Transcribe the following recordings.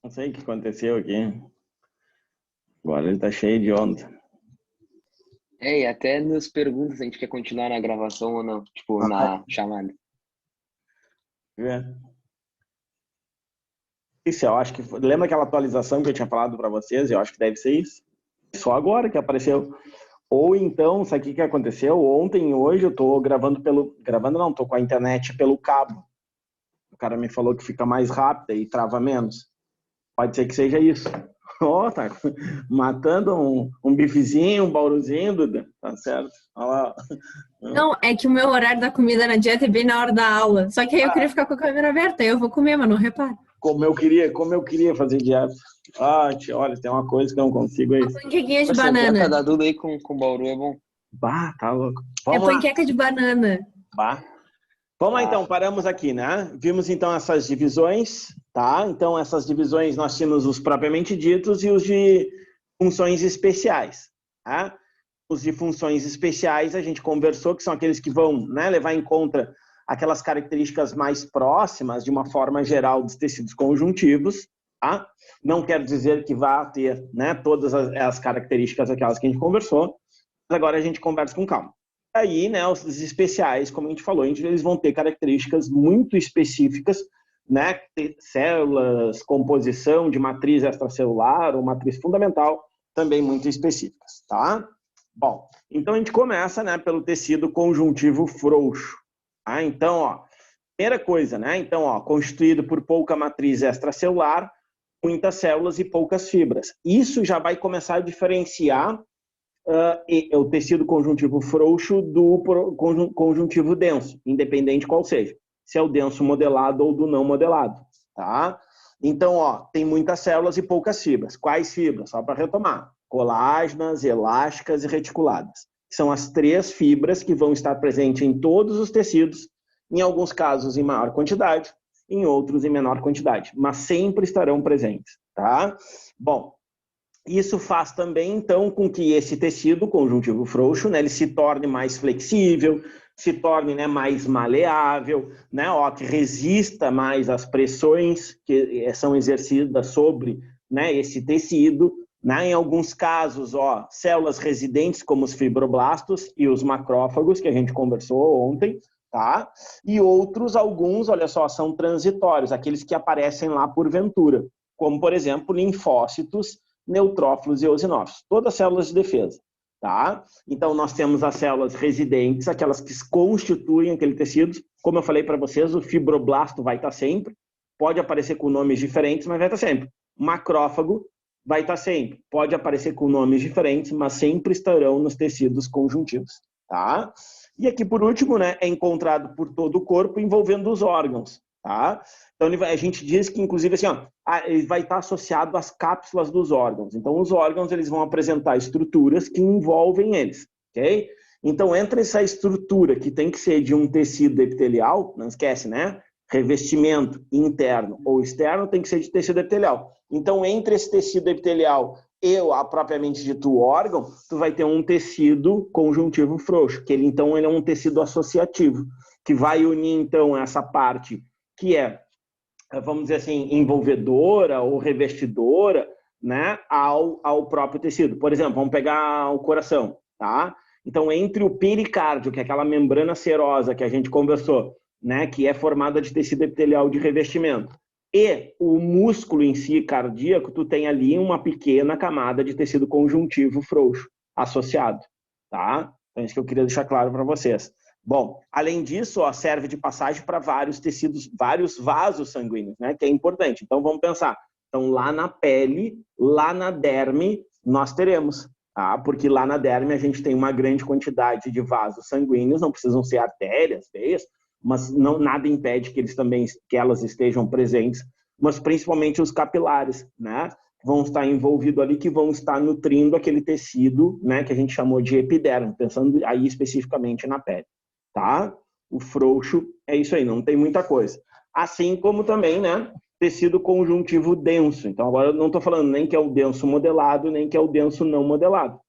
Não sei o que aconteceu aqui. Agora ele tá cheio de onda. É, e até nos perguntas se a gente quer continuar na gravação ou não, tipo, na chamada. É. Isso, eu acho que lembra aquela atualização que eu tinha falado para vocês? Eu acho que deve ser isso. Só agora que apareceu. Ou então, isso aqui que aconteceu ontem e hoje eu tô gravando não, tô com a internet pelo cabo. O cara me falou que fica mais rápida e trava menos. Pode ser que seja isso. Ó, tá matando um bifezinho, um bauruzinho, Duda. Tá certo. Olha lá. Não, é que o meu horário da comida na dieta é bem na hora da aula. Só que aí eu queria ficar com a câmera aberta, aí eu vou comer, mas não repara. Como eu queria fazer dieta. Ah, tia, olha, tem uma coisa que eu não consigo aí. Panquequinha de Essa banana. dieta da Duda aí com Bauru é bom. Bah, tá louco. É Vamos lá. panqueca de banana. Bah. Vamos lá então, paramos aqui, né? Vimos então essas divisões, tá? Então essas divisões nós tínhamos os propriamente ditos e os de funções especiais, tá? Os de funções especiais a gente conversou que são aqueles que vão, né, levar em conta aquelas características mais próximas de uma forma geral dos tecidos conjuntivos, tá? Não quer dizer que vá ter, né, todas as características aquelas que a gente conversou, mas agora a gente conversa com calma. Aí, né, os especiais, como a gente falou, eles vão ter características muito específicas, né, células, composição de matriz extracelular ou matriz fundamental, também muito específicas, tá? Bom, então a gente começa, né, pelo tecido conjuntivo frouxo, tá? Então, ó, primeira coisa, né, então, ó, constituído por pouca matriz extracelular, muitas células e poucas fibras. Isso já vai começar a diferenciar o tecido conjuntivo frouxo do conjuntivo denso, independente qual seja, se é o denso modelado ou do não modelado, tá? Então, ó, tem muitas células e poucas fibras. Quais fibras? Só para retomar: colágenas, elásticas e reticuladas. São as três fibras que vão estar presentes em todos os tecidos, em alguns casos em maior quantidade, em outros em menor quantidade, mas sempre estarão presentes, tá? Bom, isso faz também, então, com que esse tecido conjuntivo frouxo, né, ele se torne mais flexível, se torne, né, mais maleável, né, ó, que resista mais às pressões que são exercidas sobre, né, esse tecido. Né, em alguns casos, ó, células residentes, como os fibroblastos e os macrófagos, que a gente conversou ontem, tá? E outros, alguns, olha só, são transitórios, aqueles que aparecem lá por ventura, como, por exemplo, linfócitos, neutrófilos e eosinófilos, todas células de defesa, tá? Então, nós temos as células residentes, aquelas que constituem aquele tecido. Como eu falei para vocês, o fibroblasto vai estar sempre, pode aparecer com nomes diferentes, mas vai estar sempre. Macrófago vai estar sempre, pode aparecer com nomes diferentes, mas sempre estarão nos tecidos conjuntivos, tá? E aqui, por último, né, é encontrado por todo o corpo, envolvendo os órgãos, tá? Então, a gente diz que, inclusive, assim, ó, ele vai estar associado às cápsulas dos órgãos. Então, os órgãos, eles vão apresentar estruturas que envolvem eles, ok? Então, entre essa estrutura, que tem que ser de um tecido epitelial, não esquece, né? Revestimento interno ou externo tem que ser de tecido epitelial. Então, entre esse tecido epitelial e a propriamente dito órgão, tu vai ter um tecido conjuntivo frouxo, que ele, então, ele é um tecido associativo, que vai unir, então, essa parte que é, vamos dizer assim, envolvedora ou revestidora, né, ao próprio tecido. Por exemplo, vamos pegar o coração, tá? Então, entre o pericárdio, que é aquela membrana serosa que a gente conversou, né, que é formada de tecido epitelial de revestimento, e o músculo em si cardíaco, tu tem ali uma pequena camada de tecido conjuntivo frouxo associado, tá? Então, isso que eu queria deixar claro para vocês. Bom, além disso, ó, serve de passagem para vários tecidos, vários vasos sanguíneos, né, que é importante. Então, vamos pensar. Então, lá na pele, lá na derme, nós teremos, tá? Porque lá na derme a gente tem uma grande quantidade de vasos sanguíneos, não precisam ser artérias, veias, mas não, nada impede que elas estejam presentes, mas principalmente os capilares, né? Vão estar envolvidos ali, que vão estar nutrindo aquele tecido, né, que a gente chamou de epiderme, pensando aí especificamente na pele. Tá? O frouxo é isso aí, não tem muita coisa. Assim como também, né, tecido conjuntivo denso. Então, agora eu não estou falando nem que é o denso modelado, nem que é o denso não modelado.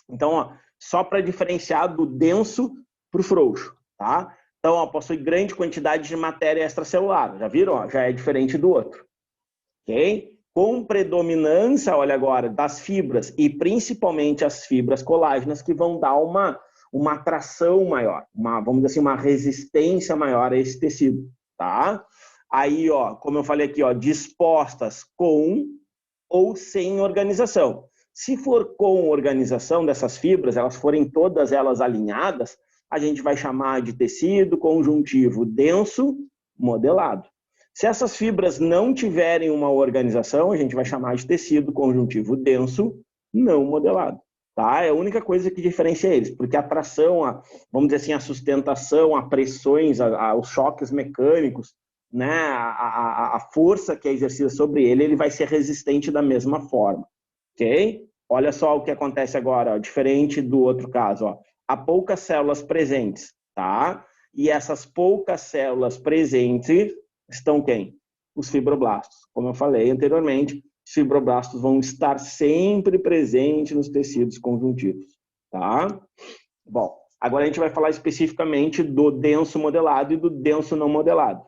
Então, ó, só para diferenciar do denso para o frouxo, tá? Então, ó, possui grande quantidade de matéria extracelular. Já viram? Ó, já é diferente do outro. Ok? com predominância, olha agora, das fibras, e principalmente as fibras colágenas, que vão dar uma atração maior, vamos dizer assim, uma resistência maior a esse tecido, tá? Aí, ó, como eu falei aqui, ó, dispostas com ou sem organização. Se for com organização dessas fibras, elas forem todas elas alinhadas, a gente vai chamar de tecido conjuntivo denso modelado. Se essas fibras não tiverem uma organização, a gente vai chamar de tecido conjuntivo denso não modelado. Tá? É a única coisa que diferencia eles, porque a tração, vamos dizer assim, a sustentação, a pressões, os choques mecânicos, né, a força que é exercida sobre ele, ele vai ser resistente da mesma forma. Ok? Olha só o que acontece agora, ó, diferente do outro caso. Ó. Há poucas células presentes, tá? E essas poucas células presentes estão quem? Os fibroblastos. Como eu falei anteriormente, os fibroblastos vão estar sempre presentes nos tecidos conjuntivos, tá? Bom, agora a gente vai falar especificamente do denso modelado e do denso não modelado,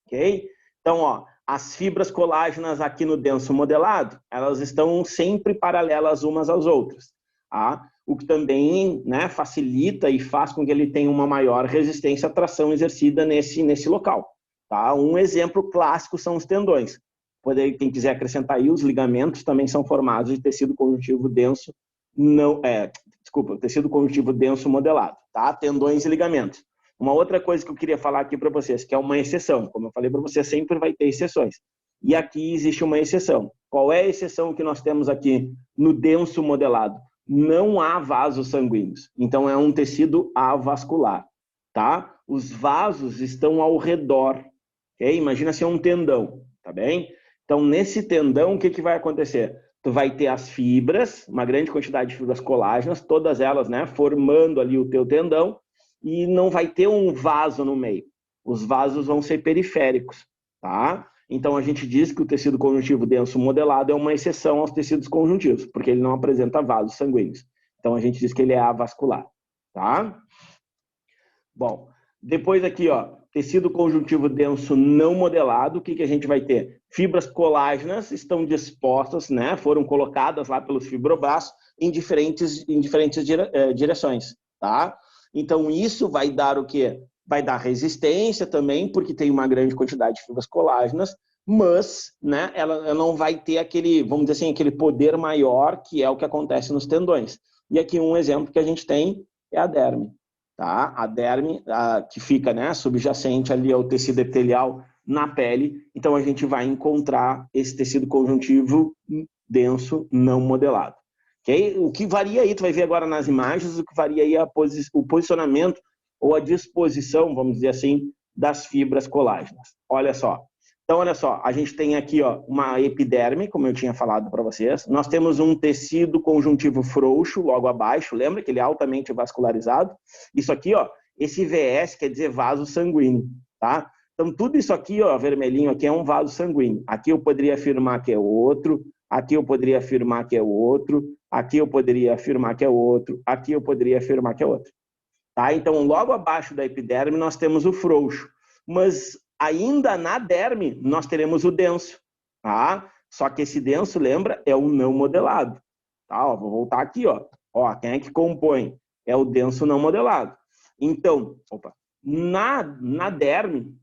ok? Então, ó, as fibras colágenas aqui no denso modelado, elas estão sempre paralelas umas às outras, tá? O que também, né, facilita e faz com que ele tenha uma maior resistência à tração exercida nesse local. Tá? Um exemplo clássico são os tendões. Quem quiser acrescentar aí, os ligamentos também são formados de tecido conjuntivo denso, tecido conjuntivo denso modelado, tá? Tendões e ligamentos. Uma outra coisa que eu queria falar aqui para vocês, que é uma exceção. Como eu falei para vocês, sempre vai ter exceções. E aqui existe uma exceção. Qual é a exceção que nós temos aqui no denso modelado? Não há vasos sanguíneos. Então, é um tecido avascular, tá? Os vasos estão ao redor. Okay? Imagina se é um tendão, tá bem? Então, nesse tendão, o que vai acontecer? Tu vai ter as fibras, uma grande quantidade de fibras colágenas, todas elas, né, formando ali o teu tendão, e não vai ter um vaso no meio. Os vasos vão ser periféricos, tá? Então, a gente diz que o tecido conjuntivo denso modelado é uma exceção aos tecidos conjuntivos, porque ele não apresenta vasos sanguíneos. Então, a gente diz que ele é avascular, tá? Bom, depois aqui, ó, tecido conjuntivo denso não modelado, o que a gente vai ter? Fibras colágenas estão dispostas, né, foram colocadas lá pelos fibroblastos em diferentes direções, tá? Então, isso vai dar o quê? Vai dar resistência também, porque tem uma grande quantidade de fibras colágenas, mas, né, ela não vai ter aquele, vamos dizer assim, aquele poder maior que é o que acontece nos tendões. E aqui um exemplo que a gente tem é a derme. Tá? A derme, que fica, né, subjacente ali ao tecido epitelial na pele, então a gente vai encontrar esse tecido conjuntivo denso não modelado. Okay? O que varia aí, tu vai ver agora nas imagens, o que varia aí é o posicionamento ou a disposição, vamos dizer assim, das fibras colágenas. Olha só. Então, olha só, a gente tem aqui, ó, uma epiderme, como eu tinha falado para vocês. Nós temos um tecido conjuntivo frouxo logo abaixo, lembra que ele é altamente vascularizado? Isso aqui, ó, esse VS quer dizer vaso sanguíneo, tá? Então, tudo isso aqui, ó, vermelhinho aqui é um vaso sanguíneo. Aqui eu poderia afirmar que é outro, aqui eu poderia afirmar que é outro, aqui eu poderia afirmar que é outro, aqui eu poderia afirmar que é outro. Tá? Então, logo abaixo da epiderme nós temos o frouxo, mas ainda na derme, nós teremos o denso, tá? Só que esse denso, lembra, é o não modelado. Tá? Ó, vou voltar aqui, ó. Ó, quem é que compõe? É o denso não modelado. Então, na derme,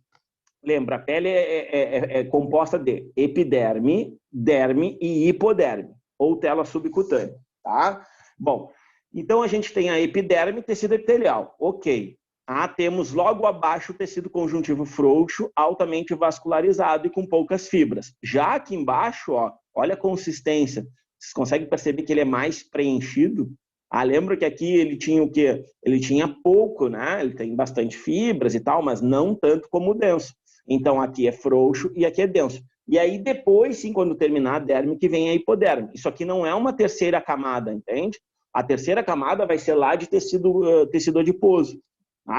lembra, a pele é composta de epiderme, derme e hipoderme, ou tela subcutânea, tá? Bom, então a gente tem a epiderme, tecido epitelial, ok. Temos logo abaixo o tecido conjuntivo frouxo, altamente vascularizado e com poucas fibras. Já aqui embaixo, ó, olha a consistência. Vocês conseguem perceber que ele é mais preenchido? Lembra que aqui ele tinha o quê? Ele tinha pouco, né? Ele tem bastante fibras e tal, mas não tanto como o denso. Então aqui é frouxo e aqui é denso. E aí depois, sim, quando terminar a derme, que vem a hipoderme. Isso aqui não é uma terceira camada, entende? A terceira camada vai ser lá de tecido adiposo.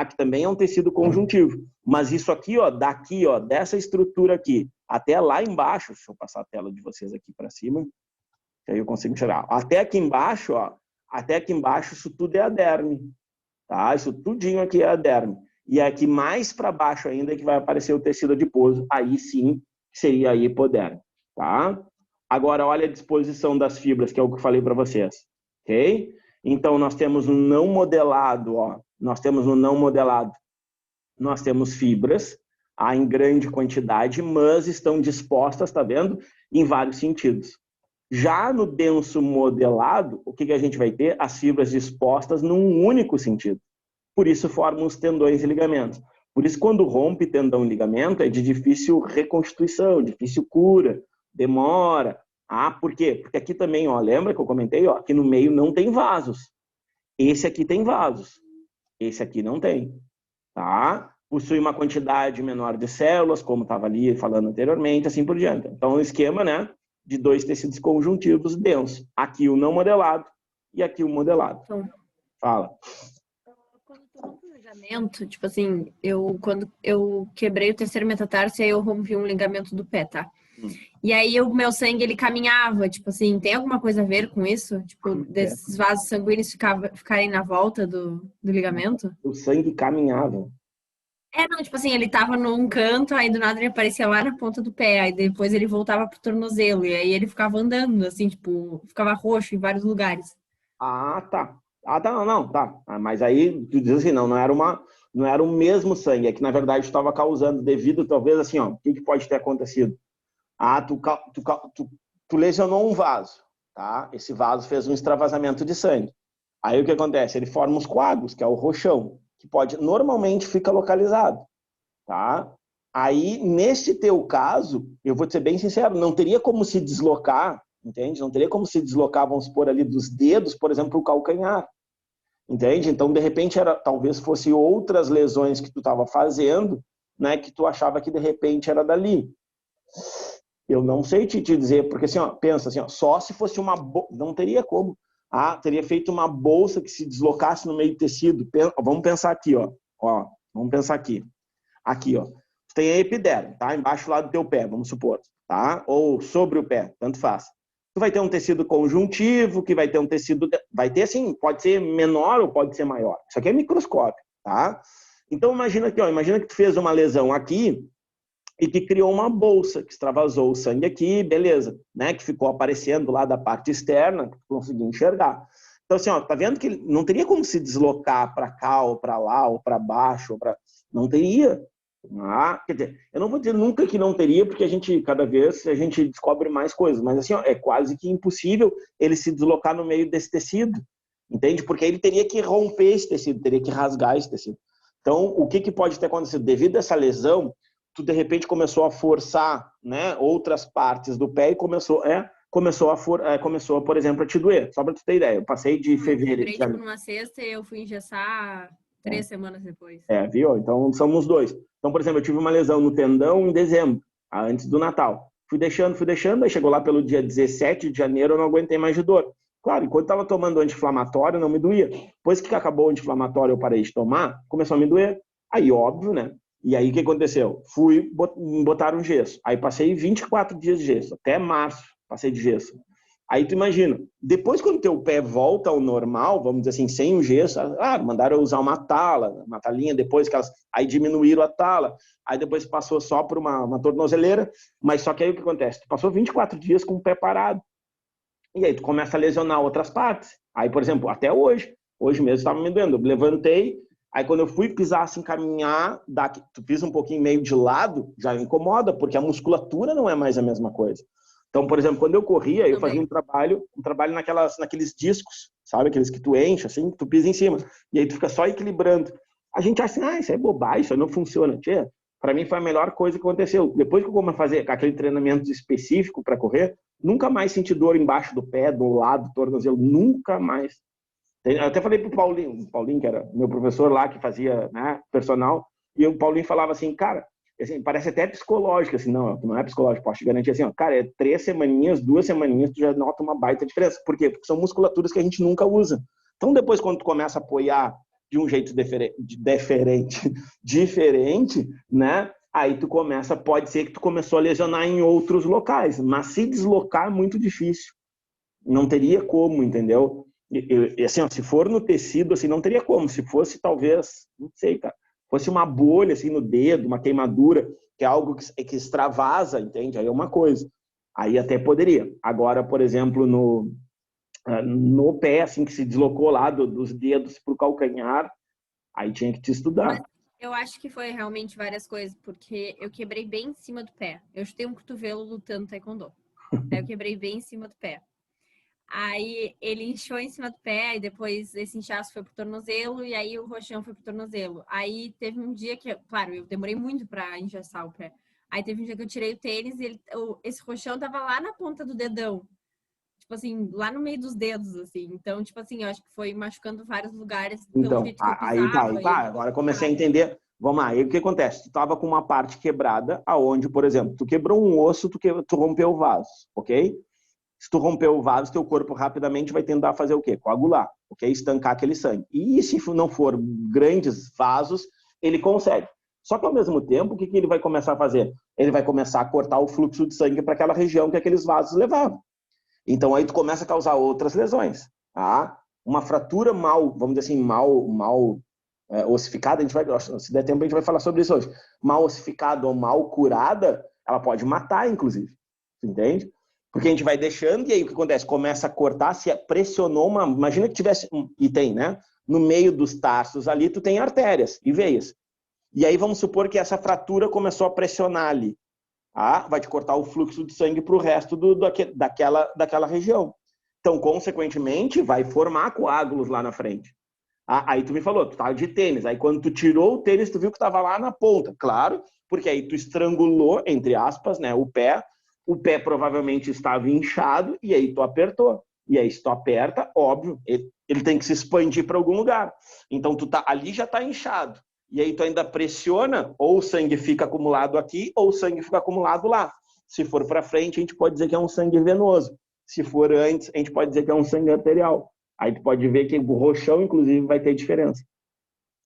Que também é um tecido conjuntivo. Mas isso aqui, ó, daqui, ó, dessa estrutura aqui, até lá embaixo, deixa eu passar a tela de vocês aqui para cima, que aí eu consigo enxergar. Até aqui embaixo, ó, até aqui embaixo, isso tudo é a derme. Tá? Isso tudinho aqui é a derme. E aqui mais para baixo ainda é que vai aparecer o tecido adiposo. Aí sim, seria a hipoderme. tá? Agora, olha a disposição das fibras, que é o que eu falei para vocês, ok? Então, nós temos um não modelado, ó. Nós temos um não modelado. Nós temos fibras, em grande quantidade, mas estão dispostas, tá vendo? Em vários sentidos. Já no denso modelado, o que a gente vai ter? As fibras dispostas num único sentido. Por isso formam os tendões e ligamentos. Por isso, quando rompe tendão e ligamento, é de difícil reconstituição, difícil cura, demora. Por quê? Porque aqui também, ó, lembra que eu comentei? Ó, aqui no meio não tem vasos. Esse aqui tem vasos. Esse aqui não tem. Tá? Possui uma quantidade menor de células, como estava ali falando anteriormente, assim por diante. Então, um esquema, né, de 2 tecidos conjuntivos densos. Aqui o não modelado e aqui o modelado. Fala. Quando tu rompe o ligamento, tipo assim, quando eu quebrei o terceiro metatarso, aí eu rompi um ligamento do pé, tá? E aí o meu sangue, ele caminhava, tipo assim, tem alguma coisa a ver com isso? Tipo, desses vasos sanguíneos ficarem na volta do ligamento? O sangue caminhava. Não, tipo assim, ele tava num canto, aí do nada ele aparecia lá na ponta do pé, aí depois ele voltava pro tornozelo, e aí ele ficava andando, assim, tipo, ficava roxo em vários lugares. Tá. Não, tá. Mas aí, tu diz assim, não era o mesmo sangue, é que na verdade estava causando, devido talvez assim, ó, o que pode ter acontecido? Tu lesionou um vaso, tá? Esse vaso fez um extravasamento de sangue. Aí o que acontece? Ele forma os coágulos, que é o roxão, que normalmente fica localizado, tá? Aí, neste teu caso, eu vou te ser bem sincero, não teria como se deslocar, entende? Não teria como se deslocar, vamos supor ali, dos dedos, por exemplo, o calcanhar, entende? Então, de repente, talvez fosse outras lesões que tu estava fazendo, né, que tu achava que de repente era dali. Eu não sei te dizer, porque assim, ó, pensa assim, ó, só se fosse não teria como. Teria feito uma bolsa que se deslocasse no meio do tecido. Vamos pensar aqui, ó. Vamos pensar aqui. Aqui, ó. Tu tem a epiderme, tá? Embaixo lá do teu pé, vamos supor, tá? Ou sobre o pé, tanto faz. Tu vai ter um tecido conjuntivo, que vai ter um tecido... Vai ter, assim, pode ser menor ou pode ser maior. Isso aqui é microscópio, tá? Então, imagina aqui, ó. Imagina que tu fez uma lesão aqui e que criou uma bolsa, que extravasou o sangue aqui, beleza, né? Que ficou aparecendo lá da parte externa, que tu conseguiu enxergar. Então, assim, ó, tá vendo que não teria como se deslocar para cá, ou para lá, ou para baixo, não teria. Quer dizer, eu não vou dizer nunca que não teria, porque cada vez a gente descobre mais coisas, mas assim, ó, é quase que impossível ele se deslocar no meio desse tecido, entende? Porque ele teria que romper esse tecido, teria que rasgar esse tecido. Então, o que pode ter acontecido? Devido a essa lesão, tu de repente começou a forçar, né, outras partes do pé e começou, por exemplo, a te doer. Só para tu ter ideia, eu passei de fevereiro... Eu numa sexta e eu fui engessar 3 semanas depois. Viu? Então, somos dois. Então, por exemplo, eu tive uma lesão no tendão em dezembro, antes do Natal. Fui deixando, aí chegou lá pelo dia 17 de janeiro, eu não aguentei mais de dor. Claro, enquanto estava tomando anti-inflamatório, não me doía. Depois que acabou o anti-inflamatório, eu parei de tomar, começou a me doer. Aí, óbvio, né? E aí, o que aconteceu? Botaram gesso. Aí, passei 24 dias de gesso. Até março, passei de gesso. Aí, tu imagina, depois quando teu pé volta ao normal, vamos dizer assim, sem o gesso, mandaram eu usar uma talinha, depois que aí diminuíram a tala. Aí, depois passou só por uma tornozeleira. Mas só que aí, o que acontece? Tu passou 24 dias com o pé parado. E aí, tu começa a lesionar outras partes. Aí, por exemplo, até hoje mesmo estava me doendo. Eu levantei. Aí, quando eu fui pisar, assim, caminhar, tu pisa um pouquinho meio de lado, já incomoda, porque a musculatura não é mais a mesma coisa. Então, por exemplo, quando eu corria, eu fazia um trabalho naqueles discos, sabe? Aqueles que tu enche, assim, tu pisa em cima. E aí tu fica só equilibrando. A gente acha assim, isso é bobagem, isso aí não funciona. Para mim foi a melhor coisa que aconteceu. Depois que eu comecei a fazer aquele treinamento específico para correr, nunca mais senti dor embaixo do pé, do lado, do tornozelo, nunca mais. Eu até falei pro Paulinho, que era meu professor lá, que fazia, né, personal, e o Paulinho falava assim, cara, assim, parece até psicológico, assim, não é psicológico, posso te garantir assim, ó, cara, 3 semaninhas, 2 semaninhas, tu já nota uma baita diferença. Por quê? Porque são musculaturas que a gente nunca usa. Então, depois, quando tu começa a apoiar de um jeito diferente, né, aí pode ser que tu começou a lesionar em outros locais, mas se deslocar é muito difícil. Não teria como, entendeu? E assim, ó, se for no tecido, assim, não teria como. Se fosse, talvez, não sei, cara, fosse uma bolha, assim, no dedo, uma queimadura, que é algo que extravasa, entende? Aí é uma coisa. Aí até poderia. Agora, por exemplo, no pé, assim, que se deslocou lá dos dedos para o calcanhar, aí tinha que te estudar. Mas eu acho que foi realmente várias coisas, porque eu quebrei bem em cima do pé. Eu chutei um cotovelo lutando taekwondo. Aí eu quebrei bem em cima do pé. Aí ele inchou em cima do pé, e depois esse inchaço foi pro tornozelo, e aí o roxão foi pro tornozelo. Aí teve um dia que, claro, eu demorei muito pra engessar o pé. Aí teve um dia que eu tirei o tênis e esse roxão tava lá na ponta do dedão. Tipo assim, lá no meio dos dedos, assim. Então, tipo assim, eu acho que foi machucando vários lugares pelo Então, jeito que eu aí tá, pisava. agora comecei a entender. Vamos lá, aí o que acontece? Tu tava com uma parte quebrada, aonde, por exemplo, tu quebrou um osso, tu rompeu o vaso, ok? Se tu rompeu o vaso, teu corpo rapidamente vai tentar fazer o quê? Coagular, ok? Estancar aquele sangue. E se não for grandes vasos, ele consegue. Só que ao mesmo tempo, o que ele vai começar a fazer? Ele vai começar a cortar o fluxo de sangue para aquela região que aqueles vasos levavam. Então aí tu começa a causar outras lesões, tá? Uma fratura vamos dizer assim, mal ossificada, se der tempo a gente vai falar sobre isso hoje. Mal ossificada ou mal curada, ela pode matar, inclusive. Entende? Porque a gente vai deixando e aí o que acontece? Começa a cortar, se pressionou imagina que tivesse, e tem, né? No meio dos tarsos ali, tu tem artérias e veias. E aí vamos supor que essa fratura começou a pressionar ali. Vai te cortar o fluxo de sangue para o resto daquela região. Então, consequentemente, vai formar coágulos lá na frente. Aí tu me falou, tu estava de tênis. Aí quando tu tirou o tênis, tu viu que estava lá na ponta. Claro, porque aí tu estrangulou, entre aspas, né, o pé. O pé provavelmente estava inchado e aí tu apertou. E aí se tu aperta, óbvio, ele tem que se expandir para algum lugar. Então ali já está inchado. E aí tu ainda pressiona, ou o sangue fica acumulado aqui, ou o sangue fica acumulado lá. Se for para frente, a gente pode dizer que é um sangue venoso. Se for antes, a gente pode dizer que é um sangue arterial. Aí tu pode ver que o roxão, inclusive, vai ter diferença.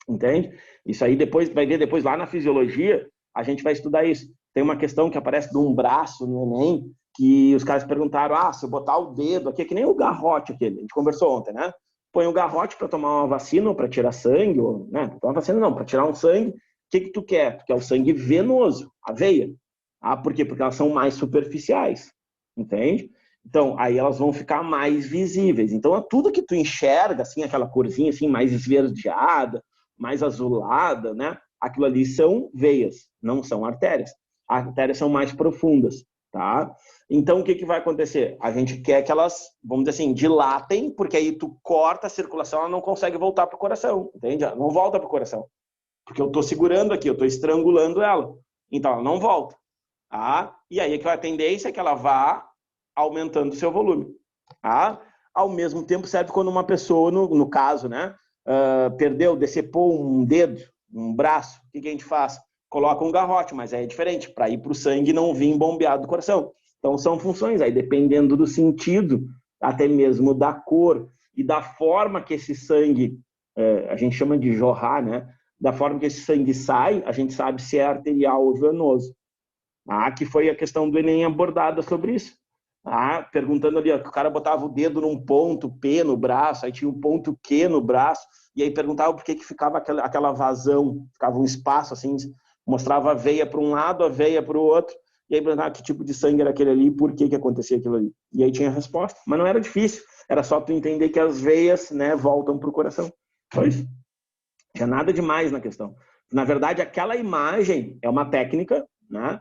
Entende? Isso aí depois, vai ver depois lá na fisiologia, a gente vai estudar isso. Tem uma questão que aparece de um braço no Enem, que os caras perguntaram, se eu botar o dedo aqui, é que nem o garrote aquele, a gente conversou ontem, né? Põe o garrote para tomar uma vacina ou para tirar sangue, ou, né? Para tomar vacina não, para tirar um sangue, o que tu quer? Tu quer o sangue venoso, a veia. Por quê? Porque elas são mais superficiais, entende? Então, aí elas vão ficar mais visíveis. Então, tudo que tu enxerga, assim, aquela corzinha assim, mais esverdeada, mais azulada, né? Aquilo ali são veias, não são artérias. As artérias são mais profundas, tá? Então, o que vai acontecer? A gente quer que elas, vamos dizer assim, dilatem, porque aí tu corta a circulação, ela não consegue voltar para o coração, entende? Ela não volta para o coração. Porque eu estou segurando aqui, eu estou estrangulando ela. Então, ela não volta. Tá? E aí, a tendência é que ela vá aumentando o seu volume. Tá? Ao mesmo tempo, serve quando uma pessoa, no caso, né, decepou um dedo, um braço, o que a gente faz? Coloca um garrote, mas aí é diferente, para ir para o sangue não vir bombeado do coração. Então, são funções aí, dependendo do sentido, até mesmo da cor e da forma que esse sangue, a gente chama de jorrar, né? Da forma que esse sangue sai, a gente sabe se é arterial ou venoso. Que foi a questão do Enem abordada sobre isso. Perguntando ali, o cara botava o dedo num ponto P no braço, aí tinha um ponto Q no braço, e aí perguntava por que ficava aquela vazão, ficava um espaço assim, mostrava a veia para um lado, a veia para o outro, e aí perguntava que tipo de sangue era aquele ali e por que acontecia aquilo ali. E aí tinha a resposta, mas não era difícil, era só tu entender que as veias, né, voltam para o coração. Foi isso. Não tinha nada demais na questão. Na verdade, aquela imagem é uma técnica, né?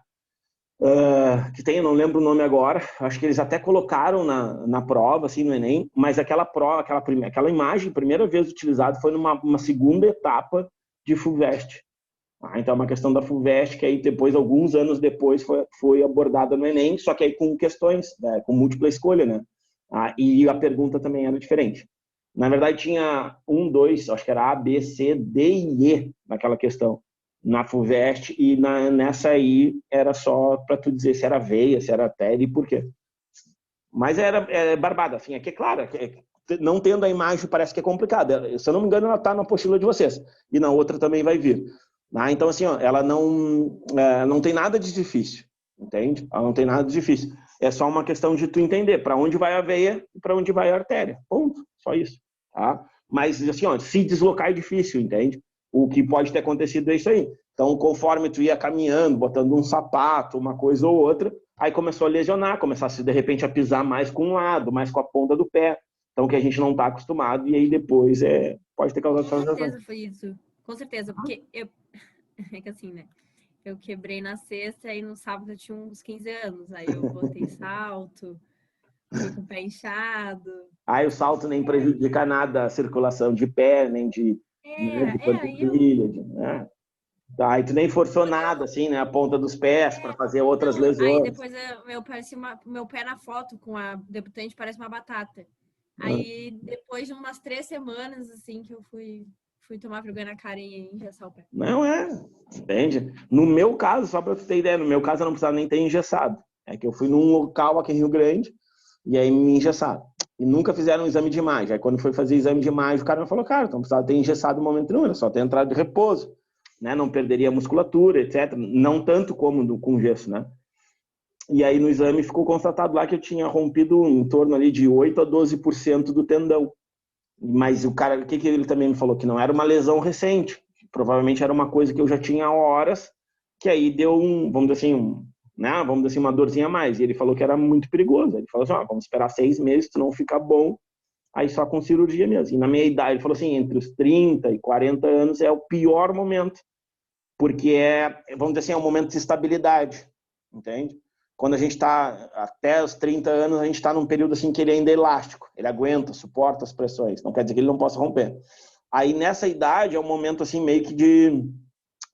Que tem, eu não lembro o nome agora, acho que eles até colocaram na prova, assim, no Enem, mas aquela imagem, primeira vez utilizada, foi numa segunda etapa de FUVEST. Então é uma questão da FUVEST, que aí depois, alguns anos depois, foi abordada no Enem, só que aí com questões, né, com múltipla escolha, né? E a pergunta também era diferente. Na verdade, tinha acho que era A, B, C, D e E naquela questão. Na FUVEST, e nessa aí era só para tu dizer se era veia, se era artéria e por quê. Mas era barbada, assim, é claro, não tendo a imagem parece que é complicado. Se eu não me engano, ela está na apostila de vocês, e na outra também vai vir. Então, assim, ela não tem nada de difícil, entende? Ela não tem nada de difícil. É só uma questão de tu entender para onde vai a veia e para onde vai a artéria. Ponto, só isso. Tá? Mas, assim, se deslocar é difícil, entende? O que pode ter acontecido é isso aí. Então, conforme tu ia caminhando, botando um sapato, uma coisa ou outra, Aí começou a lesionar, começasse de repente a pisar mais com um lado, mais com a ponta do pé. Então, que a gente não está acostumado, e aí depois pode ter causado essa Com lesão. certeza foi isso. Com certeza, porque eu. É que assim, né? Eu quebrei na sexta e no sábado eu tinha uns 15 anos. Aí eu botei salto, fui com o pé inchado. Aí o salto nem prejudica nada a circulação de pé, nem de, né, de Aí eu. panturrilha, né? Aí tu nem forçou nada, assim, né? A ponta dos pés para fazer outras Não, aí lesões. depois meu pé na foto com a debutante parece uma batata. Aí depois de umas 3 semanas, assim, que eu fui tomar vergonha na cara e engessar o pé. Não é, entende? No meu caso, só para tu ter ideia, no meu caso eu não precisava nem ter engessado. É que eu fui num local aqui em Rio Grande e aí me engessaram. E nunca fizeram um exame de imagem. Aí quando foi fazer exame de imagem, o cara me falou, cara, então precisava ter engessado no momento nenhum, era só ter entrado de repouso, né? Não perderia a musculatura, etc. Não tanto como com gesso, né? E aí no exame ficou constatado lá que eu tinha rompido em torno ali de 8 a 12% do tendão. Mas o cara, o que ele também me falou? Que não era uma lesão recente. Provavelmente era uma coisa que eu já tinha há horas, que aí deu vamos dizer assim, né? Vamos dizer assim, uma dorzinha a mais. E ele falou que era muito perigoso. Ele falou assim, vamos esperar 6 meses, se não ficar bom, aí só com cirurgia mesmo. E na minha idade, ele falou assim, entre os 30 e 40 anos é o pior momento, porque vamos dizer assim, é um momento de estabilidade, entende? Quando a gente está até os 30 anos, a gente está num período assim que ele ainda é elástico, ele aguenta, suporta as pressões, não quer dizer que ele não possa romper. Aí nessa idade é um momento assim meio que de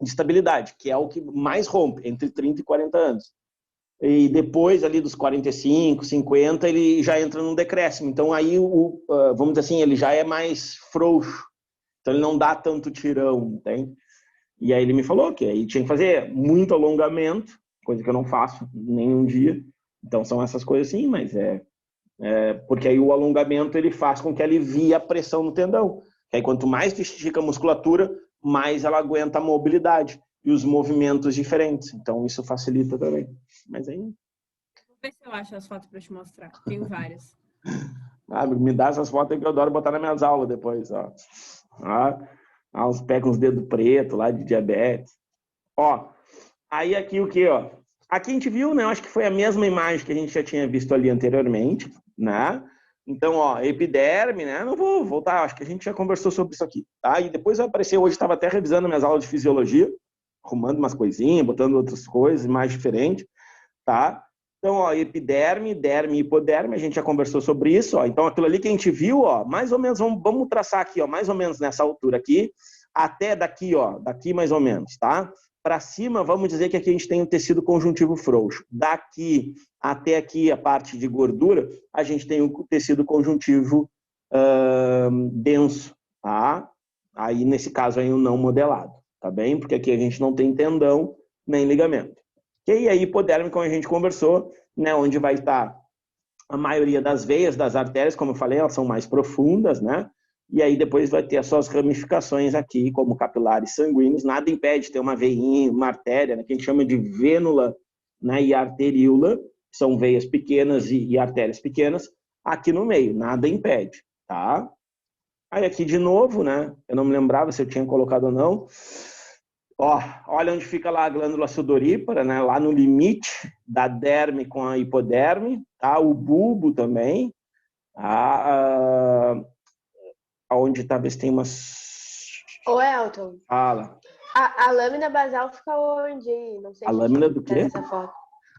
estabilidade, que é o que mais rompe, entre 30 e 40 anos. E depois ali dos 45, 50, ele já entra num decréscimo. Então aí, vamos dizer assim, ele já é mais frouxo. Então ele não dá tanto tirão, entende? E aí ele me falou que aí tinha que fazer muito alongamento, coisa que eu não faço nenhum dia. Então são essas coisas assim, mas porque aí o alongamento ele faz com que alivie a pressão no tendão. E aí quanto mais tu estica a musculatura, mais ela aguenta a mobilidade e os movimentos diferentes. Então isso facilita também. Mas aí Vou ver se eu acho as fotos para te mostrar. Tenho várias. me dá essas fotos que eu adoro botar nas minhas aulas depois, ó. Os pés com os dedos pretos lá de diabetes. Ó, aí aqui o que, ó? Aqui a gente viu, né? Acho que foi a mesma imagem que a gente já tinha visto ali anteriormente, né? Então, ó, epiderme, né? Não vou voltar, acho que a gente já conversou sobre isso aqui, tá? E depois vai aparecer, hoje estava até revisando minhas aulas de fisiologia, arrumando umas coisinhas, botando outras coisas mais diferentes, tá? Então, ó, epiderme, derme e hipoderme, a gente já conversou sobre isso, ó. Então, aquilo ali que a gente viu, ó, mais ou menos, vamos traçar aqui, ó, mais ou menos nessa altura aqui, até daqui, ó, daqui mais ou menos, tá? Para cima, vamos dizer que aqui a gente tem o tecido conjuntivo frouxo. Daqui até aqui, a parte de gordura, a gente tem o tecido conjuntivo denso, tá? Aí, nesse caso, aí o não modelado, tá bem? Porque aqui a gente não tem tendão nem ligamento. E aí, hipodérmico, como a gente conversou, né, onde vai estar a maioria das veias, das artérias, como eu falei, elas são mais profundas, né? E aí depois vai ter as suas ramificações aqui, como capilares sanguíneos. Nada impede de ter uma veinha, uma artéria, né, que a gente chama de vênula, né, e arteríola, são veias pequenas e artérias pequenas, aqui no meio. Nada impede, tá? Aí aqui de novo, né? Eu não me lembrava se eu tinha colocado ou não. Ó, olha onde fica lá a glândula sudorípara, né? Lá no limite da derme com a hipoderme, tá? O bulbo também, tá? Onde talvez tem umas... Ô, Elton, Fala. a lâmina basal fica onde? Não sei A se lâmina do quê? essa foto.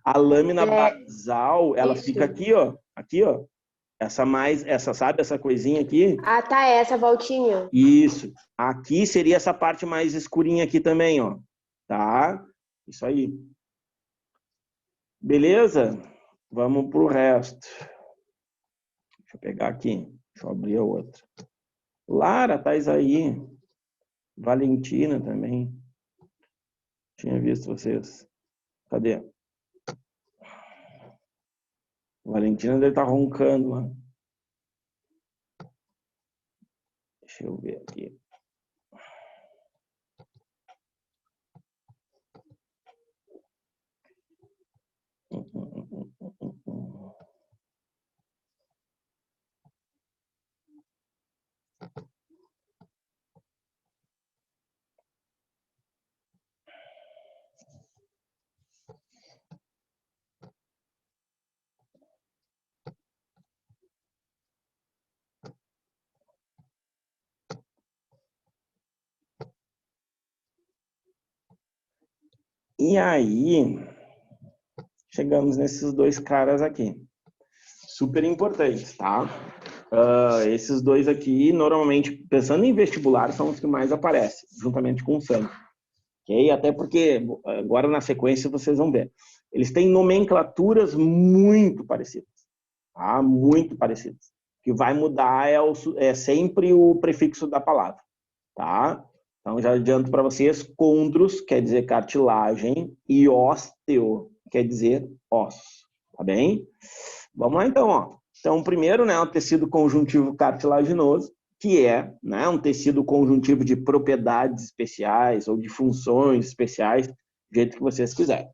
A lâmina É, basal, ela isso. fica aqui, ó. Aqui, ó. Essa, sabe, essa coisinha aqui? Ah, tá, essa voltinha. Isso. Aqui seria essa parte mais escurinha aqui também, ó. Tá? Isso aí. Beleza? Vamos pro resto. Deixa eu pegar aqui. Deixa eu abrir a outra. Lara, tais aí. Valentina também. Tinha visto vocês. Cadê? Valentina deve estar roncando lá. Deixa eu ver aqui. E aí, chegamos nesses dois caras aqui. Super importantes, tá? Esses dois aqui, normalmente, pensando em vestibular, são os que mais aparecem, juntamente com o sangue. Okay? Até porque, agora na sequência, vocês vão ver. Eles têm nomenclaturas muito parecidas. Tá? Muito parecidas. O que vai mudar é sempre o prefixo da palavra. Tá? Então, já adianto para vocês, condros quer dizer cartilagem e ósteo quer dizer ossos. Tá bem? Vamos lá, então. Ó. Então, primeiro, né, o tecido conjuntivo cartilaginoso, que é, né, um tecido conjuntivo de propriedades especiais ou de funções especiais, do jeito que vocês quiserem.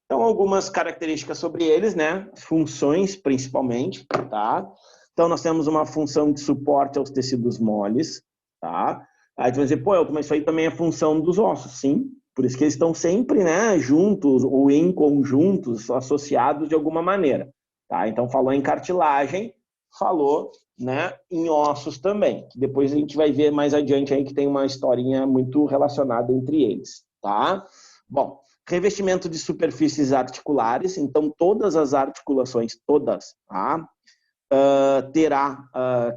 Então, algumas características sobre eles, né? Funções, principalmente, tá? Então, nós temos uma função de suporte aos tecidos moles, tá? Aí tu vai dizer, pô, Elton, mas isso aí também é função dos ossos, sim. Por isso que eles estão sempre, né, juntos ou em conjuntos, associados de alguma maneira, tá? Então, falou em cartilagem, falou, né, em ossos também. Depois a gente vai ver mais adiante aí que tem uma historinha muito relacionada entre eles, tá? Bom, revestimento de superfícies articulares, então todas as articulações, todas, tá? Terá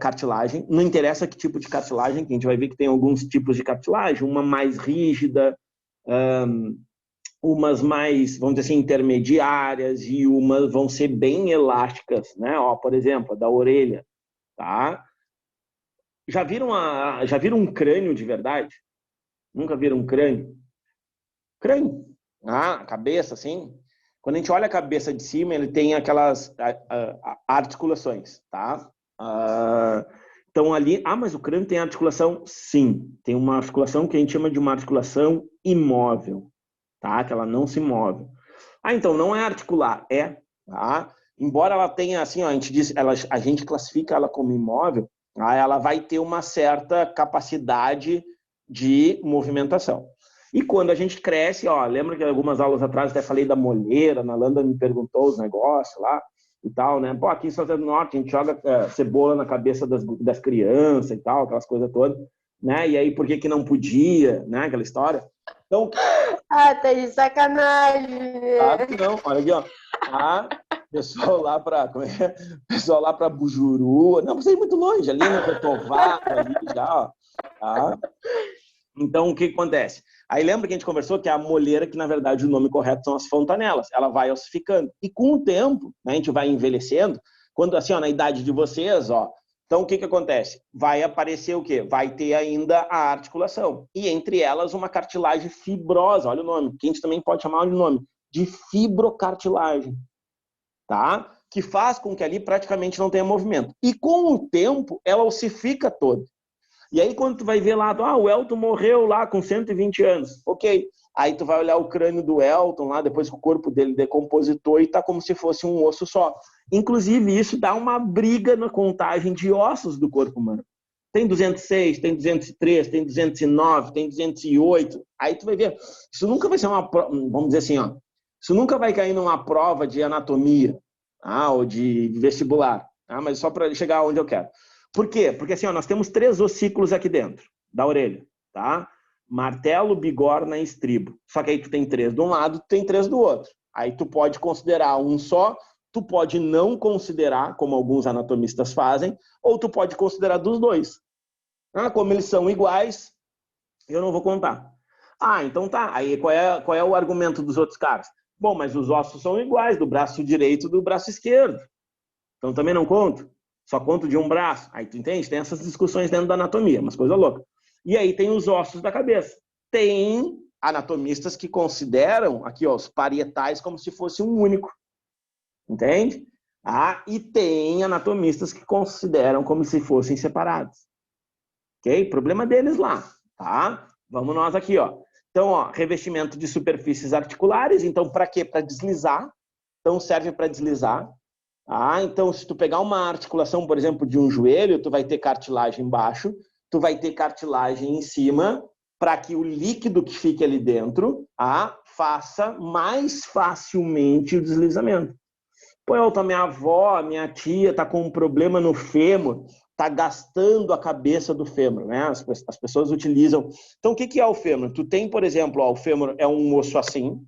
cartilagem, não interessa que tipo de cartilagem, que a gente vai ver que tem alguns tipos de cartilagem, uma mais rígida, umas mais, vamos dizer assim, intermediárias e umas vão ser bem elásticas, né? Ó, por exemplo, a da orelha, tá? Já viram um crânio de verdade? Nunca viram um crânio? Crânio. A cabeça, assim. Quando a gente olha a cabeça de cima, ele tem aquelas articulações, tá? Então ali, mas o crânio tem articulação? Sim. Tem uma articulação que a gente chama de uma articulação imóvel, tá? Que ela não se move. Então não é articular, tá? Embora ela tenha, assim, ó, a gente classifica ela como imóvel, tá? Ela vai ter uma certa capacidade de movimentação. E quando a gente cresce, ó, lembra que algumas aulas atrás até falei da moleira, a Nalanda me perguntou os negócios lá e tal, né? Pô, aqui em São José do Norte a gente joga cebola na cabeça das crianças e tal, aquelas coisas todas, né? E aí por que não podia, né? Aquela história. Então... tá de sacanagem. Não, olha aqui, ó. Pessoal lá para Bujuru, não precisa ir muito longe, ali no Retovado, ali já, ó. Tá? Então, o que acontece? Aí lembra que a gente conversou que a moleira, que na verdade o nome correto são as fontanelas, ela vai ossificando. E com o tempo, né, a gente vai envelhecendo, quando assim, ó, na idade de vocês, ó, então o que acontece? Vai aparecer o quê? Vai ter ainda a articulação. E entre elas uma cartilagem fibrosa, olha o nome, que a gente também pode chamar de nome, de fibrocartilagem, tá? Que faz com que ali praticamente não tenha movimento. E com o tempo, ela ossifica toda. E aí, quando tu vai ver lá, o Elton morreu lá com 120 anos. Ok. Aí tu vai olhar o crânio do Elton lá, depois que o corpo dele decompositou e tá como se fosse um osso só. Inclusive, isso dá uma briga na contagem de ossos do corpo humano. Tem 206, tem 203, tem 209, tem 208. Aí tu vai ver. Isso nunca vai ser uma prova, vamos dizer assim, ó. Isso nunca vai cair numa prova de anatomia, ou de vestibular. Mas só para chegar onde eu quero. Por quê? Porque assim, ó, nós temos 3 ossículos aqui dentro da orelha, tá? Martelo, bigorna e estribo. Só que aí tu tem 3 de um lado, tu tem 3 do outro. Aí tu pode considerar um só, tu pode não considerar, como alguns anatomistas fazem, ou tu pode considerar dos dois. Como eles são iguais, eu não vou contar. Então tá. Aí qual é o argumento dos outros caras? Bom, mas os ossos são iguais, do braço direito e do braço esquerdo. Então também não conto. Só conto de um braço. Aí tu entende? Tem essas discussões dentro da anatomia, umas coisas loucas. E aí tem os ossos da cabeça. Tem anatomistas que consideram aqui, ó, os parietais como se fosse um único. Entende? E tem anatomistas que consideram como se fossem separados. Ok? Problema deles lá. Tá? Vamos nós aqui, ó. Então, ó, revestimento de superfícies articulares. Então, para quê? Para deslizar. Então, serve para deslizar. Então, se tu pegar uma articulação, por exemplo, de um joelho, tu vai ter cartilagem embaixo, tu vai ter cartilagem em cima, para que o líquido que fique ali dentro faça mais facilmente o deslizamento. Pô, Elton, minha avó, minha tia tá com um problema no fêmur, tá gastando a cabeça do fêmur, né? As pessoas utilizam. Então, o que é o fêmur? Tu tem, por exemplo, o fêmur é um osso assim,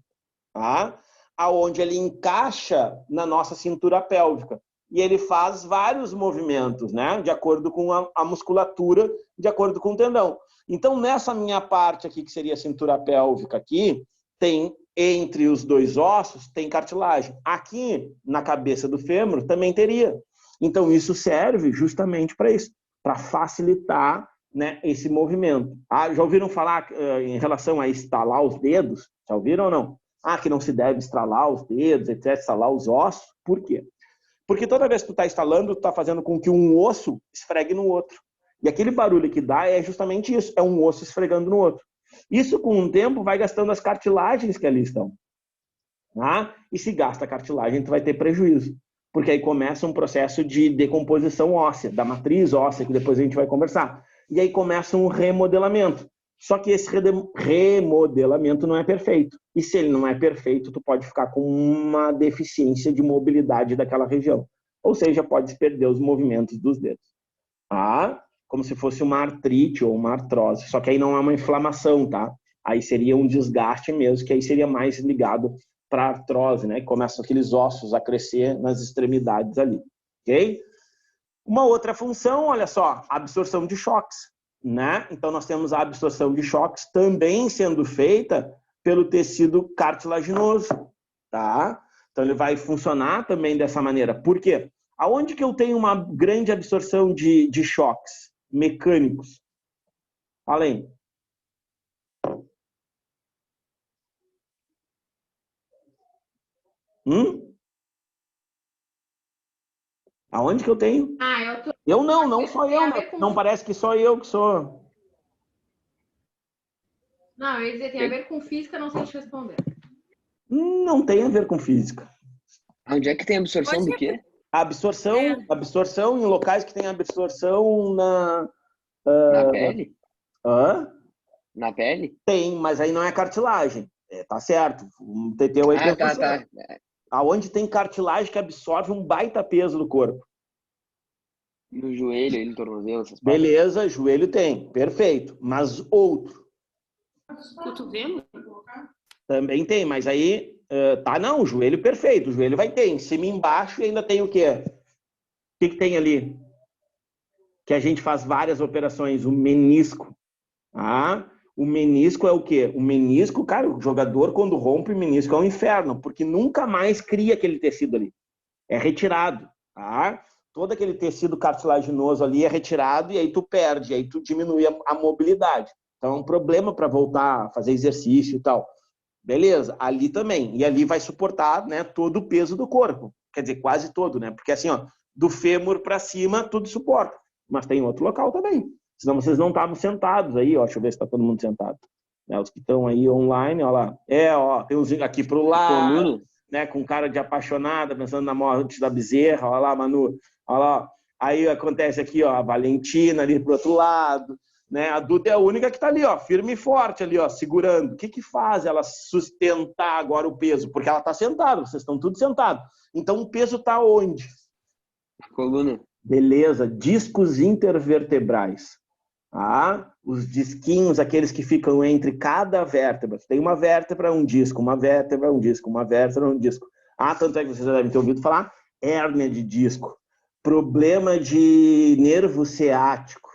tá? Aonde ele encaixa na nossa cintura pélvica. E ele faz vários movimentos, né? De acordo com a musculatura, de acordo com o tendão. Então, nessa minha parte aqui, que seria a cintura pélvica aqui, tem, entre os dois ossos, tem cartilagem. Aqui, na cabeça do fêmur, também teria. Então, isso serve justamente para isso, para facilitar, né, esse movimento. Ah, já ouviram falar em relação a estalar os dedos? Já ouviram ou não? Ah, que não se deve estralar os dedos, etc., estralar os ossos. Por quê? Porque toda vez que tu está estalando, tu está fazendo com que um osso esfregue no outro. E aquele barulho que dá é justamente isso, é um osso esfregando no outro. Isso, com o tempo, vai gastando as cartilagens que ali estão. Tá? E se gasta a cartilagem, tu vai ter prejuízo. Porque aí começa um processo de decomposição óssea, da matriz óssea, que depois a gente vai conversar. E aí começa um remodelamento. Só que esse remodelamento não é perfeito. E se ele não é perfeito, tu pode ficar com uma deficiência de mobilidade daquela região. Ou seja, pode perder os movimentos dos dedos. Tá? Como se fosse uma artrite ou uma artrose. Só que aí não é uma inflamação, tá? Aí seria um desgaste mesmo, que aí seria mais ligado para artrose, né? Começam aqueles ossos a crescer nas extremidades ali. Ok? Uma outra função, olha só, absorção de choques. Né? Então, nós temos a absorção de choques também sendo feita pelo tecido cartilaginoso, tá? Então, ele vai funcionar também dessa maneira. Por quê? Aonde que eu tenho uma grande absorção de choques mecânicos? Além. Aonde que eu tenho? Eu não sou eu, né? Não parece que só eu que sou. Não, eu ia dizer, tem a ver com física, não sei te responder. Não tem a ver com física. Onde é que tem absorção do quê? Absorção em locais que tem absorção Na pele? Na pele? Tem, mas aí não é cartilagem. Tá certo. O TT aí tá. Aonde tem cartilagem que absorve um baita peso do corpo. No joelho, no tornozelo, essas partes. Beleza, joelho tem. Perfeito. Mas outro. Cotovelo? Também tem, mas aí... não, o joelho perfeito. O joelho vai ter. Em cima e embaixo e ainda tem o quê? O que tem ali? Que a gente faz várias operações. O menisco. O menisco é o quê? O menisco, cara, o jogador quando rompe o menisco é um inferno, porque nunca mais cria aquele tecido ali. É retirado, tá? Todo aquele tecido cartilaginoso ali é retirado e aí tu perde, aí tu diminui a mobilidade. Então é um problema para voltar a fazer exercício e tal. Beleza, ali também. E ali vai suportar, né, todo o peso do corpo. Quer dizer, quase todo, né? Porque assim, ó, do fêmur para cima, tudo suporta. Mas tem outro local também. Senão vocês não estavam sentados aí, ó. Deixa eu ver se está todo mundo sentado. Os que estão aí online, ó lá. Tem uns aqui pro lado, né? Com cara de apaixonada, pensando na morte da bezerra. Ó lá, Manu. Ó lá. Aí acontece aqui, ó, a Valentina ali pro outro lado. Né? A Duda é a única que está ali, ó, firme e forte ali, ó, segurando. O que faz ela sustentar agora o peso? Porque ela está sentada, vocês estão tudo sentados. Então o peso está onde? Coluna. Beleza, discos intervertebrais. Os disquinhos, aqueles que ficam entre cada vértebra. Tem uma vértebra, um disco, uma vértebra, um disco, uma vértebra, um disco. Tanto é que vocês já devem ter ouvido falar, hérnia de disco, problema de nervo ciático,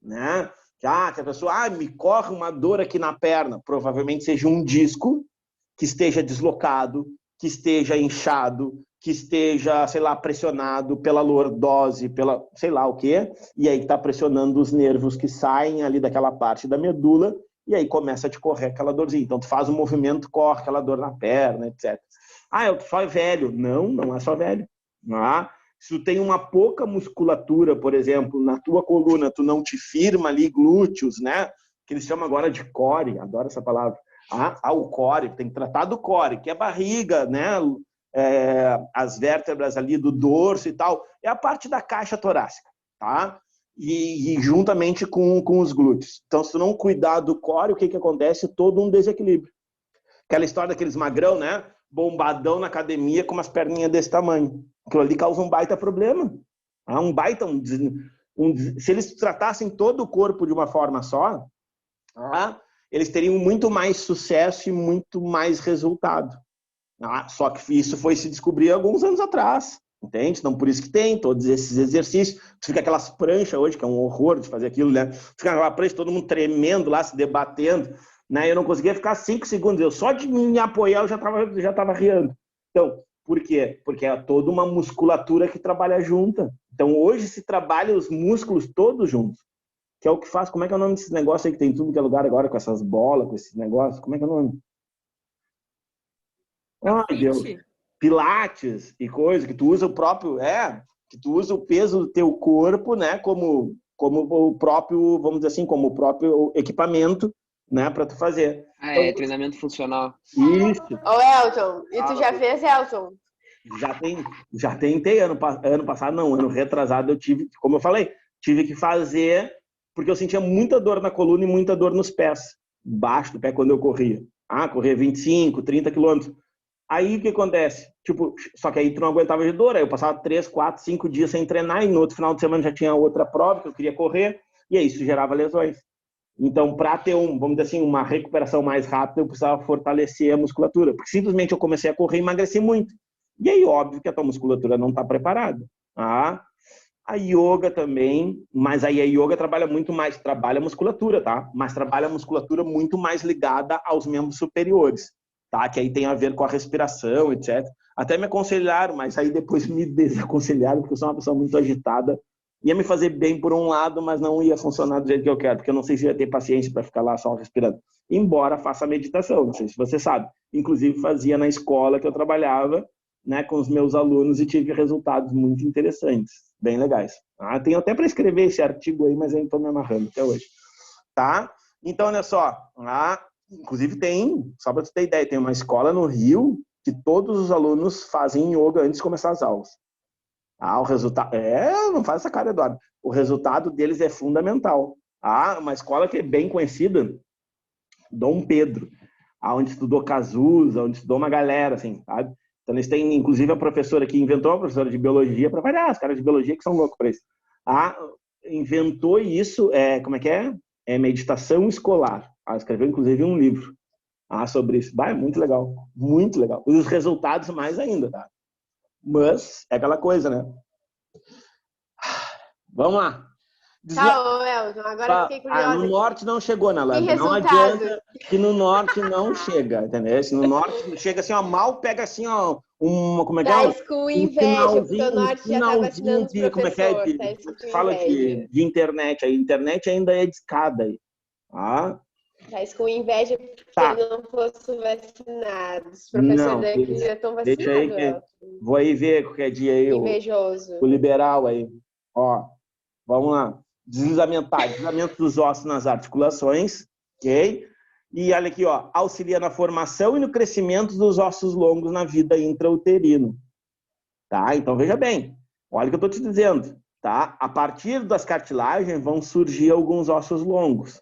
né? Que a pessoa, me corre uma dor aqui na perna. Provavelmente seja um disco que esteja deslocado, que esteja inchado, que esteja, sei lá, pressionado pela lordose, pela sei lá o quê, e aí está pressionando os nervos que saem ali daquela parte da medula, e aí começa a te correr aquela dorzinha. Então, tu faz um movimento, corre aquela dor na perna, etc. Eu só é velho. Não é só velho. Se tu tem uma pouca musculatura, por exemplo, na tua coluna, tu não te firma ali glúteos, né? Que eles chamam agora de core, adoro essa palavra. O core, tem que tratar do core, que é a barriga, né? As vértebras ali do dorso e tal, é a parte da caixa torácica, tá? E juntamente com os glúteos. Então, se tu não cuidar do core, o que acontece? Todo um desequilíbrio. Aquela história daqueles magrão, né? Bombadão na academia com umas perninhas desse tamanho. Aquilo ali causa um baita problema. Se eles tratassem todo o corpo de uma forma só, eles teriam muito mais sucesso e muito mais resultado. Só que isso foi se descobrir alguns anos atrás, entende? Então, por isso que tem todos esses exercícios. Fica aquelas pranchas hoje, que é um horror de fazer aquilo, né? Fica aquela prancha, todo mundo tremendo lá, se debatendo, né? Eu não conseguia ficar 5 segundos. Eu só de me apoiar, eu já estava riando. Então, por quê? Porque é toda uma musculatura que trabalha junta. Então, hoje se trabalha os músculos todos juntos. Que é o que faz... Como é que é o nome desses negócios aí que tem tudo que é lugar agora, com essas bolas, com esses negócios? Como é que é o nome? Ai, Deus. Pilates e coisa, que tu usa o próprio... que tu usa o peso do teu corpo, né? Como o próprio, vamos dizer assim, como o próprio equipamento, né? Para tu fazer. É treinamento funcional. Isso. Ô, Elton, e tu já fez, Elton? Já tentei ano passado, não, ano retrasado eu tive, como eu falei, tive que fazer porque eu sentia muita dor na coluna e muita dor nos pés, embaixo do pé quando eu corria. Corria 25, 30 quilômetros. Aí o que acontece? Tipo, só que aí tu não aguentava de dor, aí eu passava 3, 4, 5 dias sem treinar e no outro final de semana já tinha outra prova que eu queria correr e aí isso gerava lesões. Então, para ter vamos dizer assim, uma recuperação mais rápida, eu precisava fortalecer a musculatura, porque simplesmente eu comecei a correr e emagreci muito. E aí, óbvio que a tua musculatura não está preparada. A yoga também, mas aí a yoga trabalha muito mais, trabalha a musculatura, tá? Mas trabalha a musculatura muito mais ligada aos membros superiores, tá? Que aí tem a ver com a respiração, etc. Até me aconselharam, mas aí depois me desaconselharam, porque eu sou uma pessoa muito agitada. Ia me fazer bem por um lado, mas não ia funcionar do jeito que eu quero, porque eu não sei se ia ter paciência para ficar lá só respirando. Embora faça meditação, não sei se você sabe. Inclusive fazia na escola que eu trabalhava, né, com os meus alunos e tive resultados muito interessantes, bem legais. Tenho até para escrever esse artigo aí, mas ainda estou me amarrando até hoje. Tá? Então, olha só. Inclusive tem, só para você ter ideia, tem uma escola no Rio que todos os alunos fazem yoga antes de começar as aulas. O resultado... não faz essa cara, Eduardo. O resultado deles é fundamental. Uma escola que é bem conhecida, Dom Pedro, onde estudou Cazuza, onde estudou uma galera, assim, sabe? Então, eles têm, inclusive, a professora que inventou, a professora de biologia, para variar, os caras de biologia que são loucos para isso. Inventou isso, como é que é? É meditação escolar. Escreveu, inclusive, um livro sobre isso. É muito legal, muito legal. E os resultados mais ainda, tá? Mas é aquela coisa, né? Vamos lá. Tá, Elton, agora eu fiquei curiosa. No norte não chegou, né, Landa? Não adianta que no norte não chega, entendeu? Se no norte chega assim, mal pega assim, como é que é? Tá com inveja, porque o norte já tá vacinando os como é que é? Fala de internet. A internet ainda é de escada aí. Tá com inveja porque ele não fosse vacinado. Os professores daqui já estão vacinados. Deixa aí vou aí ver qualquer dia aí. Invejoso. O liberal aí. Vamos lá. Deslizamento dos ossos nas articulações, ok? E olha aqui, auxilia na formação e no crescimento dos ossos longos na vida intrauterina. Tá? Então, veja bem. Olha o que eu estou te dizendo. Tá? A partir das cartilagens vão surgir alguns ossos longos.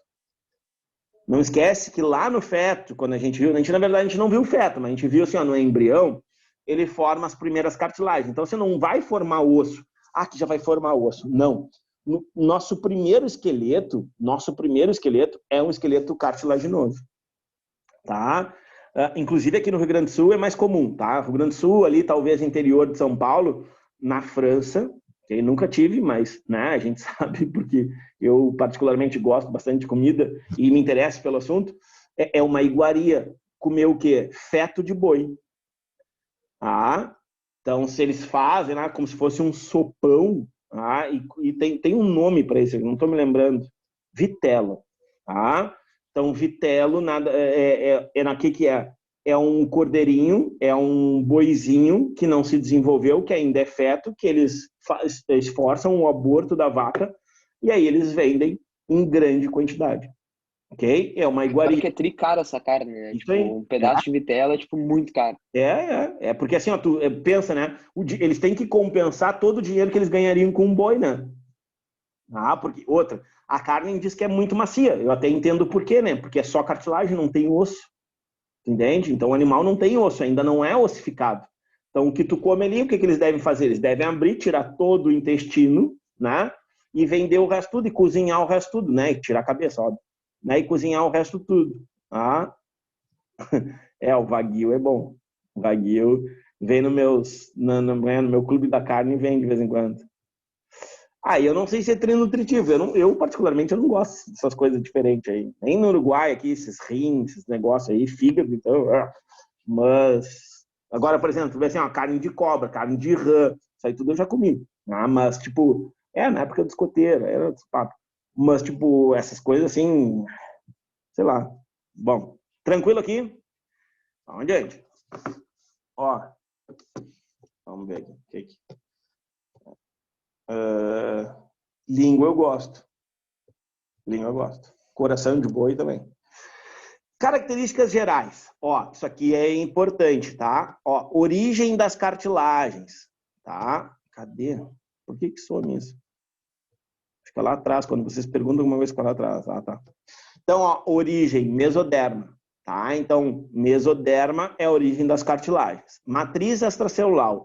Não esquece que lá no feto, quando a gente viu, na verdade a gente não viu o feto, mas a gente viu assim, no embrião, ele forma as primeiras cartilagens. Então você não vai formar o osso. Que já vai formar o osso. Não. Nosso primeiro esqueleto é um esqueleto cartilaginoso. Tá? Inclusive aqui no Rio Grande do Sul é mais comum, tá? Rio Grande do Sul, ali talvez interior de São Paulo, na França, que nunca tive, mas né, a gente sabe porque eu particularmente gosto bastante de comida e me interesso pelo assunto, é uma iguaria comer o quê? Feto de boi. Então, se eles fazem como se fosse um sopão, e tem um nome para isso, não estou me lembrando, vitelo. Então, vitelo é um cordeirinho, é um boizinho que não se desenvolveu, que ainda é feto, que eles esforçam o aborto da vaca e aí eles vendem em grande quantidade. Ok? É uma iguaria. Porque é tricaro essa carne, né? Isso aí. Um pedaço de vitela é muito caro. Porque assim, tu pensa, né? Eles têm que compensar todo o dinheiro que eles ganhariam com um boi, né? Porque a carne diz que é muito macia. Eu até entendo por quê, né? Porque é só cartilagem, não tem osso. Entende? Então o animal não tem osso, ainda não é ossificado. Então o que tu come ali, o que eles devem fazer? Eles devem abrir, tirar todo o intestino, né? E vender o resto tudo, e cozinhar o resto tudo, né? E tirar a cabeça, óbvio. né, e cozinhar o resto tudo, tá? O Wagyu é bom. O Wagyu vem no meu clube da carne, vem de vez em quando. Eu não sei se é treino nutritivo. Eu particularmente, eu não gosto dessas coisas diferentes aí. Nem no Uruguai aqui, esses rins, esses negócios aí, fígado, então... Mas... Agora, por exemplo, assim, carne de cobra, carne de rã, isso aí tudo eu já comi. Mas, tipo, na época do escoteiro, era outro papo. Mas, tipo, essas coisas assim, sei lá. Bom, tranquilo aqui? Vamos adiante. Ó, vamos ver aqui. Língua eu gosto. Coração de boi também. Características gerais. Ó, isso aqui é importante, tá? Ó, origem das cartilagens, tá? Cadê? Por que some isso? Acho que é lá atrás, quando vocês perguntam alguma vez, que é lá atrás. Tá. Então, ó, origem, mesoderma, tá? Então, mesoderma é a origem das cartilagens. Matriz extracelular.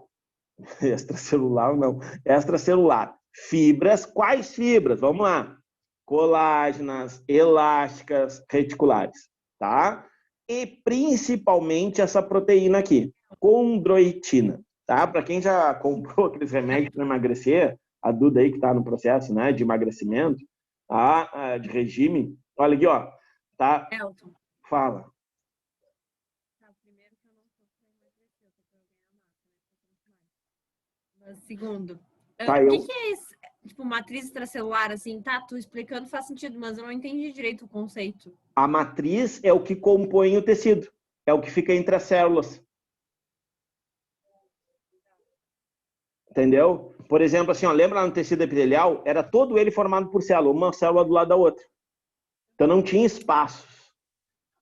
Extracelular não. Extracelular. Fibras. Quais fibras? Vamos lá. Colágenas, elásticas, reticulares, tá? E principalmente essa proteína aqui, condroitina, tá? Para quem já comprou aqueles remédios para emagrecer, a Duda aí que está no processo, né, de emagrecimento, tá? De regime, olha aqui, ó, tá? Elton. Fala. Primeiro que eu não tô para emagrecer, eu tô para ganhar massa, né? Mas segundo, o que é isso? Tipo, matriz extracelular, assim, tá? Tu explicando faz sentido, mas eu não entendi direito o conceito. A matriz é o que compõe o tecido. É o que fica entre as células. Entendeu? Por exemplo, assim, ó, lembra lá no tecido epitelial? Era todo ele formado por célula, uma célula do lado da outra. Então não tinha espaços.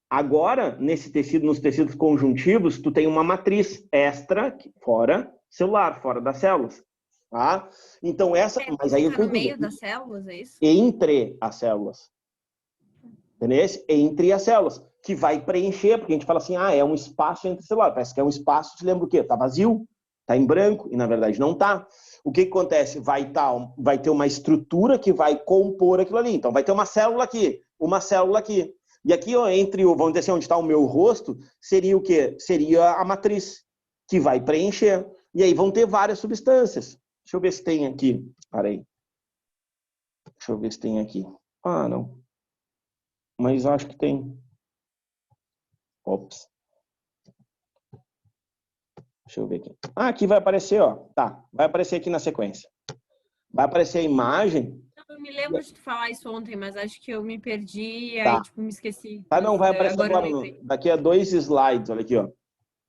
Agora, nesse tecido, nos tecidos conjuntivos, tu tem uma matriz extra, fora celular, fora das células. Tá? Então mas aí no meio das células, é isso? Entre as células. Entendeu? Entre as células, que vai preencher, porque a gente fala assim, é um espaço entre celular, parece que é um espaço, te lembra o quê? Tá vazio, tá em branco, e na verdade não tá. O que acontece? Vai ter uma estrutura que vai compor aquilo ali. Então vai ter uma célula aqui. E aqui, ó, vamos dizer assim, onde está o meu rosto, seria o quê? Seria a matriz, que vai preencher. E aí vão ter várias substâncias. Deixa eu ver se tem aqui. Parei. Deixa eu ver se tem aqui. Não. Mas acho que tem. Ops. Deixa eu ver aqui. Aqui vai aparecer, ó. Tá. Vai aparecer aqui na sequência. Vai aparecer a imagem. Eu me lembro de tu falar isso ontem, mas acho que eu me perdi e Tá. aí, tipo, me esqueci. Não, vai aparecer agora. Eu Daqui a 2 slides. Olha aqui, ó.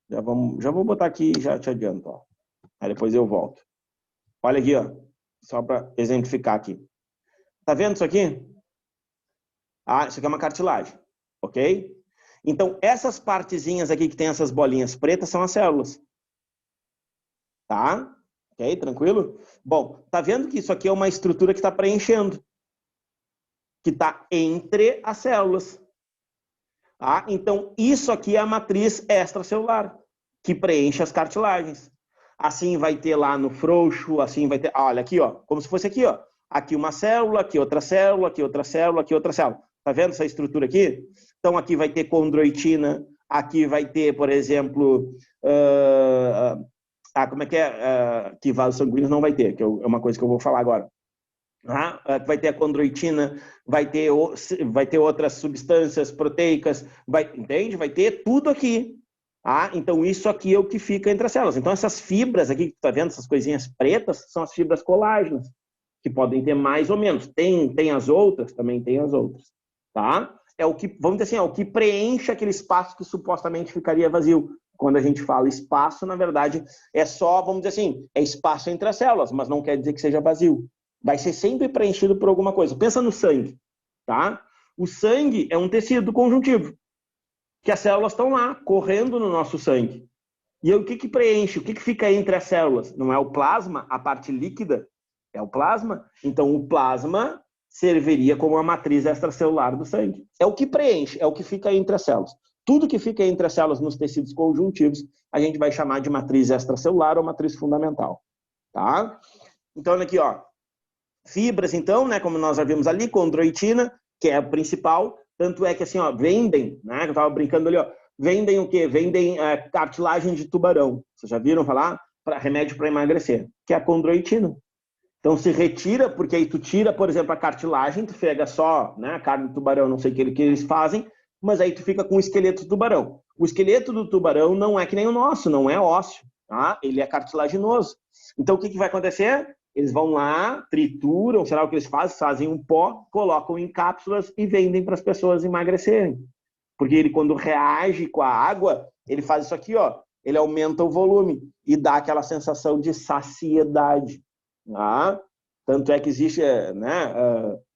Já vou botar aqui e já te adianto, ó. Aí depois eu volto. Olha aqui, ó. Só para exemplificar aqui. Tá vendo isso aqui? Isso aqui é uma cartilagem. Ok? Então, essas partezinhas aqui que tem essas bolinhas pretas são as células. Tá? Ok? Tranquilo? Bom, tá vendo que isso aqui é uma estrutura que está preenchendo. Que está entre as células. Tá? Então, isso aqui é a matriz extracelular, que preenche as cartilagens. Assim vai ter lá no frouxo, assim vai ter... olha aqui, ó, como se fosse aqui, ó. Aqui uma célula, aqui outra célula, aqui outra célula, aqui outra célula. Tá vendo essa estrutura aqui? Então, aqui vai ter condroitina, aqui vai ter, por exemplo... como é que é? Que vasos sanguíneos não vai ter, que é uma coisa que eu vou falar agora. Vai ter a condroitina, vai ter outras substâncias proteicas, entende? Vai ter tudo aqui. Então, isso aqui é o que fica entre as células. Então, essas fibras aqui que tu tá vendo, essas coisinhas pretas, são as fibras colágenas, que podem ter mais ou menos. Tem as outras? Também tem as outras. Tá? É o que, vamos dizer assim, é o que preenche aquele espaço que supostamente ficaria vazio. Quando a gente fala espaço, na verdade, é só, vamos dizer assim, é espaço entre as células, mas não quer dizer que seja vazio. Vai ser sempre preenchido por alguma coisa. Pensa no sangue, tá? O sangue é um tecido conjuntivo, que as células estão lá, correndo no nosso sangue. E o que preenche? O que fica entre as células? Não é o plasma, a parte líquida? É o plasma? Então, o plasma serviria como a matriz extracelular do sangue. É o que preenche, é o que fica entre as células. Tudo que fica entre as células nos tecidos conjuntivos, a gente vai chamar de matriz extracelular ou matriz fundamental. Tá? Então, olha aqui, ó. Fibras, então, né, como nós já vimos ali, condroitina, que é a principal, Tanto é que, assim, ó, vendem, né? Eu tava brincando ali, ó. Vendem o quê? Vendem cartilagem de tubarão. Vocês já viram falar? Remédio para emagrecer, que é a condroitina. Então, se retira, porque aí tu tira, por exemplo, a cartilagem, tu pega só, né, a carne do tubarão, não sei o que eles fazem, mas aí tu fica com o esqueleto do tubarão. O esqueleto do tubarão não é que nem o nosso, não é ósseo, tá? Ele é cartilaginoso. Então, o que vai acontecer? Eles vão lá, trituram, sei lá o que eles fazem, fazem um pó, colocam em cápsulas e vendem para as pessoas emagrecerem. Porque ele, quando reage com a água, ele faz isso aqui, ó, ele aumenta o volume e dá aquela sensação de saciedade. Ah, tanto é que existe, né,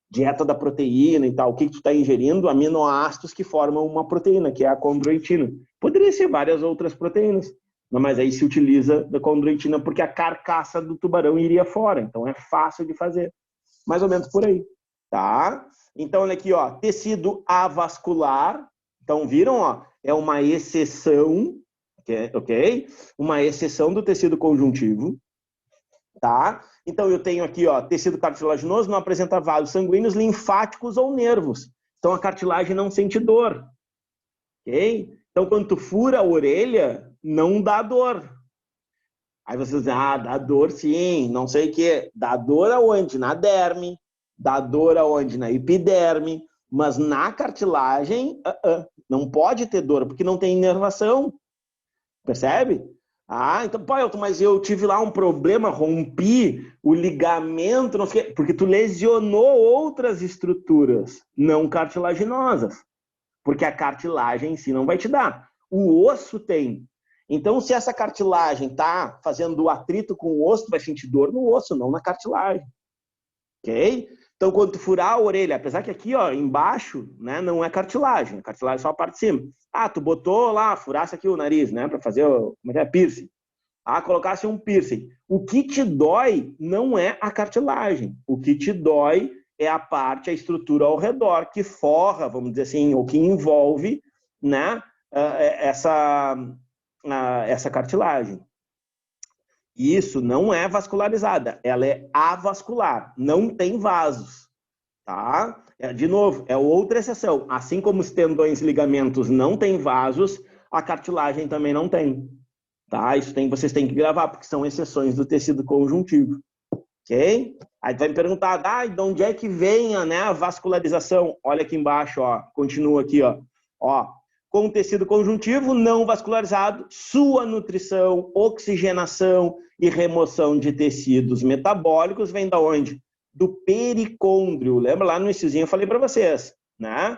dieta da proteína e tal. O que tu está ingerindo? Aminoácidos que formam uma proteína, que é a condroitina. Poderia ser várias outras proteínas, mas aí se utiliza da condroitina porque a carcaça do tubarão iria fora. Então é fácil de fazer. Mais ou menos por aí, tá? Então olha aqui, ó, tecido avascular. Então viram, ó, é uma exceção, ok? Uma exceção do tecido conjuntivo. Tá? Então, eu tenho aqui, ó, tecido cartilaginoso, não apresenta vasos sanguíneos, linfáticos ou nervos. Então, a cartilagem não sente dor. Ok? Então, quando tu fura a orelha, não dá dor. Aí vocês dizem, dá dor sim, não sei o quê. Dá dor aonde? Na derme. Dá dor aonde? Na epiderme. Mas na cartilagem, não pode ter dor, porque não tem inervação. Percebe? Então, pô, Elton, mas eu tive lá um problema, rompi o ligamento, não sei, porque tu lesionou outras estruturas não cartilaginosas. Porque a cartilagem em si não vai te dar. O osso tem. Então, se essa cartilagem tá fazendo atrito com o osso, tu vai sentir dor no osso, não na cartilagem. Ok? Então, quando tu furar a orelha, apesar que aqui, ó, embaixo, né, não é cartilagem. A cartilagem é só a parte de cima. Tu botou lá, furasse aqui o nariz, né, para fazer piercing. Colocasse um piercing. O que te dói não é a cartilagem. O que te dói é a parte, a estrutura ao redor, que forra, vamos dizer assim, ou que envolve, né, essa cartilagem. Isso não é vascularizada, ela é avascular, não tem vasos, tá? De novo, é outra exceção. Assim como os tendões e ligamentos não têm vasos, a cartilagem também não tem, tá? Isso vocês têm que gravar, porque são exceções do tecido conjuntivo, ok? Aí tu vai me perguntar, de onde é que vem a vascularização? Olha aqui embaixo, ó, continua aqui, ó. Com o tecido conjuntivo não vascularizado, sua nutrição, oxigenação e remoção de tecidos metabólicos vem da onde? Do pericôndrio. Lembra lá no iniciozinho eu falei para vocês, né?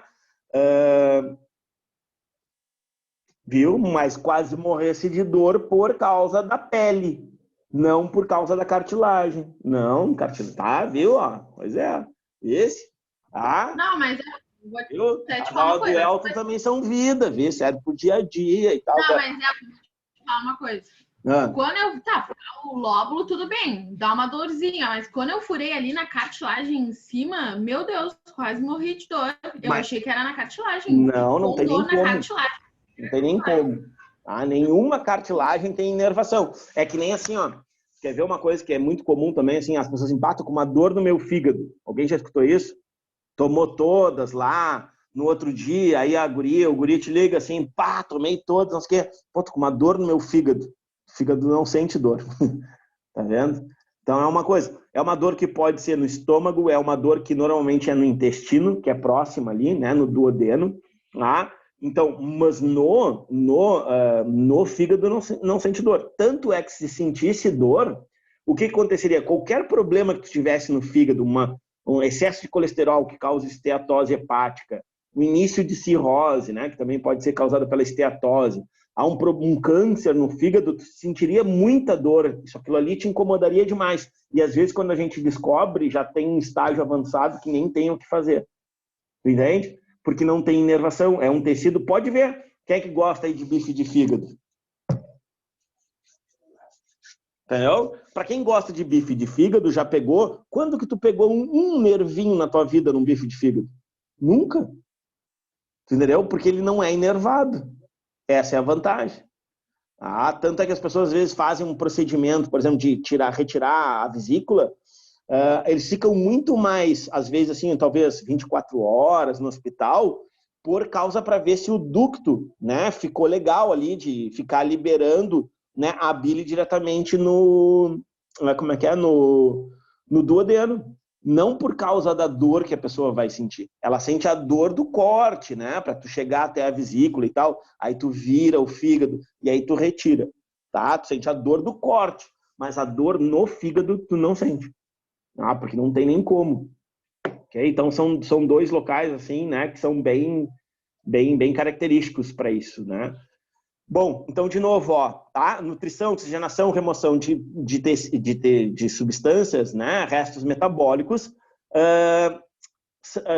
Viu? Mas quase morresse de dor por causa da pele, não por causa da cartilagem. Não, cartilagem, tá? Viu? Pois é. Esse, tá? Não, mas vou te falar uma coisa. Do Elton também são vida, viu? Serve pro dia a dia e tal. Não, mas vou te falar uma coisa. Quando eu o lóbulo, tudo bem, dá uma dorzinha, mas quando eu furei ali na cartilagem em cima, meu Deus, quase morri de dor. Eu achei que era na cartilagem. Não tem nem como. Cartilagem. Não tem nem como. Nenhuma cartilagem tem inervação. É que nem assim, ó. Quer ver uma coisa que é muito comum também, assim, as pessoas empatam com uma dor no meu fígado. Alguém já escutou isso? Tomou todas lá, no outro dia, aí o guri te liga assim, tomei todas, não sei o quê. Tô com uma dor no meu fígado. O fígado não sente dor. Tá vendo? Então é uma coisa, é uma dor que pode ser no estômago, é uma dor que normalmente é no intestino, que é próxima ali, né, no duodeno, tá? Então, mas no fígado não sente dor. Tanto é que se sentisse dor, o que aconteceria? Qualquer problema que tu tivesse no fígado, um excesso de colesterol que causa esteatose hepática, o início de cirrose, né, que também pode ser causada pela esteatose, há um câncer no fígado, tu sentiria muita dor, aquilo ali te incomodaria demais. E às vezes quando a gente descobre, já tem um estágio avançado que nem tem o que fazer. Tu entende? Porque não tem inervação, é um tecido, pode ver. Quem é que gosta aí de bife de fígado? Entendeu? Para quem gosta de bife de fígado, já pegou? Quando que tu pegou um nervinho na tua vida num bife de fígado? Nunca. Entendeu? Porque ele não é inervado. Essa é a vantagem. Tanto é que as pessoas às vezes fazem um procedimento, por exemplo, de retirar a vesícula, eles ficam muito mais, às vezes assim, talvez 24 horas no hospital, por causa para ver se o ducto, né, ficou legal ali de ficar liberando, né, a bile diretamente no duodeno. Não por causa da dor que a pessoa vai sentir. Ela sente a dor do corte, né, para tu chegar até a vesícula e tal. Aí tu vira o fígado e aí tu retira, tá? Tu sente a dor do corte, mas a dor no fígado tu não sente. Porque não tem nem como. Okay? Então são dois locais assim, né, que são bem característicos para isso, né? Bom, então de novo, ó, tá? Nutrição, oxigenação, remoção de substâncias, né, restos metabólicos,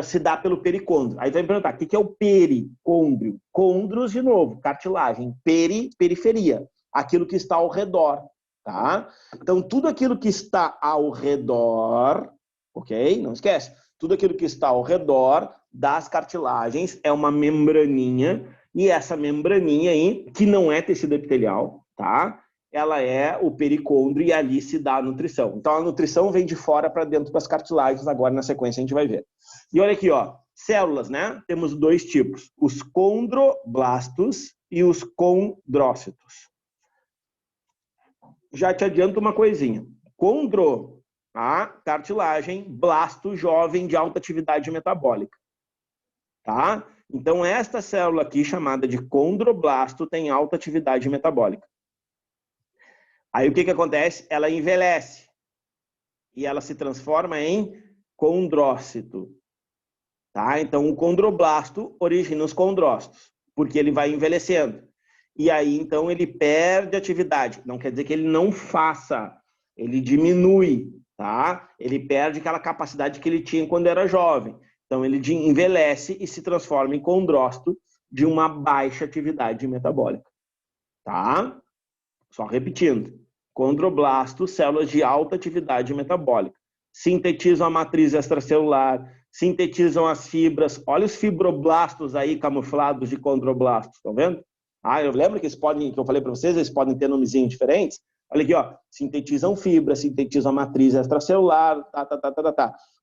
se dá pelo pericôndrio. Aí vai me perguntar, o que é o pericôndrio? Côndrios, de novo, cartilagem, periferia, aquilo que está ao redor, tá? Então tudo aquilo que está ao redor, ok? Não esquece, tudo aquilo que está ao redor das cartilagens é uma membraninha, e essa membraninha aí, que não é tecido epitelial, tá? Ela é o pericôndrio e ali se dá a nutrição. Então a nutrição vem de fora para dentro das cartilagens, agora na sequência a gente vai ver. E olha aqui, ó, células, né? Temos dois tipos, os condroblastos e os condrócitos. Já te adianto uma coisinha. Condro, a cartilagem, blasto, jovem de alta atividade metabólica. Tá? Então, esta célula aqui, chamada de condroblasto, tem alta atividade metabólica. Aí, o que acontece? Ela envelhece. E ela se transforma em condrócito. Tá? Então, o condroblasto origina os condrócitos, porque ele vai envelhecendo. E aí, então, ele perde atividade. Não quer dizer que ele não faça, ele diminui, tá? Ele perde aquela capacidade que ele tinha quando era jovem. Então, ele envelhece e se transforma em condrócito de uma baixa atividade metabólica. Tá? Só repetindo. Condroblasto, células de alta atividade metabólica. Sintetizam a matriz extracelular, sintetizam as fibras. Olha os fibroblastos aí camuflados de condroblastos, estão vendo? Eu lembro que que eu falei para vocês, eles podem ter nomezinhos diferentes. Olha aqui, ó, sintetizam fibra, sintetizam a matriz extracelular,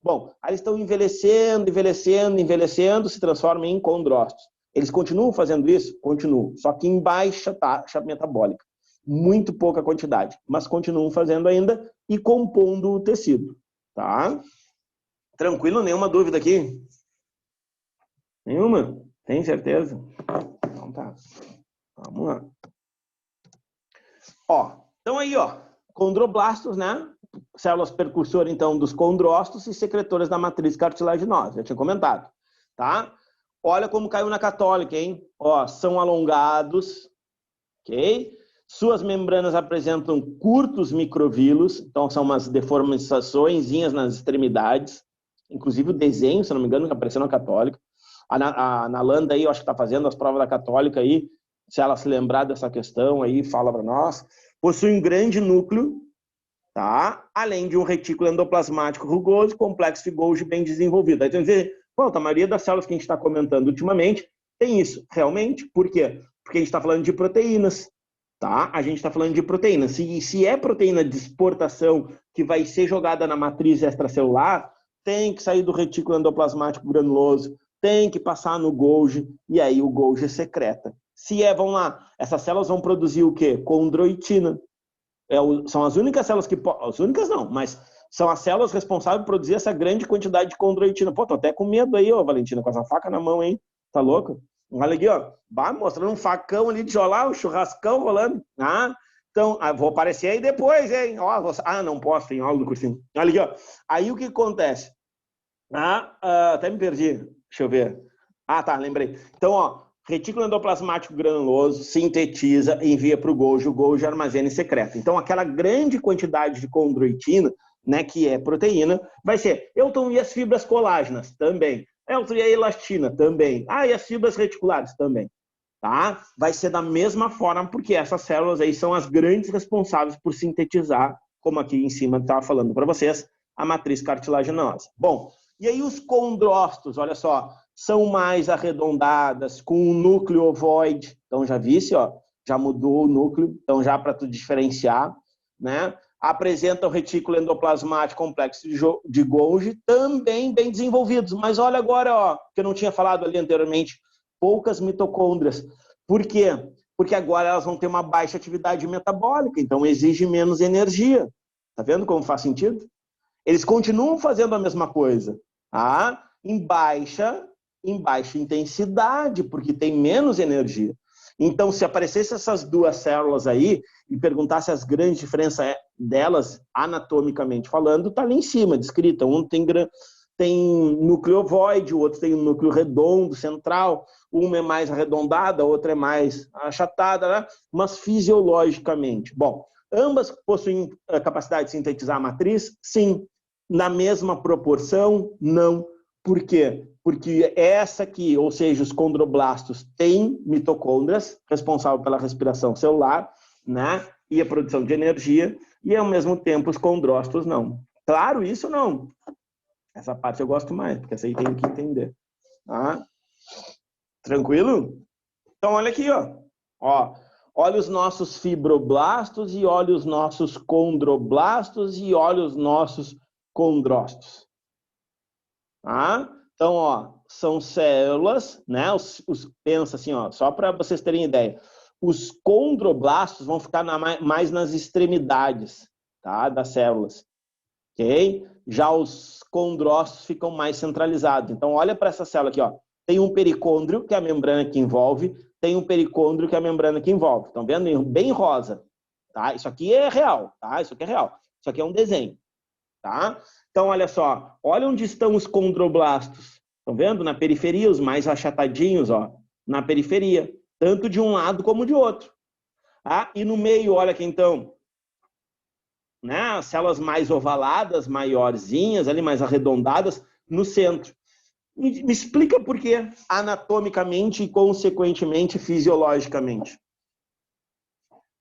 Bom, aí eles estão envelhecendo, se transformam em condrócitos. Eles continuam fazendo isso? Continuam, só que em baixa taxa metabólica. Muito pouca quantidade, mas continuam fazendo ainda e compondo o tecido, tá? Tranquilo? Nenhuma dúvida aqui? Nenhuma? Tem certeza? Então tá. Vamos lá. Ó, então aí, ó, condroblastos, né? Células percursoras, então, dos condrócitos e secretoras da matriz cartilaginosa. Já tinha comentado, tá? Olha como caiu na católica, hein? Ó, são alongados, ok? Suas membranas apresentam curtos microvílos, então são umas deformaçõezinhas nas extremidades. Inclusive o desenho, se não me engano, que apareceu na católica. A Nalanda aí, eu acho que está fazendo as provas da católica aí, se ela se lembrar dessa questão aí, fala para nós. Possui um grande núcleo, tá? Além de um retículo endoplasmático rugoso, complexo de Golgi bem desenvolvido. Aí tem que dizer, pronto, a maioria das células que a gente está comentando ultimamente tem isso, realmente. Por quê? Porque a gente está falando de proteínas, tá? A gente está falando de proteínas. Se é proteína de exportação que vai ser jogada na matriz extracelular, tem que sair do retículo endoplasmático granuloso, tem que passar no Golgi, e aí o Golgi secreta. Vamos lá, essas células vão produzir o quê? Condroitina. São as únicas células que... As únicas não, mas são as células responsáveis por produzir essa grande quantidade de condroitina. Pô, tô até com medo aí, ó, Valentina, com essa faca na mão, hein? Tá louco? Olha aqui, ó. Mostrando um facão ali de jolar, um churrascão rolando. Então, vou aparecer aí depois, hein? Ó, não posso, tem aula do cursinho. Olha aqui, ó. Aí o que acontece? Até me perdi. Deixa eu ver. Tá, lembrei. Então, ó, retículo endoplasmático granuloso sintetiza, envia para o Golgi armazena e secreta. Então, aquela grande quantidade de condroitina, né, que é proteína, vai ser. E as fibras colágenas? Também. E a elastina? Também. E as fibras reticulares? Também. Tá? Vai ser da mesma forma, porque essas células aí são as grandes responsáveis por sintetizar, como aqui em cima estava falando para vocês, a matriz cartilaginosa. Bom, e aí os condrócitos, olha só, são mais arredondadas, com um núcleo ovoide. Então, já visse, ó, já mudou o núcleo, então já para tu diferenciar, né? Apresenta o retículo endoplasmático complexo de Golgi, também bem desenvolvidos. Mas olha agora, ó, que eu não tinha falado ali anteriormente, poucas mitocôndrias. Por quê? Porque agora elas vão ter uma baixa atividade metabólica, então exige menos energia. Tá vendo como faz sentido? Eles continuam fazendo a mesma coisa, tá? Em baixa intensidade, porque tem menos energia. Então, se aparecesse essas duas células aí e perguntasse as grandes diferenças delas, anatomicamente falando, tá ali em cima, descrita. Um tem núcleo ovoide, o outro tem um núcleo redondo, central. Uma é mais arredondada, a outra é mais achatada, né? Mas fisiologicamente. Bom, ambas possuem a capacidade de sintetizar a matriz? Sim. Na mesma proporção? Não. Por quê? Porque essa aqui, ou seja, os condroblastos, têm mitocôndrias, responsável pela respiração celular, né? E a produção de energia, e ao mesmo tempo os condrócitos não. Claro, isso não. Essa parte eu gosto mais, porque essa aí tem que entender. Tá? Tranquilo? Então, olha aqui, ó. Olha os nossos fibroblastos e olha os nossos condroblastos e olha os nossos condrócitos. Tá? Então, ó, são células, né? Pensa assim, ó, só para vocês terem ideia. Os condroblastos vão ficar mais nas extremidades, tá? Das células. Ok? Já os condrócitos ficam mais centralizados. Então, olha para essa célula aqui, ó. Tem um pericôndrio, que é a membrana que envolve, tem um pericôndrio, que é a membrana que envolve. Estão vendo? Bem rosa. Tá? Isso aqui é real, tá? Isso aqui é real. Isso aqui é um desenho. Tá? Então, olha só. Olha onde estão os condroblastos. Estão vendo? Na periferia, os mais achatadinhos, ó. Na periferia. Tanto de um lado como de outro. Tá? E no meio, olha aqui, então. Né? As células mais ovaladas, maiorzinhas, ali mais arredondadas, no centro. Me explica por quê, anatomicamente e, consequentemente, fisiologicamente.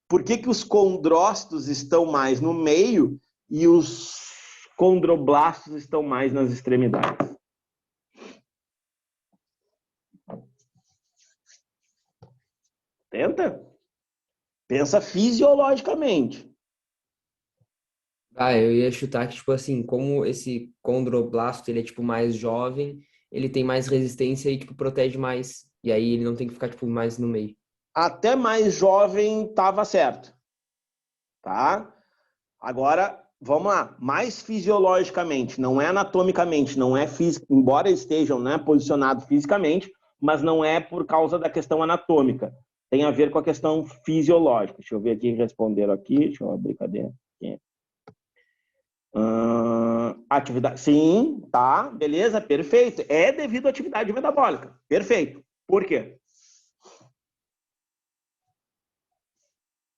Por que que os condrócitos estão mais no meio e os condroblastos estão mais nas extremidades? Tenta. Pensa fisiologicamente. Eu ia chutar que, tipo assim, como esse condroblasto, ele é, tipo, mais jovem, ele tem mais resistência e, tipo, protege mais. E aí ele não tem que ficar, tipo, mais no meio. Até mais jovem estava certo. Tá? Agora, vamos lá. Mais fisiologicamente, não é anatomicamente, não é físico, embora estejam, né, posicionados fisicamente, mas não é por causa da questão anatômica. Tem a ver com a questão fisiológica. Deixa eu ver aqui, responderam aqui. Deixa eu abrir, cadê? Aqui. Atividade, sim, tá, beleza, perfeito. É devido à atividade metabólica, perfeito. Por quê?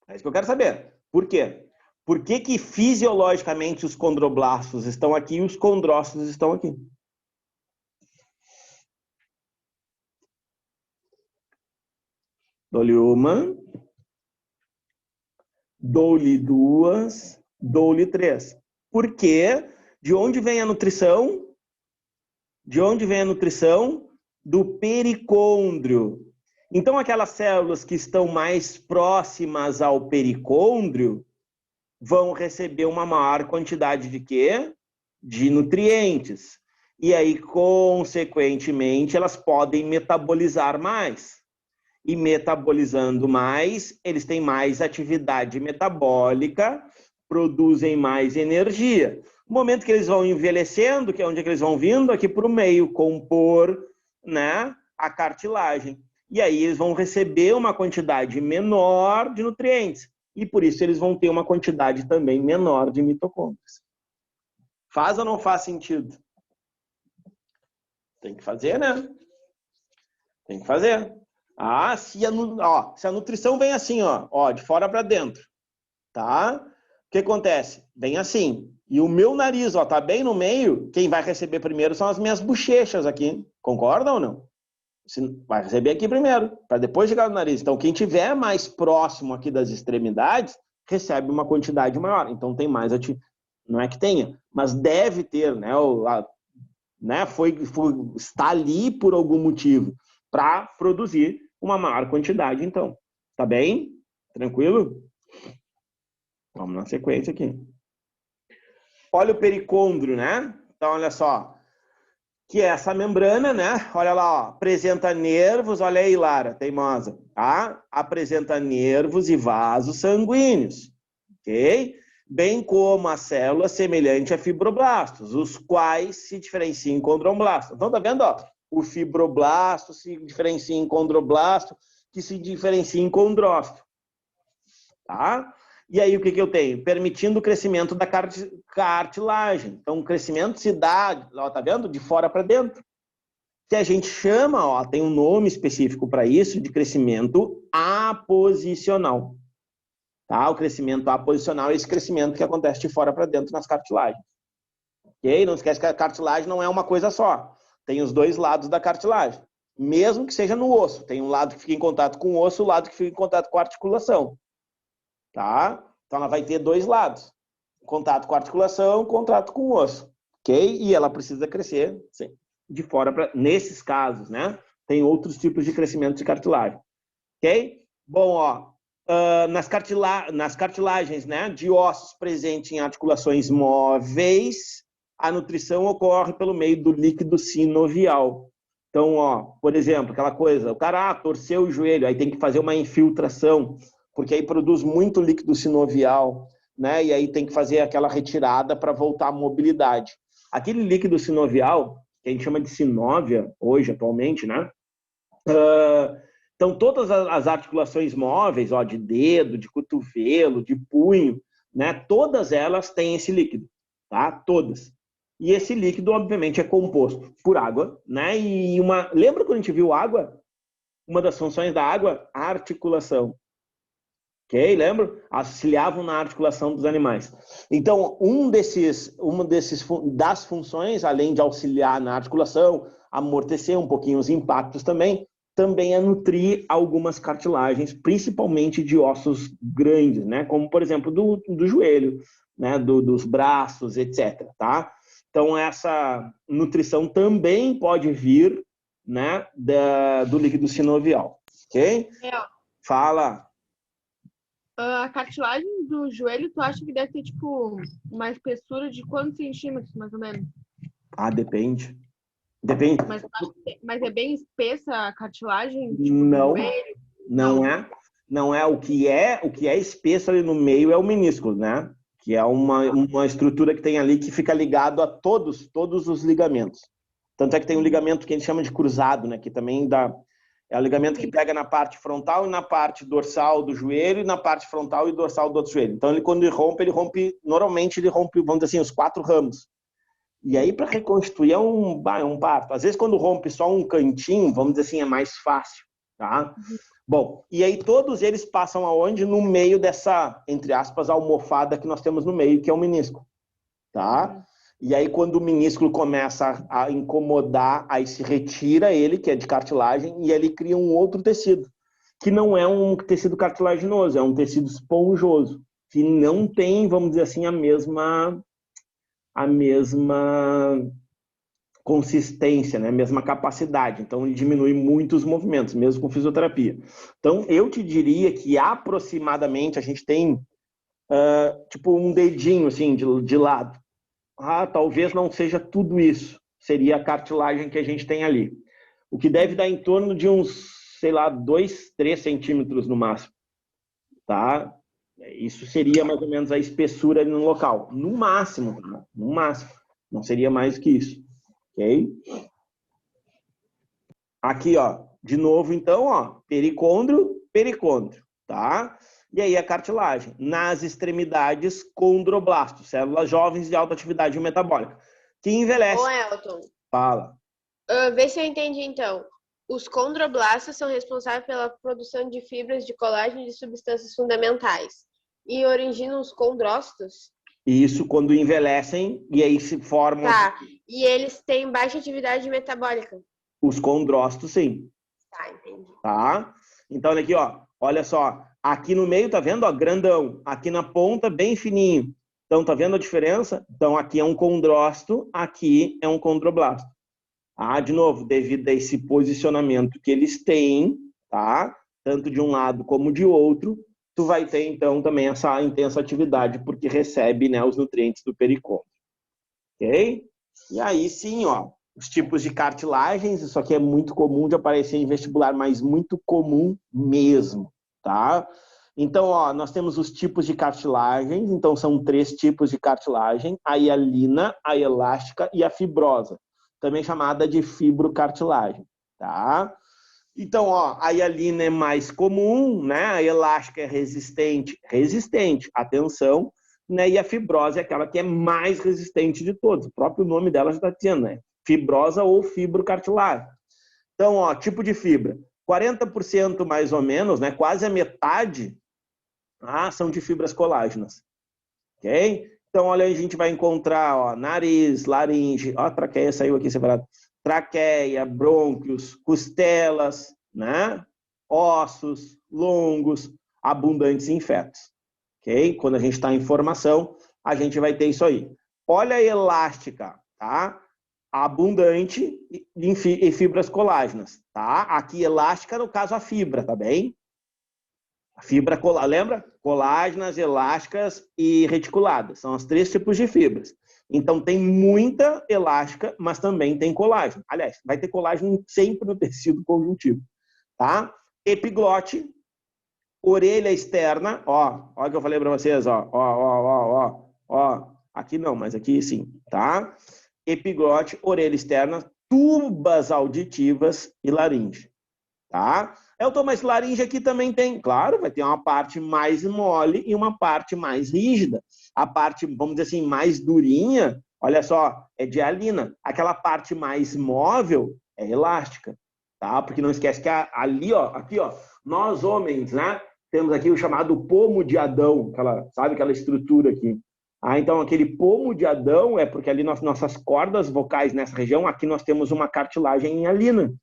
É isso que eu quero saber. Por quê? Por que que fisiologicamente os condroblastos estão aqui e os condrócitos estão aqui? Dou-lhe uma, dou-lhe duas, dou-lhe três. Por quê? De onde vem a nutrição? De onde vem a nutrição? Do pericôndrio. Então, aquelas células que estão mais próximas ao pericôndrio vão receber uma maior quantidade de quê? De nutrientes. E aí, consequentemente, elas podem metabolizar mais. E metabolizando mais, eles têm mais atividade metabólica, produzem mais energia. No momento que eles vão envelhecendo, que é onde é que eles vão vindo? Aqui para o meio, compor, né, a cartilagem. E aí eles vão receber uma quantidade menor de nutrientes. E por isso eles vão ter uma quantidade também menor de mitocôndrias. Faz ou não faz sentido? Tem que fazer, né? Tem que fazer. Se a nutrição vem assim, ó, de fora para dentro, tá? O que acontece? Vem assim. E o meu nariz, ó, tá bem no meio, quem vai receber primeiro são as minhas bochechas aqui. Concorda ou não? Você vai receber aqui primeiro, para depois chegar no nariz. Então, quem tiver mais próximo aqui das extremidades, recebe uma quantidade maior. Então, tem mais atividade. Não é que tenha, mas deve ter, né? Está ali por algum motivo para produzir uma maior quantidade, então. Tá bem? Tranquilo? Vamos na sequência aqui. Olha o pericôndrio, né? Então, olha só. que é essa membrana, né? Olha lá, ó, apresenta nervos, olha aí, Lara, teimosa, tá? Apresenta nervos e vasos sanguíneos, ok? Bem como a célula semelhante a fibroblastos, os quais se diferenciam em condroblasto. Então, tá vendo, ó? O fibroblasto se diferencia em condroblasto, que se diferencia em condrócito, tá? E aí, o que eu tenho? Permitindo o crescimento da cartilagem. Então, o crescimento se dá, ó, tá vendo? De fora para dentro. Que a gente chama, ó, tem um nome específico para isso, de crescimento aposicional. Tá? O crescimento aposicional é esse crescimento que acontece de fora para dentro nas cartilagens. Ok? Não esquece que a cartilagem não é uma coisa só. Tem os dois lados da cartilagem. Mesmo que seja no osso. Tem um lado que fica em contato com o osso, o lado que fica em contato com a articulação. Tá? Então ela vai ter dois lados. Contato com a articulação, contato com o osso. Ok? E ela precisa crescer sim, de fora para... Nesses casos, né? Tem outros tipos de crescimento de cartilagem. Ok? Bom, ó. Nas cartilagens, né, de ossos presentes em articulações móveis, a nutrição ocorre pelo meio do líquido sinovial. Então, ó, por exemplo, aquela coisa, o cara torceu o joelho, aí tem que fazer uma infiltração, porque aí produz muito líquido sinovial, né, e aí tem que fazer aquela retirada para voltar à mobilidade. Aquele líquido sinovial, que a gente chama de sinóvia, hoje, atualmente, né, então, todas as articulações móveis, ó, de dedo, de cotovelo, de punho, né, todas elas têm esse líquido, tá? Todas. E esse líquido, obviamente, é composto por água, né? E lembra quando a gente viu água? Uma das funções da água, a articulação. Ok? Lembra? Auxiliavam na articulação dos animais. Então, das funções, além de auxiliar na articulação, amortecer um pouquinho os impactos também é nutrir algumas cartilagens, principalmente de ossos grandes, né? Como, por exemplo, do joelho, né? Dos braços, etc. Tá? Então, essa nutrição também pode vir, né? do líquido sinovial. Ok? Fala. A cartilagem do joelho, tu acha que deve ter, tipo, uma espessura de quantos centímetros, mais ou menos? Depende. Depende. Mas é bem espessa a cartilagem? Tipo, não, do joelho? não é. Não é. O que é espesso ali no meio é o menisco, né? Que é uma estrutura que tem ali que fica ligado a todos os ligamentos. Tanto é que tem um ligamento que a gente chama de cruzado, né? Que também é o ligamento que pega na parte frontal e na parte dorsal do joelho e na parte frontal e dorsal do outro joelho. Então, quando ele rompe, normalmente ele rompe, vamos dizer assim, os 4 ramos. E aí, para reconstituir, é um parto. Às vezes, quando rompe só um cantinho, vamos dizer assim, é mais fácil, tá? Bom, e aí todos eles passam aonde? No meio dessa, entre aspas, almofada que nós temos no meio, que é o menisco, tá? E aí, quando o menisco começa a incomodar, aí se retira ele, que é de cartilagem, e ele cria um outro tecido, que não é um tecido cartilaginoso, é um tecido esponjoso, que não tem, vamos dizer assim, a mesma consistência, né? A mesma capacidade. Então, ele diminui muito os movimentos, mesmo com fisioterapia. Então, eu te diria que aproximadamente a gente tem tipo um dedinho assim de lado. Talvez não seja tudo isso. Seria a cartilagem que a gente tem ali. O que deve dar em torno de uns, sei lá, 2, 3 centímetros no máximo. Tá? Isso seria mais ou menos a espessura ali no local. No máximo. Não seria mais que isso. Ok? Aqui, ó. De novo, então, ó. Pericôndrio, tá? E aí a cartilagem. Nas extremidades, condroblastos. Células jovens de alta atividade metabólica. Que envelhece. Ô, Elton. Fala. Vê se eu entendi, então. Os condroblastos são responsáveis pela produção de fibras de colágeno e de substâncias fundamentais. E originam os condrócitos? Isso, quando envelhecem e aí se formam... Tá, e eles têm baixa atividade metabólica? Os condrócitos, sim. Tá, entendi. Tá? Então, olha aqui, ó. Olha só. Aqui no meio, tá vendo, ó? Grandão. Aqui na ponta, bem fininho. Então, tá vendo a diferença? Então, aqui é um condrócito, aqui é um condroblasto. De novo, devido a esse posicionamento que eles têm, tá? Tanto de um lado como de outro, tu vai ter, então, também essa intensa atividade, porque recebe, né, os nutrientes do pericôndrio. Ok? E aí, sim, ó, os tipos de cartilagens, isso aqui é muito comum de aparecer em vestibular, mas muito comum mesmo, tá? Então, ó, nós temos os tipos de cartilagens, então são 3 tipos de cartilagem, a hialina, a elástica e a fibrosa, também chamada de fibrocartilagem, tá? Então, ó, a hialina é mais comum, né? A elástica é resistente, atenção, né? E a fibrosa é aquela que é mais resistente de todos. O próprio nome dela já está dizendo, né? Fibrosa ou fibrocartilagem. Então, ó, tipo de fibra, 40% mais ou menos, né? Quase a metade, são de fibras colágenas, ok? Então, olha, a gente vai encontrar, ó, nariz, laringe, ó, a traqueia saiu aqui separado. Traqueia, brônquios, costelas, né? Ossos longos, abundantes em fetos. Ok? Quando a gente está em formação, a gente vai ter isso aí. Olha a elástica, tá? Abundante em fibras colágenas, tá? Aqui elástica, no caso, a fibra, tá bem? A fibra, lembra? Colágenas, elásticas e reticuladas. São os 3 tipos de fibras. Então, tem muita elástica, mas também tem colágeno. Aliás, vai ter colágeno sempre no tecido conjuntivo, tá? Epiglote, orelha externa, ó o que eu falei para vocês, ó. Aqui não, mas aqui sim, tá? Epiglote, orelha externa, tubas auditivas e laringe, tá? Mas laringe aqui também tem, claro, vai ter uma parte mais mole e uma parte mais rígida. A parte, vamos dizer assim, mais durinha, olha só, é de hialina. Aquela parte mais móvel é elástica, tá? Porque não esquece que ali, ó, aqui, ó, nós homens, né, temos aqui o chamado pomo de Adão, sabe aquela estrutura aqui. Então, aquele pomo de Adão é porque ali nossas cordas vocais nessa região, aqui nós temos uma cartilagem em hialina.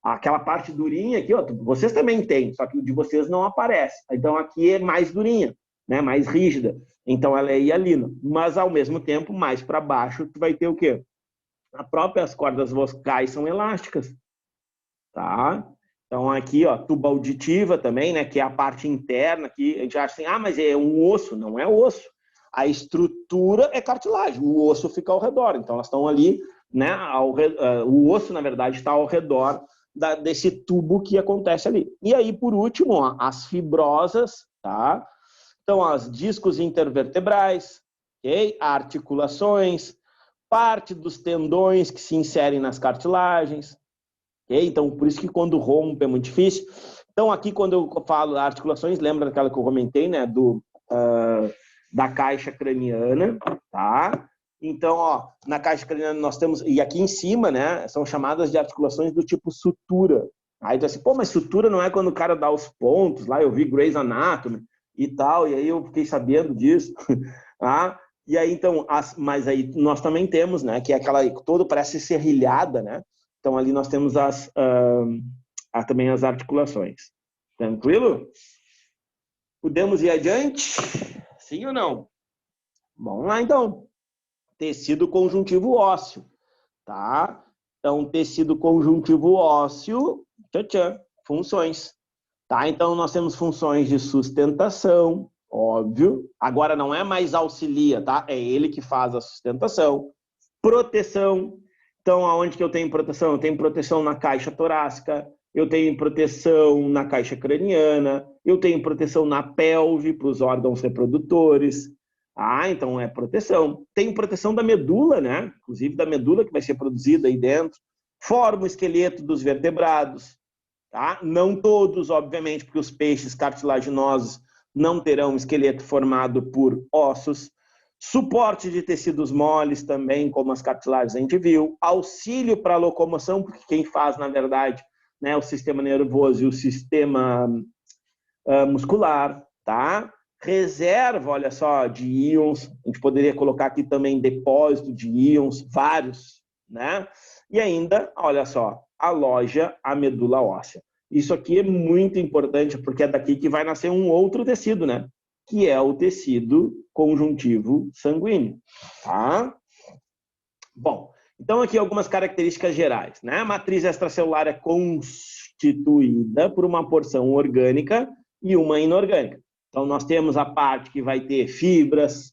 Aquela parte durinha aqui, ó, vocês também têm, só que o de vocês não aparece. Então, aqui é mais durinha, né, mais rígida. Então, ela é hialina. Mas, ao mesmo tempo, mais para baixo, tu vai ter o quê? As próprias cordas vocais são elásticas, tá? Então, aqui, ó, tuba auditiva também, né, que é a parte interna, que a gente acha assim, mas é um osso. Não é osso. A estrutura é cartilagem, o osso fica ao redor. Então, elas estão ali, né, o osso, na verdade, está ao redor desse tubo que acontece ali. E aí, por último, ó, as fibrosas, tá? Então, as discos intervertebrais, okay? Articulações, parte dos tendões que se inserem nas cartilagens, okay? Então, por isso que quando rompe é muito difícil. Então, aqui, quando eu falo articulações, lembra daquela que eu comentei, né? Da caixa craniana, tá? Então, ó, na caixa craniana nós temos, e aqui em cima, né, são chamadas de articulações do tipo sutura. Aí tu assim, mas sutura não é quando o cara dá os pontos, lá eu vi Grey's Anatomy e tal, e aí eu fiquei sabendo disso, tá? E aí, então, mas aí nós também temos, né, que é aquela, todo parece serrilhada, né? Então, ali nós temos também as articulações. Tranquilo? Podemos ir adiante? Sim ou não? Vamos lá, então. Tecido conjuntivo ósseo, tá? Então, tecido conjuntivo ósseo, funções, tá? Então, nós temos funções de sustentação, óbvio. Agora, não é mais auxilia, tá? É ele que faz a sustentação. Proteção. Então, aonde que eu tenho proteção? Eu tenho proteção na caixa torácica, eu tenho proteção na caixa craniana, eu tenho proteção na pelve para os órgãos reprodutores. Então é proteção. Tem proteção da medula, né? Inclusive da medula que vai ser produzida aí dentro. Forma o esqueleto dos vertebrados, tá? Não todos, obviamente, porque os peixes cartilaginosos não terão esqueleto formado por ossos. Suporte de tecidos moles também, como as cartilagens a gente viu. Auxílio para a locomoção, porque quem faz, na verdade, né, o sistema nervoso e o sistema muscular, tá? Reserva, olha só, de íons. A gente poderia colocar aqui também depósito de íons, vários, né? E ainda, olha só, aloja a medula óssea. Isso aqui é muito importante, porque é daqui que vai nascer um outro tecido, né? Que é o tecido conjuntivo sanguíneo, tá? Bom, então aqui algumas características gerais, né? A matriz extracelular é constituída por uma porção orgânica e uma inorgânica. Então, nós temos a parte que vai ter fibras,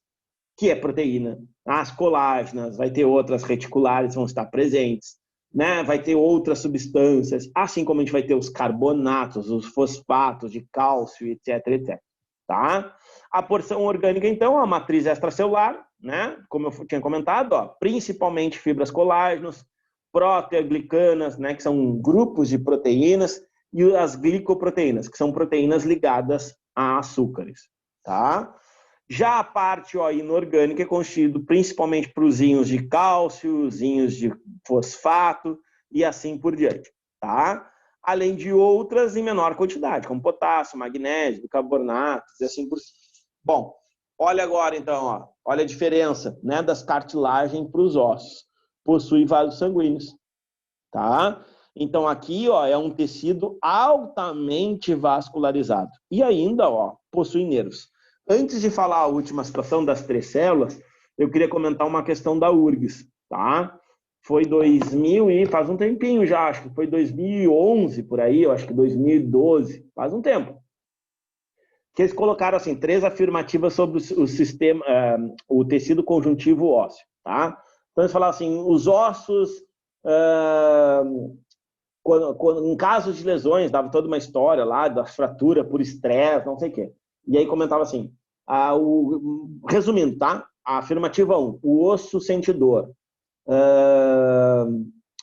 que é proteína. As colágenas, vai ter outras reticulares vão estar presentes, né? Vai ter outras substâncias, assim como a gente vai ter os carbonatos, os fosfatos de cálcio, etc, etc. Tá? A porção orgânica, então, a matriz extracelular, né? Como eu tinha comentado, ó, principalmente fibras colágenos, proteoglicanas, né? Que são grupos de proteínas, e as glicoproteínas, que são proteínas ligadas a açúcares. Tá? Já a parte inorgânica é constituída principalmente por íons de cálcio, íons de fosfato e assim por diante. Tá? Além de outras em menor quantidade, como potássio, magnésio, bicarbonatos e assim por cima. Bom, olha agora então, olha a diferença, né, das cartilagens para os ossos. Possui vasos sanguíneos. Tá? Então aqui é um tecido altamente vascularizado. E ainda possui nervos. Antes de falar a última situação das 3 células, eu queria comentar uma questão da URGS, tá? Foi 2000 e faz um tempinho já, acho que foi 2011 por aí, eu acho que 2012, faz um tempo. Que eles colocaram assim 3 afirmativas sobre o sistema, o tecido conjuntivo ósseo, tá? Então eles falaram assim, os ossos, em casos de lesões, dava toda uma história lá da fratura por estresse, não sei o quê. E aí comentava assim, resumindo, tá? A afirmativa 1, o osso sente dor,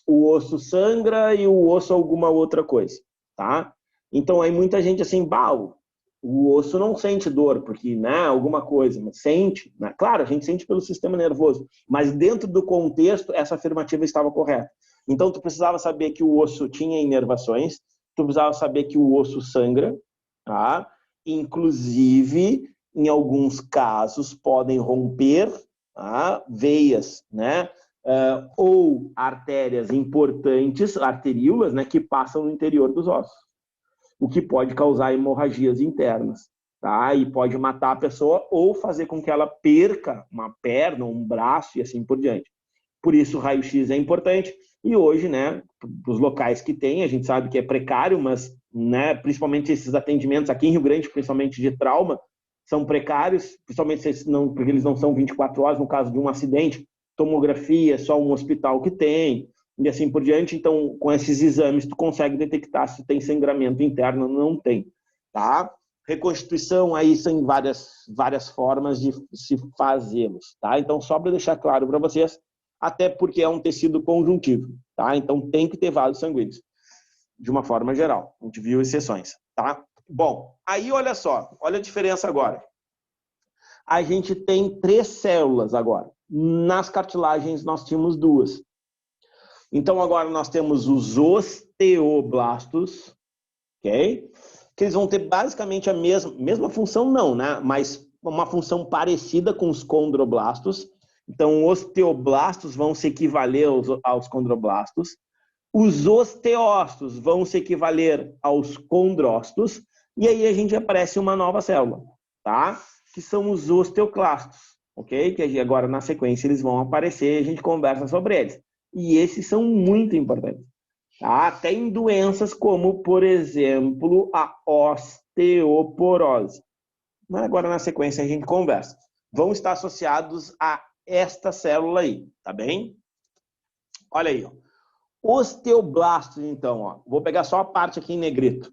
o osso sangra e o osso alguma outra coisa, tá? Então aí muita gente assim, o osso não sente dor, porque, né, alguma coisa, mas sente, né? Claro, a gente sente pelo sistema nervoso, mas dentro do contexto, essa afirmativa estava correta. Então tu precisava saber que o osso tinha inervações, tu precisava saber que o osso sangra, tá? Inclusive, em alguns casos, podem romper veias, né? Ou artérias importantes, arteríolas, né? Que passam no interior dos ossos, o que pode causar hemorragias internas, tá? E pode matar a pessoa ou fazer com que ela perca uma perna, um braço e assim por diante. Por isso, o raio-x é importante. E hoje, né, os locais que tem, a gente sabe que é precário, mas, né, principalmente esses atendimentos aqui em Rio Grande, principalmente de trauma, são precários, principalmente porque eles não são 24 horas, no caso de um acidente, tomografia, só um hospital que tem, e assim por diante. Então, com esses exames, tu consegue detectar se tem sangramento interno ou não tem, tá? Reconstituição, aí são várias formas de se fazê-los, tá? Então, só para deixar claro para vocês, até porque é um tecido conjuntivo, tá? Então tem que ter vasos sanguíneos, de uma forma geral. A gente viu exceções, tá? Bom, aí olha só, olha a diferença agora. A gente tem 3 células agora. Nas cartilagens nós tínhamos 2. Então agora nós temos os osteoblastos, ok? Que eles vão ter basicamente a mesma função, não, né? Mas uma função parecida com os condroblastos. Então, osteoblastos vão se equivaler aos condroblastos. Os osteócitos vão se equivaler aos condrócitos. E aí a gente aparece uma nova célula, tá? Que são os osteoclastos, ok? Que agora, na sequência, eles vão aparecer e a gente conversa sobre eles. E esses são muito importantes, tá? Até em doenças como, por exemplo, a osteoporose. Mas agora, na sequência, a gente conversa. Vão estar associados a esta célula aí, tá bem? Olha aí, osteoblastos, então, vou pegar só a parte aqui em negrito.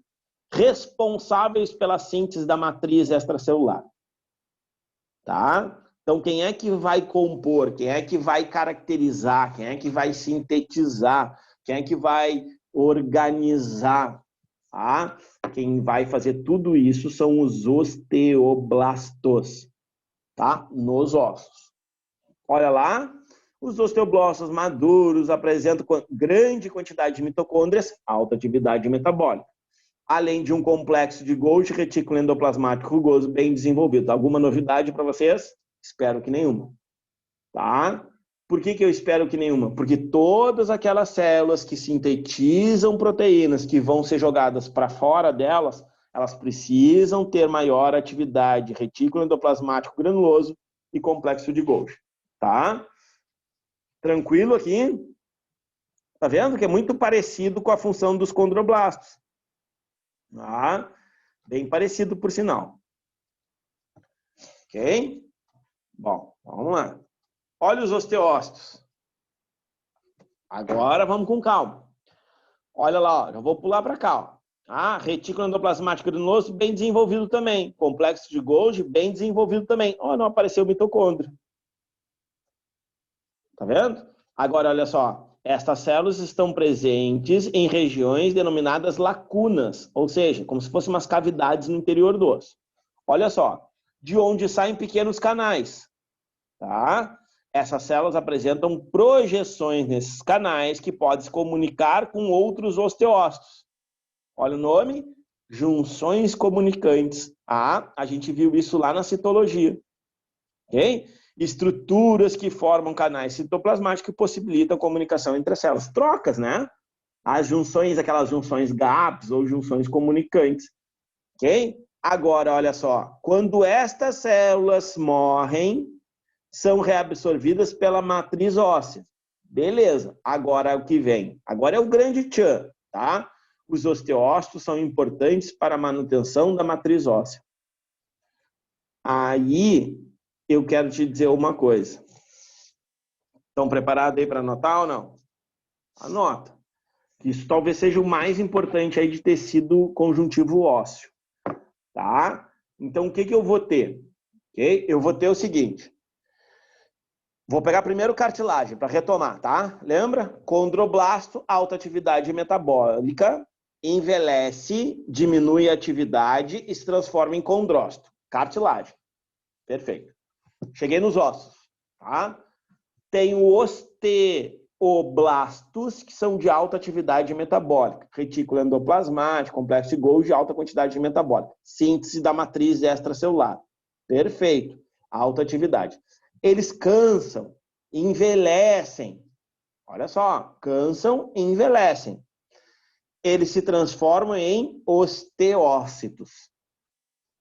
Responsáveis pela síntese da matriz extracelular, tá? Então, quem é que vai compor, quem é que vai caracterizar, quem é que vai sintetizar, quem é que vai organizar, tá? Quem vai fazer tudo isso são os osteoblastos, tá? Nos ossos. Olha lá, os osteoblastos maduros apresentam grande quantidade de mitocôndrias, alta atividade metabólica, além de um complexo de Golgi retículo endoplasmático rugoso bem desenvolvido. Alguma novidade para vocês? Espero que nenhuma. Tá? Por que eu espero que nenhuma? Porque todas aquelas células que sintetizam proteínas que vão ser jogadas para fora delas, elas precisam ter maior atividade retículo endoplasmático granuloso e complexo de Golgi. Tá? Tranquilo aqui? Tá vendo que é muito parecido com a função dos condroblastos. Tá? Bem parecido, por sinal. Ok? Bom, vamos lá. olha os osteócitos. Agora vamos com calma. Olha lá, ó, já vou pular para cá. Ó. Ah, retículo endoplasmático granuloso bem desenvolvido também. Complexo de Golgi bem desenvolvido também. Ó, não apareceu mitocôndrio. Tá vendo? Agora, olha só. Estas células estão presentes em regiões denominadas lacunas, ou seja, como se fossem umas cavidades no interior do osso. Olha só, de onde saem pequenos canais, tá? Essas células apresentam projeções nesses canais que podem se comunicar com outros osteócitos. Olha o nome, junções comunicantes. Ah, a gente viu isso lá na citologia, ok? Estruturas que formam canais citoplasmáticos que possibilitam a comunicação entre as células. Trocas, né? As junções, aquelas junções GAPs ou junções comunicantes. Ok? Agora, olha só. Quando estas células morrem, são reabsorvidas pela matriz óssea. Beleza. Agora o que vem? Agora é o grande tchan, tá? Os osteócitos são importantes para a manutenção da matriz óssea. Aí eu quero te dizer uma coisa. Estão preparados aí para anotar ou não? Anota. Isso talvez seja o mais importante aí de tecido conjuntivo ósseo. Tá? Então, o que eu vou ter? Okay? Eu vou ter o seguinte. Vou pegar primeiro cartilagem para retomar, tá? Lembra? Condroblasto, alta atividade metabólica, envelhece, diminui a atividade e se transforma em condrócito. Cartilagem. Perfeito. Cheguei nos ossos, tá? Tem osteoblastos, que são de alta atividade metabólica. Retículo endoplasmático, complexo de Golgi de alta quantidade metabólica. Síntese da matriz extracelular. Perfeito. Alta atividade. Eles cansam, envelhecem. Olha só, cansam e envelhecem. Eles se transformam em osteócitos,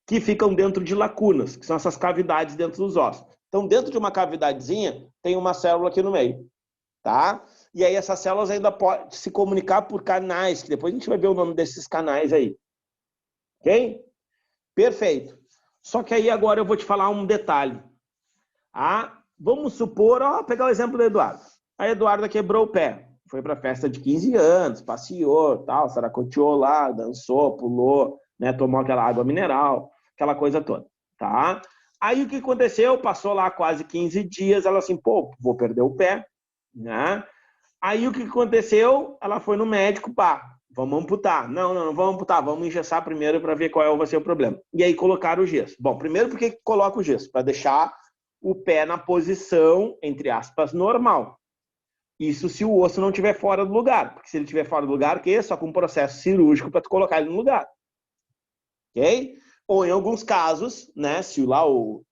que ficam dentro de lacunas, que são essas cavidades dentro dos ossos. Então, dentro de uma cavidadezinha, tem uma célula aqui no meio, tá? E aí essas células ainda podem se comunicar por canais, que depois a gente vai ver o nome desses canais aí. Ok? Perfeito. Só que aí agora eu vou te falar um detalhe. Ah, vamos supor, ó, pegar o exemplo do Eduardo. A Eduarda quebrou o pé. Foi para a festa de 15 anos, passeou, tal, saracoteou lá, dançou, pulou, né, tomou aquela água mineral, aquela coisa toda, tá? Aí o que aconteceu? Passou lá quase 15 dias, ela assim, pô, vou perder o pé, né? Aí o que aconteceu? Ela foi no médico, pá, vamos amputar. Não vamos amputar, vamos engessar primeiro para ver qual vai ser o problema. E aí colocaram o gesso. Bom, primeiro por que coloca o gesso? Para deixar o pé na posição, entre aspas, normal. Isso se o osso não estiver fora do lugar. Porque se ele estiver fora do lugar, o quê? Só com um processo cirúrgico para tu colocar ele no lugar. Ok? Ou em alguns casos, né, se lá o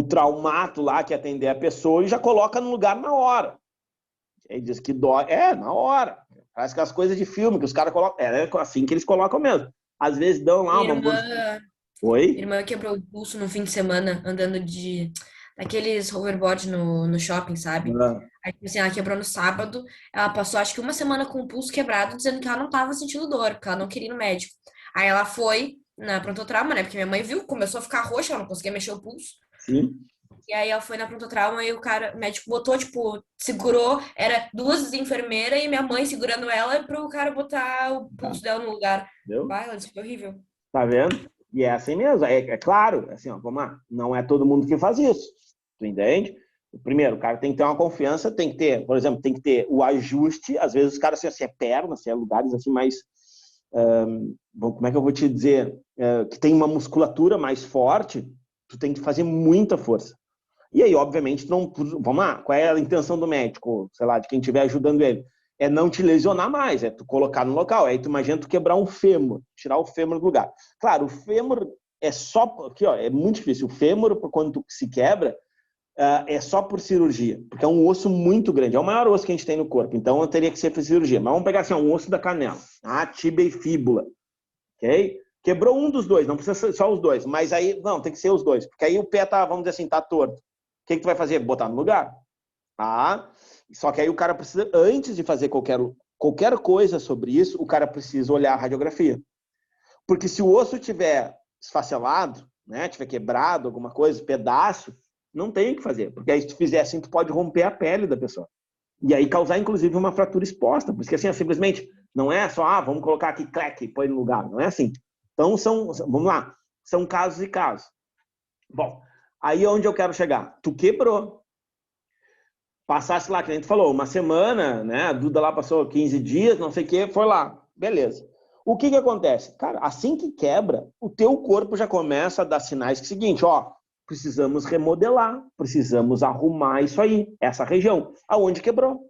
traumato lá que atender a pessoa e já coloca no lugar na hora. Ele diz que dói. Na hora. Parece que as coisas de filme que os caras colocam. É assim que eles colocam mesmo. Às vezes dão lá uma... Oi? Minha irmã quebrou o pulso no fim de semana, andando daqueles hoverboard no shopping, sabe? Aí, assim, ela quebrou no sábado, ela passou acho que uma semana com o pulso quebrado, dizendo que ela não tava sentindo dor, porque ela não queria ir no médico. Aí ela foi na prontotrauma, né? Porque minha mãe viu, começou a ficar roxa, ela não conseguia mexer o pulso. Sim. E aí ela foi na prontotrauma e o médico botou, tipo, segurou, era 2 enfermeiras e minha mãe segurando ela pro cara botar o pulso dela no lugar. Vai, ela disse que foi horrível. Tá vendo? E é assim mesmo, é claro, assim, ó, vamos lá, não é todo mundo que faz isso, tu entende? Primeiro, o cara tem que ter uma confiança, tem que ter, por exemplo, tem que ter o ajuste, às vezes os caras, assim, é perna, assim, é lugares assim mais, como é que eu vou te dizer, que tem uma musculatura mais forte, tu tem que fazer muita força. E aí, obviamente, vamos lá, qual é a intenção do médico, sei lá, de quem estiver ajudando ele? É não te lesionar mais, é tu colocar no local. Aí tu imagina tu quebrar um fêmur, tirar o fêmur do lugar. Claro, o fêmur é só... Aqui, ó, é muito difícil. O fêmur, quando tu se quebra, é só por cirurgia. Porque é um osso muito grande. É o maior osso que a gente tem no corpo. Então, teria que ser por cirurgia. Mas vamos pegar assim, um osso da canela. Tíbia e fíbula. Ok? Quebrou um dos dois. Não precisa ser só os dois. Mas aí, não, tem que ser os dois. Porque aí o pé tá, vamos dizer assim, tá torto. O que tu vai fazer? Botar no lugar. Só que aí o cara precisa, antes de fazer qualquer coisa sobre isso, o cara precisa olhar a radiografia. Porque se o osso tiver esfacelado, né, tiver quebrado alguma coisa, pedaço, Não tem o que fazer, porque aí se tu fizer assim, tu pode romper a pele da pessoa. E aí causar, inclusive, uma fratura exposta. Porque assim, simplesmente, não é só, vamos colocar aqui, cleque, põe no lugar. Não é assim. Então, vamos lá, são casos e casos. Bom, aí onde eu quero chegar? Tu quebrou. Passasse lá, que a gente falou, uma semana, né? A Duda lá passou 15 dias, não sei o quê, foi lá. Beleza. O que acontece? Cara, assim que quebra, o teu corpo já começa a dar sinais que é o seguinte, precisamos remodelar, precisamos arrumar isso aí, essa região, aonde quebrou.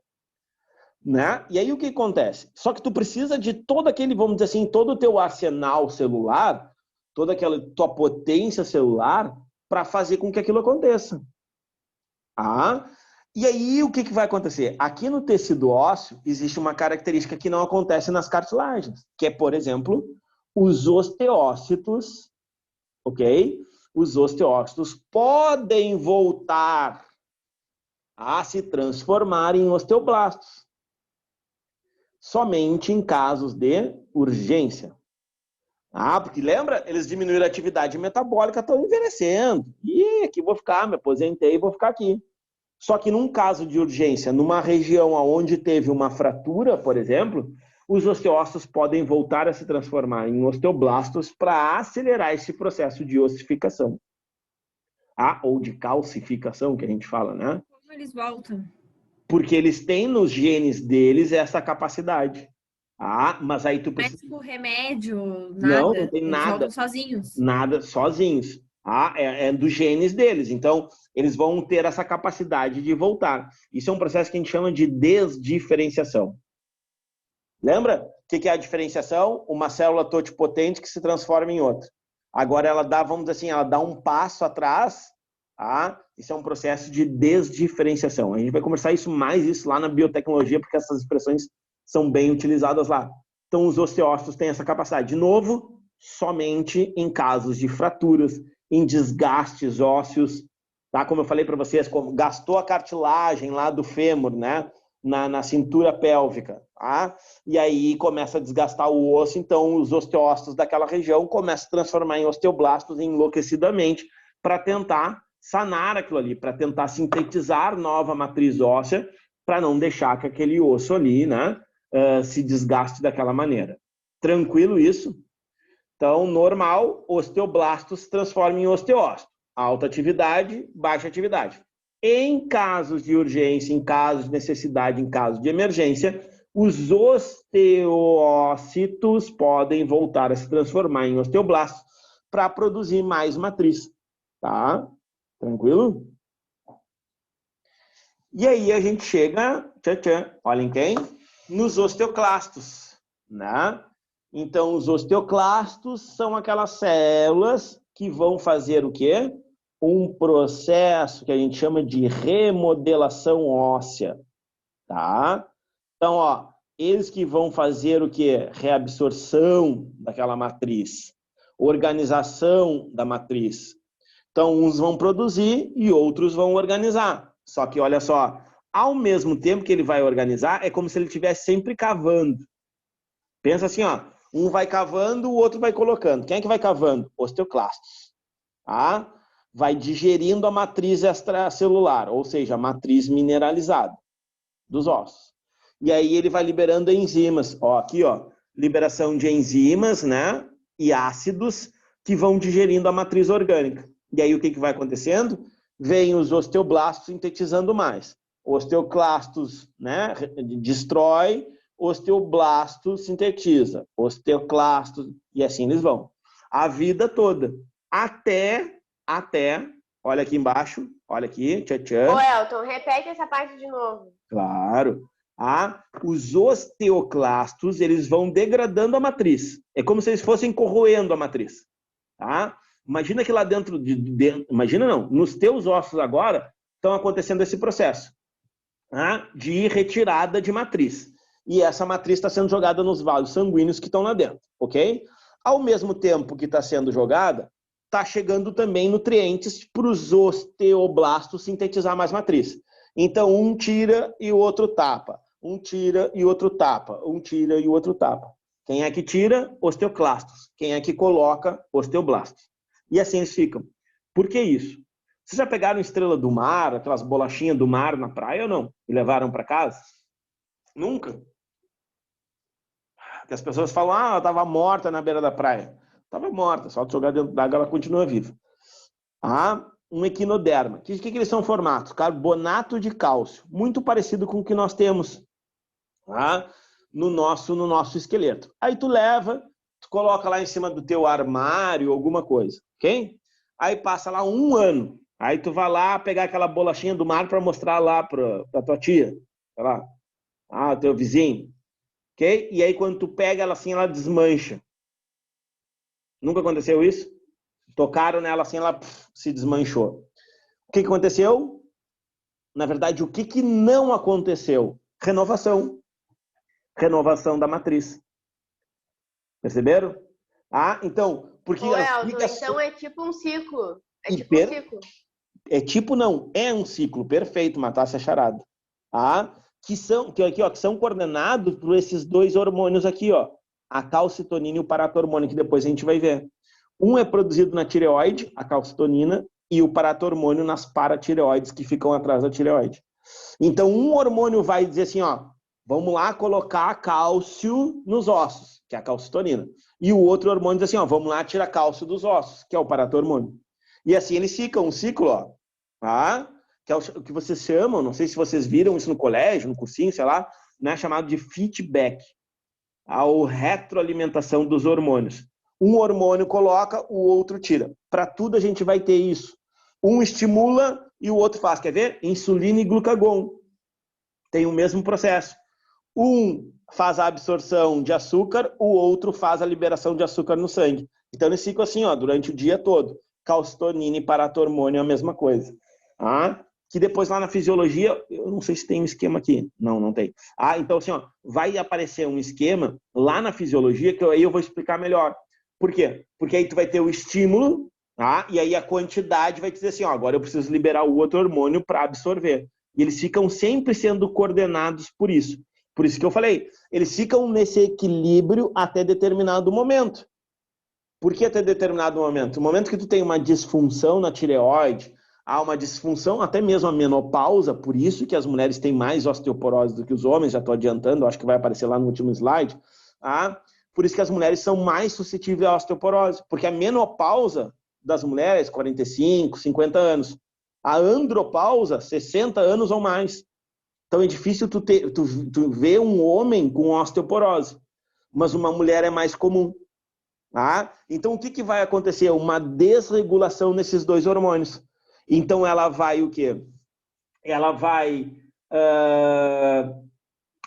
Né? E aí o que acontece? Só que tu precisa de todo aquele, vamos dizer assim, todo o teu arsenal celular, toda aquela tua potência celular para fazer com que aquilo aconteça. E aí o que vai acontecer? Aqui no tecido ósseo existe uma característica que não acontece nas cartilagens, que é, por exemplo, os osteócitos, ok? Os osteócitos podem voltar a se transformar em osteoblastos. Somente em casos de urgência. Porque lembra? Eles diminuíram a atividade metabólica, estão envelhecendo. Aqui vou ficar, me aposentei e vou ficar aqui. Só que num caso de urgência, numa região onde teve uma fratura, por exemplo, os osteócitos podem voltar a se transformar em osteoblastos para acelerar esse processo de ossificação. Ou de calcificação, que a gente fala, né? Como eles voltam? Porque eles têm nos genes deles essa capacidade. Mas aí tu precisa... Mas por remédio, nada? Não tem eles nada. voltam sozinhos? Nada, sozinhos. É dos genes deles. Então, eles vão ter essa capacidade de voltar. Isso é um processo que a gente chama de desdiferenciação. Lembra? O que é a diferenciação? Uma célula totipotente que se transforma em outra. Agora ela dá, vamos dizer assim, ela dá um passo atrás. Isso é um processo de desdiferenciação. A gente vai conversar isso lá na biotecnologia, porque essas expressões são bem utilizadas lá. Então, os osteócitos têm essa capacidade. De novo, somente em casos de fraturas, em desgastes ósseos, Como eu falei para vocês, gastou a cartilagem lá do fêmur, né? Na cintura pélvica, E aí começa a desgastar o osso, então os osteócitos daquela região começam a se transformar em osteoblastos enlouquecidamente para tentar sanar aquilo ali, para tentar sintetizar nova matriz óssea, para não deixar que aquele osso ali, né, se desgaste daquela maneira. Tranquilo isso? Então, normal, osteoblastos se transformam em osteócitos. Alta atividade, baixa atividade. Em casos de urgência, em casos de necessidade, em casos de emergência, os osteócitos podem voltar a se transformar em osteoblastos para produzir mais matriz. Tá? Tranquilo? E aí a gente chega, olhem quem? Nos osteoclastos, né? Então, os osteoclastos são aquelas células que vão fazer o quê? Um processo que a gente chama de remodelação óssea, tá? Então, eles que vão fazer o quê? Reabsorção daquela matriz, organização da matriz. Então, uns vão produzir e outros vão organizar. Só que, olha só, ao mesmo tempo que ele vai organizar, é como se ele estivesse sempre cavando. Pensa assim, um vai cavando, o outro vai colocando. Quem é que vai cavando? Osteoclastos. Vai digerindo a matriz extracelular, ou seja, a matriz mineralizada dos ossos. E aí ele vai liberando enzimas. Aqui, liberação de enzimas, né? E ácidos que vão digerindo a matriz orgânica. E aí o que vai acontecendo? Vem os osteoblastos sintetizando mais. Osteoclastos, né? Destrói, osteoblastos sintetiza, osteoclastos, e assim eles vão. A vida toda. Até, olha aqui embaixo, olha aqui, Ô, Elton, repete essa parte de novo. Claro. Os osteoclastos, eles vão degradando a matriz. É como se eles fossem corroendo a matriz. Imagina que lá dentro, imagina não, nos teus ossos agora, estão acontecendo esse processo de retirada de matriz. E essa matriz está sendo jogada nos vasos sanguíneos que estão lá dentro, ok? Ao mesmo tempo que está sendo jogada, está chegando também nutrientes para os osteoblastos sintetizar mais matriz. Então, um tira e o outro tapa. Um tira e o outro tapa. Um tira e o outro tapa. Quem é que tira? Osteoclastos. Quem é que coloca? Osteoblastos. E assim eles ficam. Por que isso? Vocês já pegaram estrela do mar, aquelas bolachinhas do mar na praia ou não? E levaram para casa? Nunca. Porque as pessoas falam, ela estava morta na beira da praia. Estava morta, só de jogar dentro d'água ela continua viva. Um equinoderma. O que eles são formatos? Carbonato de cálcio. Muito parecido com o que nós temos no nosso esqueleto. Aí tu leva, tu coloca lá em cima do teu armário, alguma coisa, ok? Aí passa lá 1 ano. Aí tu vai lá pegar aquela bolachinha do mar para mostrar lá para tua tia, sei lá, teu vizinho, ok? E aí quando tu pega ela assim, ela desmancha. Nunca aconteceu isso? Tocaram nela assim, ela se desmanchou. O que aconteceu? Na verdade, o que não aconteceu? Renovação. Renovação da matriz. Perceberam? Então, porque... Então é tipo um ciclo. É tipo um ciclo. É tipo não, é um ciclo. Perfeito, matasse a charada. Que são coordenados por esses 2 hormônios aqui, ó. A calcitonina e o paratormônio, que depois a gente vai ver. Um é produzido na tireoide, a calcitonina, e o paratormônio nas paratireoides, que ficam atrás da tireoide. Então, um hormônio vai dizer assim, ó, vamos lá colocar cálcio nos ossos, que é a calcitonina. E o outro hormônio diz assim, ó, vamos lá tirar cálcio dos ossos, que é o paratormônio. E assim eles ficam, um ciclo, ó, que é o que vocês chamam, não sei se vocês viram isso no colégio, no cursinho, sei lá, né, chamado de feedback, ou retroalimentação dos hormônios. Um hormônio coloca, o outro tira. Para tudo a gente vai ter isso. Um estimula e o outro faz. Quer ver? Insulina e glucagon. Tem o mesmo processo. Um faz a absorção de açúcar, o outro faz a liberação de açúcar no sangue. Então eles ficam assim, ó, durante o dia todo. Calcitonina e paratormônio é a mesma coisa. Que depois lá na fisiologia, eu não sei se tem um esquema aqui. Não tem. Então assim, ó, vai aparecer um esquema lá na fisiologia que aí eu vou explicar melhor. Por quê? Porque aí tu vai ter o estímulo, e aí a quantidade vai dizer assim, ó, agora eu preciso liberar o outro hormônio para absorver. E eles ficam sempre sendo coordenados por isso. Por isso que eu falei, eles ficam nesse equilíbrio até determinado momento. Por que até determinado momento? No momento que tu tem uma disfunção na tireoide, há uma disfunção, até mesmo a menopausa, por isso que as mulheres têm mais osteoporose do que os homens, já estou adiantando, acho que vai aparecer lá no último slide, por isso que as mulheres são mais suscetíveis à osteoporose, porque a menopausa das mulheres, 45, 50 anos, a andropausa, 60 anos ou mais. Então é difícil tu ver um homem com osteoporose, mas uma mulher é mais comum. Então o que vai acontecer? Uma desregulação nesses 2 hormônios. Então ela vai o quê? Ela vai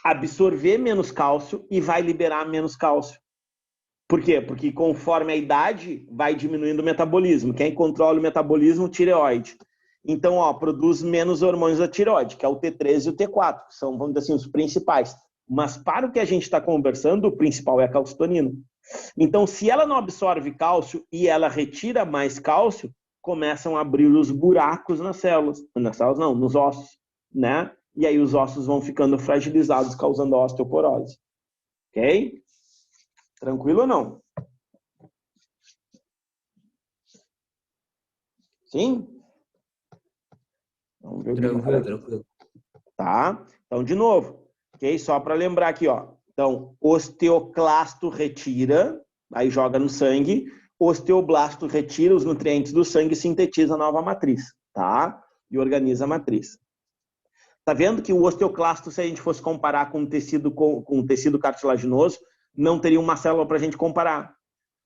absorver menos cálcio e vai liberar menos cálcio. Por quê? Porque conforme a idade vai diminuindo o metabolismo. Quem controla o metabolismo? Tireoide. Então, ó, produz menos hormônios da tireoide, que é o T3 e o T4, que são, vamos dizer assim, os principais. Mas para o que a gente está conversando, o principal é a calcitonina. Então, se ela não absorve cálcio e ela retira mais cálcio, começam a abrir os buracos nas células. Nas células não, nos ossos, né? E aí os ossos vão ficando fragilizados, causando osteoporose. Ok? Tranquilo ou não? Sim? Vamos ver Tranquilo. Tá? Então, de novo, ok? Só para lembrar aqui, ó. Então, osteoclasto retira, aí joga no sangue. Osteoblasto retira os nutrientes do sangue e sintetiza a nova matriz, tá? E organiza a matriz. Tá vendo que o osteoclasto, se a gente fosse comparar com um tecido cartilaginoso, não teria uma célula para a gente comparar,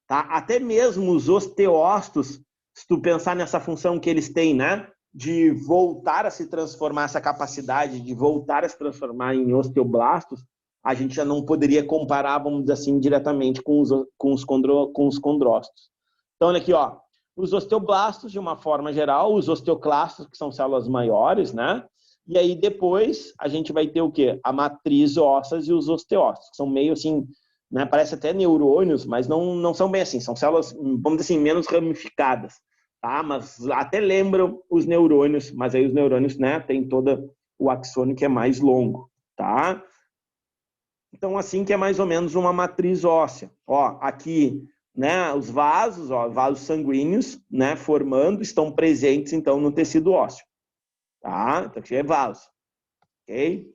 tá? Até mesmo os osteócitos, se tu pensar nessa função que eles têm, né? De voltar a se transformar, essa capacidade de voltar a se transformar em osteoblastos, a gente já não poderia comparar, vamos dizer assim, diretamente com os condrócitos. Então, olha aqui, ó, os osteoblastos, de uma forma geral, os osteoclastos, que são células maiores, né? E aí, depois, a gente vai ter o quê? A matriz ósseas e os osteócitos, que são meio assim, né? Parece até neurônios, mas não são bem assim, são células, vamos dizer assim, menos ramificadas, tá? Mas até lembram os neurônios, mas aí os neurônios, né, tem todo o axônio que é mais longo, tá? Então, assim que é mais ou menos uma matriz óssea. Ó, aqui né, os vasos, ó, vasos sanguíneos, né, formando, estão presentes, então, no tecido ósseo. Tá? Então, aqui é vaso. Ok?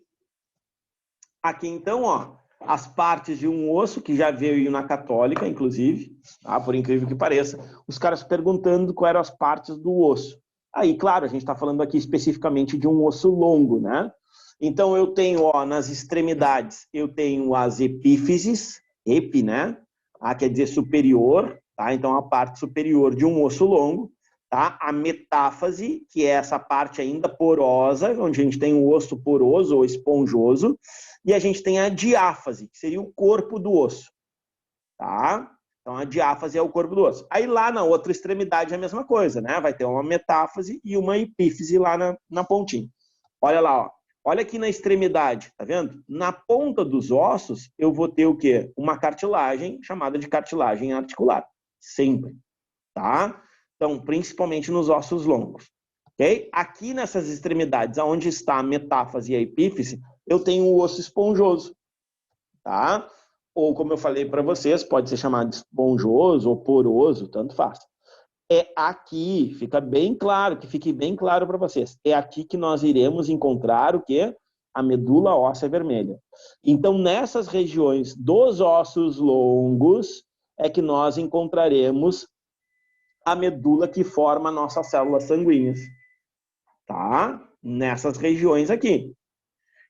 Aqui, então, ó, as partes de um osso, que já veio na católica, inclusive, tá? Por incrível que pareça, os caras perguntando quais eram as partes do osso. Aí, claro, a gente está falando aqui especificamente de um osso longo, né? Então, eu tenho, ó, nas extremidades, eu tenho as epífises, epi, né? Quer dizer superior, tá? Então, a parte superior de um osso longo, tá? A metáfase, que é essa parte ainda porosa, onde a gente tem o osso poroso ou esponjoso, e a gente tem a diáfase, que seria o corpo do osso, tá? Então, a diáfase é o corpo do osso. Aí, lá na outra extremidade é a mesma coisa, né? Vai ter uma metáfase e uma epífise lá na pontinha. Olha lá, ó. Olha aqui na extremidade, tá vendo? Na ponta dos ossos, eu vou ter o quê? Uma cartilagem chamada de cartilagem articular. Sempre, tá? Então, principalmente nos ossos longos. Ok? Aqui nessas extremidades, onde está a metáfase e a epífise, eu tenho o osso esponjoso, tá? Ou, como eu falei para vocês, pode ser chamado de esponjoso ou poroso, tanto faz. É aqui, fica bem claro, que fique bem claro para vocês. É aqui que nós iremos encontrar o quê? A medula óssea vermelha. Então, nessas regiões dos ossos longos, é que nós encontraremos a medula que forma nossas células sanguíneas. Tá? Nessas regiões aqui.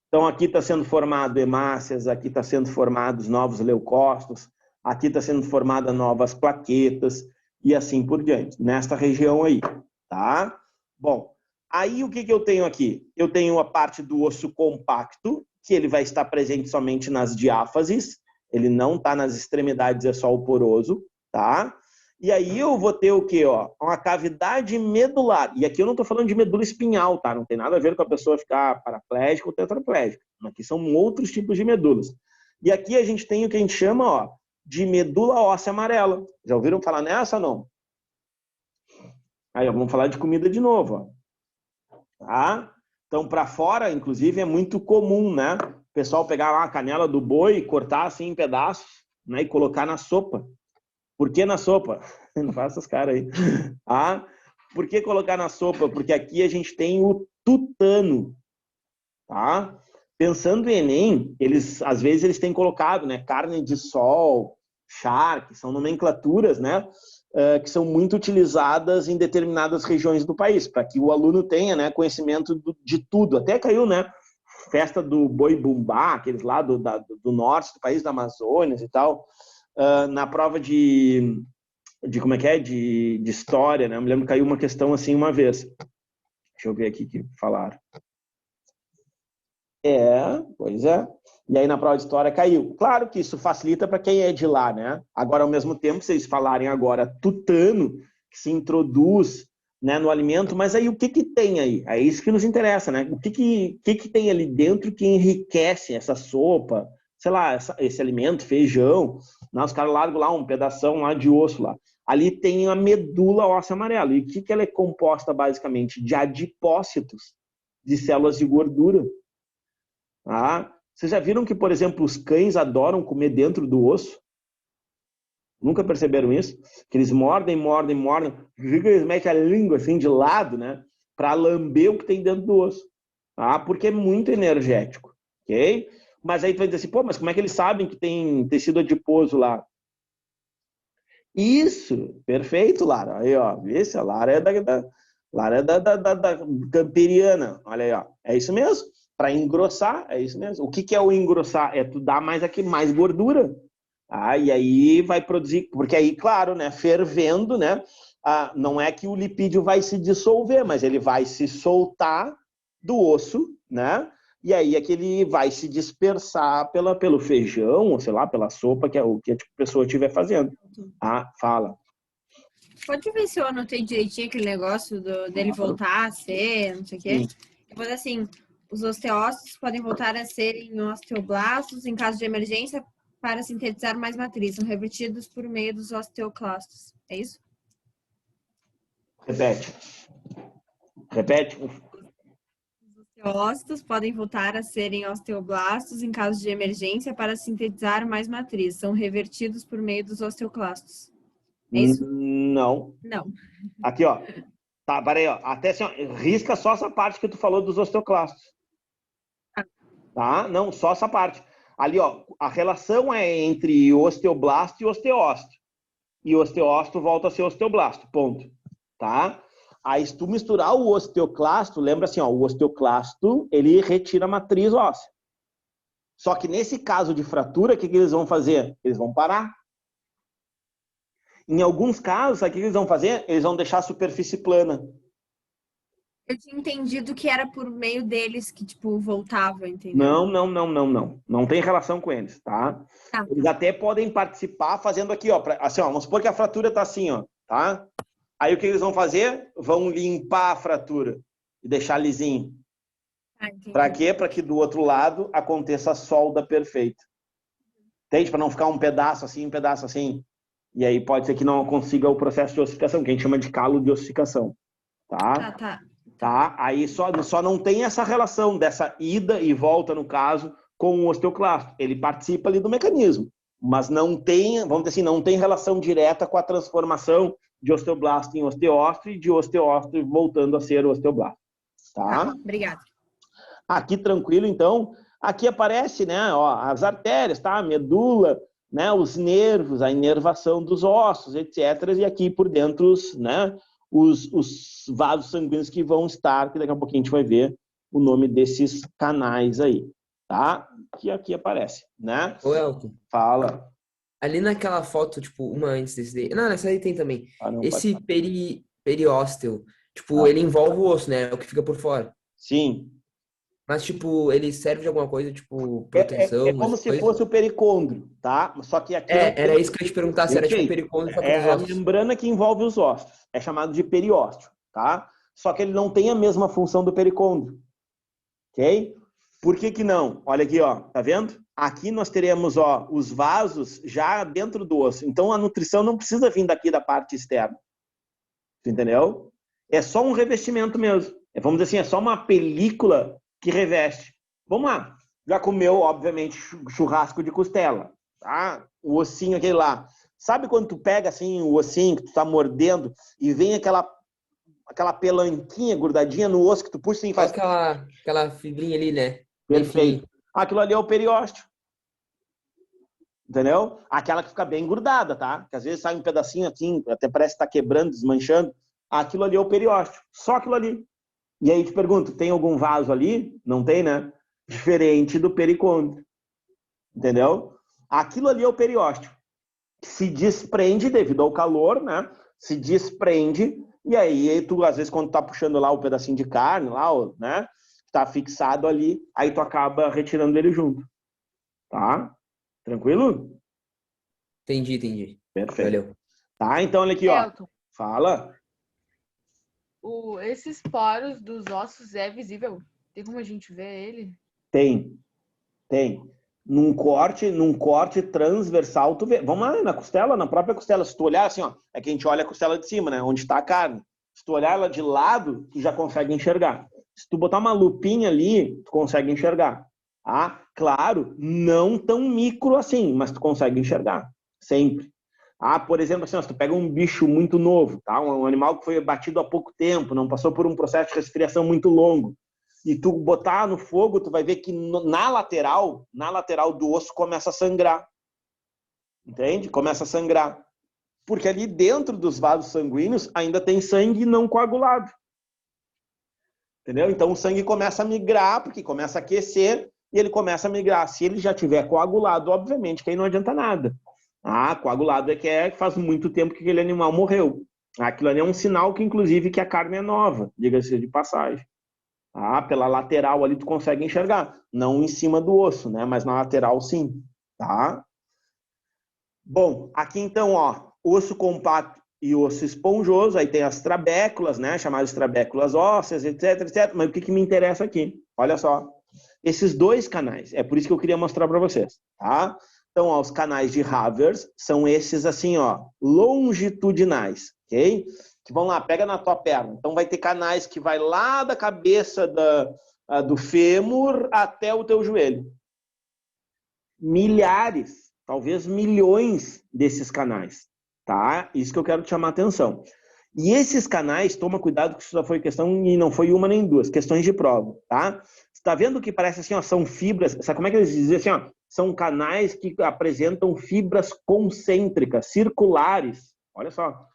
Então, aqui está sendo formado hemácias, aqui está sendo formados novos leucócitos, aqui está sendo formada novas plaquetas, e assim por diante, nesta região aí, tá? Bom, aí o que eu tenho aqui? Eu tenho a parte do osso compacto, que ele vai estar presente somente nas diáfases, ele não está nas extremidades, é só o poroso, tá? E aí eu vou ter o quê? Ó? Uma cavidade medular, e aqui eu não estou falando de medula espinhal, tá? Não tem nada a ver com a pessoa ficar paraplégica ou tetraplégica, aqui são outros tipos de medulas. E aqui a gente tem o que a gente chama, ó, de medula óssea amarela. Já ouviram falar nessa ou não? Aí, ó, vamos falar de comida de novo. Ó. Tá? Então, para fora, inclusive, é muito comum, né? O pessoal pegar lá a canela do boi, cortar assim em pedaços, né? E colocar na sopa. Por que na sopa? Não faça essas caras aí. Ah, por que colocar na sopa? Porque aqui a gente tem o tutano. Tá? Pensando em Enem, às vezes eles têm colocado, né, carne de sol, charque, são nomenclaturas, né, que são muito utilizadas em determinadas regiões do país, para que o aluno tenha, né, conhecimento de tudo. Até caiu, né, festa do boi bumbá, aqueles lá do norte do país, da Amazônia e tal, na prova de como é que é, de história, né, eu me lembro que caiu uma questão assim uma vez. Deixa eu ver aqui que falaram. Pois é. E aí na prova de história caiu. Claro que isso facilita para quem é de lá, né? Agora, ao mesmo tempo, vocês falarem agora tutano, que se introduz, né, no alimento, mas aí o que tem aí? É isso que nos interessa, né? O que tem ali dentro que enriquece essa sopa, sei lá, esse alimento, feijão, né? Os caras largam lá um pedação lá de osso lá. Ali tem a medula óssea amarela. E o que ela é composta, basicamente? De adipócitos, de células de gordura. Ah, vocês já viram que, por exemplo, os cães adoram comer dentro do osso? Nunca perceberam isso? Que eles mordem, eles metem a língua assim de lado, né? Para lamber o que tem dentro do osso. Ah, porque é muito energético, ok? Mas aí tu vai dizer assim, pô, mas como é que eles sabem que tem tecido adiposo lá? Isso, perfeito, Lara. Aí, ó, esse, a Lara é da camperiana. Olha aí, ó, é isso mesmo. Para engrossar, é isso mesmo. O que é o engrossar? É tu dar mais gordura. E aí vai produzir, porque aí, claro, né, fervendo, né, não é que o lipídio vai se dissolver, mas ele vai se soltar do osso, né, e aí é que ele vai se dispersar pelo feijão, ou sei lá, pela sopa que a pessoa estiver fazendo. Fala. Pode ver se eu anotei direitinho aquele negócio dele voltar a ser, não sei o quê. Eu vou dizer assim, os osteócitos podem voltar a serem osteoblastos em caso de emergência para sintetizar mais matriz, são revertidos por meio dos osteoclastos. É isso? Repete. Os osteócitos podem voltar a serem osteoblastos em caso de emergência para sintetizar mais matriz, são revertidos por meio dos osteoclastos. É isso? Não. Não. Aqui, ó. Tá, peraí, ó. Até assim, ó, risca só essa parte que tu falou dos osteoclastos. Tá? Não, só essa parte. Ali, ó, a relação é entre osteoblasto e osteócito. E osteócito volta a ser osteoblasto, ponto. Tá? Aí, se tu misturar o osteoclasto, lembra assim, ó, o osteoclasto, ele retira a matriz óssea. Só que nesse caso de fratura, o que eles vão fazer? Eles vão parar. Em alguns casos, sabe o que eles vão fazer? Eles vão deixar a superfície plana. Eu tinha entendido que era por meio deles que, tipo, voltava, entendeu? Não. Não tem relação com eles, tá? Eles até podem participar fazendo aqui, ó. Assim, ó, vamos supor que a fratura tá assim, ó, tá? Aí o que eles vão fazer? Vão limpar a fratura e deixar lisinho. Para quê? Para que do outro lado aconteça a solda perfeita. Entende? Para não ficar um pedaço assim, um pedaço assim. E aí pode ser que não consiga o processo de ossificação, que a gente chama de calo de ossificação. Tá? Aí só não tem essa relação dessa ida e volta, no caso, com o osteoclasto. Ele participa ali do mecanismo, mas não tem, vamos dizer assim, não tem relação direta com a transformação de osteoblasto em osteócito e de osteócito voltando a ser osteoblasto. Tá? Obrigada. Aqui tranquilo, então. Aqui aparece, né, ó, as artérias, tá? A medula, né, os nervos, a inervação dos ossos, etc. E aqui por dentro, né, os vasos sanguíneos que vão estar, que daqui a pouquinho a gente vai ver o nome desses canais aí, tá? Que aqui aparece, né? Ô, Elton. Fala. Ali naquela foto, tipo, uma antes desse daí. Não, essa aí tem também. Não, esse periósteo, tipo, ele envolve o osso, né? É o que fica por fora. Sim. Mas, tipo, ele serve de alguma coisa, tipo, proteção? É como se fosse o pericôndrio, tá? Só que aqui... era isso que eu ia te perguntar, se era tipo pericôndrio só para os ossos. É a membrana que envolve os ossos. É chamado de periósteo, tá? Só que ele não tem a mesma função do pericôndrio. Ok? Por que não? Olha aqui, ó. Tá vendo? Aqui nós teremos, ó, os vasos já dentro do osso. Então, a nutrição não precisa vir daqui da parte externa. Entendeu? É só um revestimento mesmo. Vamos dizer assim, é só uma película que reveste. Vamos lá. Já comeu, obviamente, churrasco de costela, tá? O ossinho aquele lá. Sabe quando tu pega assim o ossinho que tu tá mordendo e vem aquela pelanquinha grudadinha no osso que tu puxa assim e faz... Aquela fibrinha ali, né? Perfeito. Aquilo ali é o periósteo. Entendeu? Aquela que fica bem grudada, tá? Que às vezes sai um pedacinho assim, até parece que tá quebrando, desmanchando. Aquilo ali é o periósteo. Só aquilo ali. E aí te pergunto, tem algum vaso ali? Não tem, né? Diferente do pericôndrio. Entendeu? Aquilo ali é o periósteo. Se desprende devido ao calor, né? Se desprende, e aí tu, às vezes, quando tá puxando lá o pedacinho de carne, lá, né? Tá fixado ali, aí tu acaba retirando ele junto. Tá? Tranquilo? Entendi. Perfeito. Valeu. Tá, então olha aqui, ó. Elton, Fala. Esses poros dos ossos é visível? Tem como a gente ver ele? Tem. Num corte transversal, tu vê. Vamos lá, na costela, na própria costela. Se tu olhar assim, ó, é que a gente olha a costela de cima, né? Onde está a carne. Se tu olhar ela de lado, tu já consegue enxergar. Se tu botar uma lupinha ali, tu consegue enxergar. Ah, claro, não tão micro assim, mas tu consegue enxergar. Sempre. Ah, por exemplo, assim, ó, se tu pega um bicho muito novo, tá? Um animal que foi batido há pouco tempo, não passou por um processo de resfriação muito longo, e tu botar no fogo, tu vai ver que na lateral do osso começa a sangrar. Entende? Começa a sangrar. Porque ali dentro dos vasos sanguíneos ainda tem sangue não coagulado. Entendeu? Então o sangue começa a migrar, porque começa a aquecer, e ele começa a migrar. Se ele já tiver coagulado, obviamente que aí não adianta nada. Ah, coagulado é que faz muito tempo que aquele animal morreu. Aquilo ali é um sinal que, inclusive, que a carne é nova, diga-se de passagem. Ah, pela lateral ali tu consegue enxergar. Não em cima do osso, né? Mas na lateral sim. Tá? Bom, aqui então, ó, osso compacto e osso esponjoso. Aí tem as trabéculas, né? Chamadas de trabéculas ósseas, etc, etc. Mas o que me interessa aqui? Olha só. Esses dois canais. É por isso que eu queria mostrar para vocês. Tá? Então, ó, os canais de Havers são esses assim, ó, longitudinais, ok? Que vão lá, pega na tua perna. Então, vai ter canais que vai lá da cabeça do fêmur até o teu joelho. Milhares, talvez milhões desses canais, tá? Isso que eu quero te chamar a atenção. E esses canais, toma cuidado que isso já foi questão, e não foi uma nem duas, questões de prova, tá? Você tá vendo que parece assim, ó, são fibras, sabe como é que eles dizem assim, ó? São canais que apresentam fibras concêntricas, circulares, olha só.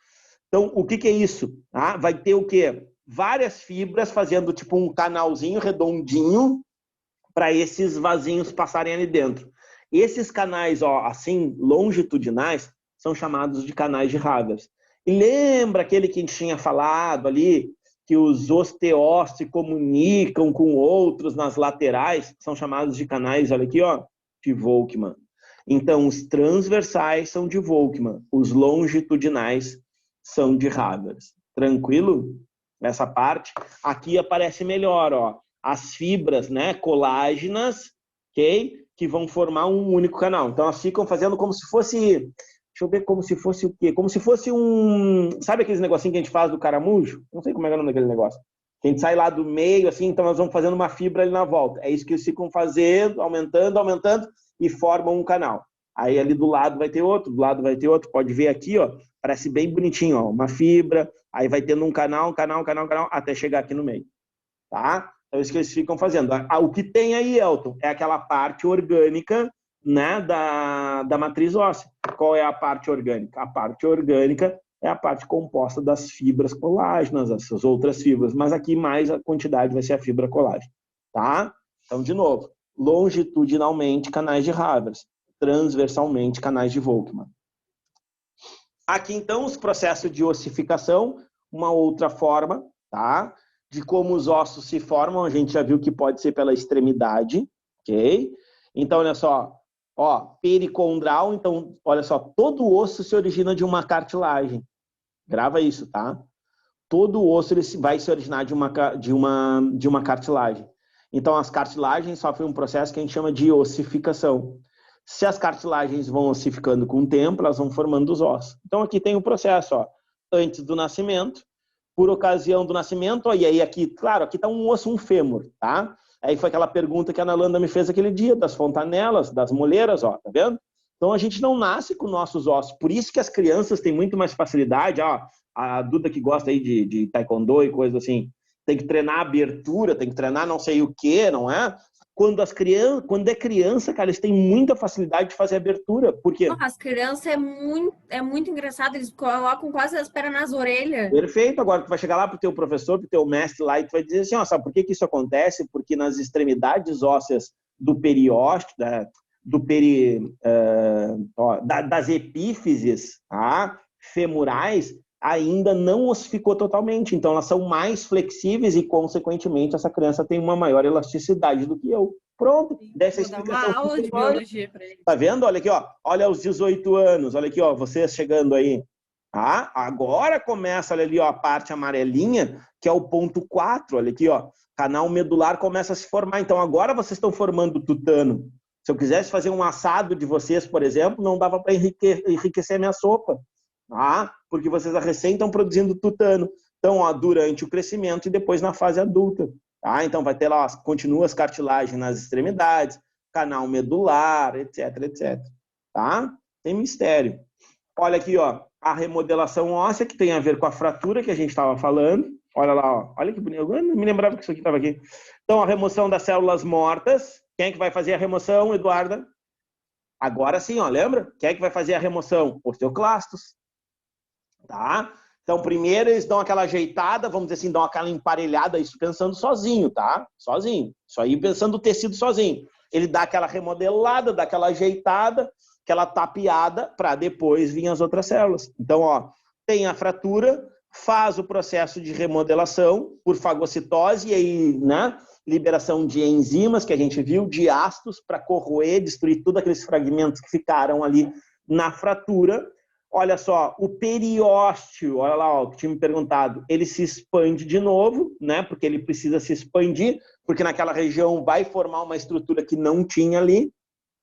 Então, o que é isso? Ah, vai ter o quê? Várias fibras fazendo tipo um canalzinho redondinho para esses vasinhos passarem ali dentro. Esses canais, ó, assim, longitudinais, são chamados de canais de Haber. E lembra aquele que a gente tinha falado ali, que os osteócitos se comunicam com outros nas laterais, são chamados de canais, olha aqui, ó, de Volkmann. Então, os transversais são de Volkmann, os longitudinais são de Haber. Tranquilo? Essa parte. Aqui aparece melhor, ó, as fibras, né, colágenas, ok? Que vão formar um único canal. Então, elas ficam fazendo como se fosse... Deixa eu ver como se fosse o quê? Como se fosse um... Sabe aqueles negocinhos que a gente faz do caramujo? Não sei como é o nome daquele negócio. A gente sai lá do meio, assim, então nós vamos fazendo uma fibra ali na volta. É isso que eles ficam fazendo, aumentando, aumentando, e formam um canal. Aí ali do lado vai ter outro, do lado vai ter outro. Pode ver aqui, ó, parece bem bonitinho, ó, uma fibra, aí vai tendo um canal, até chegar aqui no meio. Tá? Então é isso que eles ficam fazendo. O que tem aí, Elton, é aquela parte orgânica, né, da matriz óssea. Qual é a parte orgânica? A parte orgânica é a parte composta das fibras colágenas, essas outras fibras, mas aqui mais a quantidade vai ser a fibra colágena, tá? Então, de novo, longitudinalmente canais de Haber, transversalmente canais de Volkmann. Aqui, então, os processos de ossificação, uma outra forma, tá? De como os ossos se formam, a gente já viu que pode ser pela extremidade, ok? Então, olha só, ó, pericondral, então, olha só, todo osso se origina de uma cartilagem. Grava isso, tá? Todo osso ele vai se originar de uma cartilagem. Então, as cartilagens sofrem um processo que a gente chama de ossificação. Se as cartilagens vão ossificando com o tempo, elas vão formando os ossos. Então, aqui tem o processo, ó, antes do nascimento, por ocasião do nascimento, ó, e aí aqui, claro, aqui tá um osso, um fêmur, tá? Aí foi aquela pergunta que a Ana Landa me fez aquele dia, das fontanelas, das moleiras, ó, tá vendo? Então, a gente não nasce com nossos ossos. Por isso que as crianças têm muito mais facilidade, ó, a Duda que gosta aí de taekwondo e coisa assim, tem que treinar abertura, tem que treinar não sei o que, não é? Quando é criança, cara, eles têm muita facilidade de fazer abertura. Por quê? As crianças é muito engraçado, eles colocam quase as pernas nas orelhas. Perfeito, agora tu vai chegar lá pro teu professor, pro teu mestre lá, e tu vai dizer assim, ó, sabe por que isso acontece? Porque nas extremidades ósseas do periósteo, das epífises, tá? Femurais, ainda não ossificou totalmente. Então, elas são mais flexíveis e, consequentemente, essa criança tem uma maior elasticidade do que eu. Pronto, dessa explicação. Uma aula de biologia para ele. Tá vendo? Olha aqui, ó. Olha os 18 anos. Olha aqui, ó. Vocês chegando aí. Ah, agora começa, olha ali, ó, a parte amarelinha, que é o ponto 4. Olha aqui, ó. Canal medular começa a se formar. Então, agora vocês estão formando tutano. Se eu quisesse fazer um assado de vocês, por exemplo, não dava para enriquecer a minha sopa. Ah, porque vocês recém estão produzindo tutano. Então, ó, durante o crescimento e depois na fase adulta. Tá? Então, vai ter lá, continua as cartilagens nas extremidades, canal medular, etc, etc. Tá? Tem mistério. Olha aqui, ó, a remodelação óssea, que tem a ver com a fratura que a gente estava falando. Olha lá, ó. Olha que bonito. Eu não me lembrava que isso aqui estava aqui. Então, a remoção das células mortas. Quem é que vai fazer a remoção, Eduarda? Agora sim, ó, lembra? Quem é que vai fazer a remoção? Osteoclastos. Tá? Então, primeiro eles dão aquela ajeitada, vamos dizer assim, dão aquela emparelhada, isso pensando sozinho, tá? Sozinho. Isso aí pensando o tecido sozinho. Ele dá aquela remodelada, dá aquela ajeitada, aquela tapeada, para depois vir as outras células. Então, ó, tem a fratura, faz o processo de remodelação por fagocitose e aí, né, liberação de enzimas, que a gente viu, de ácidos, para corroer, destruir todos aqueles fragmentos que ficaram ali na fratura. Olha só, o periósteo, olha lá, ó, que tinha me perguntado, ele se expande de novo, né? Porque ele precisa se expandir, porque naquela região vai formar uma estrutura que não tinha ali,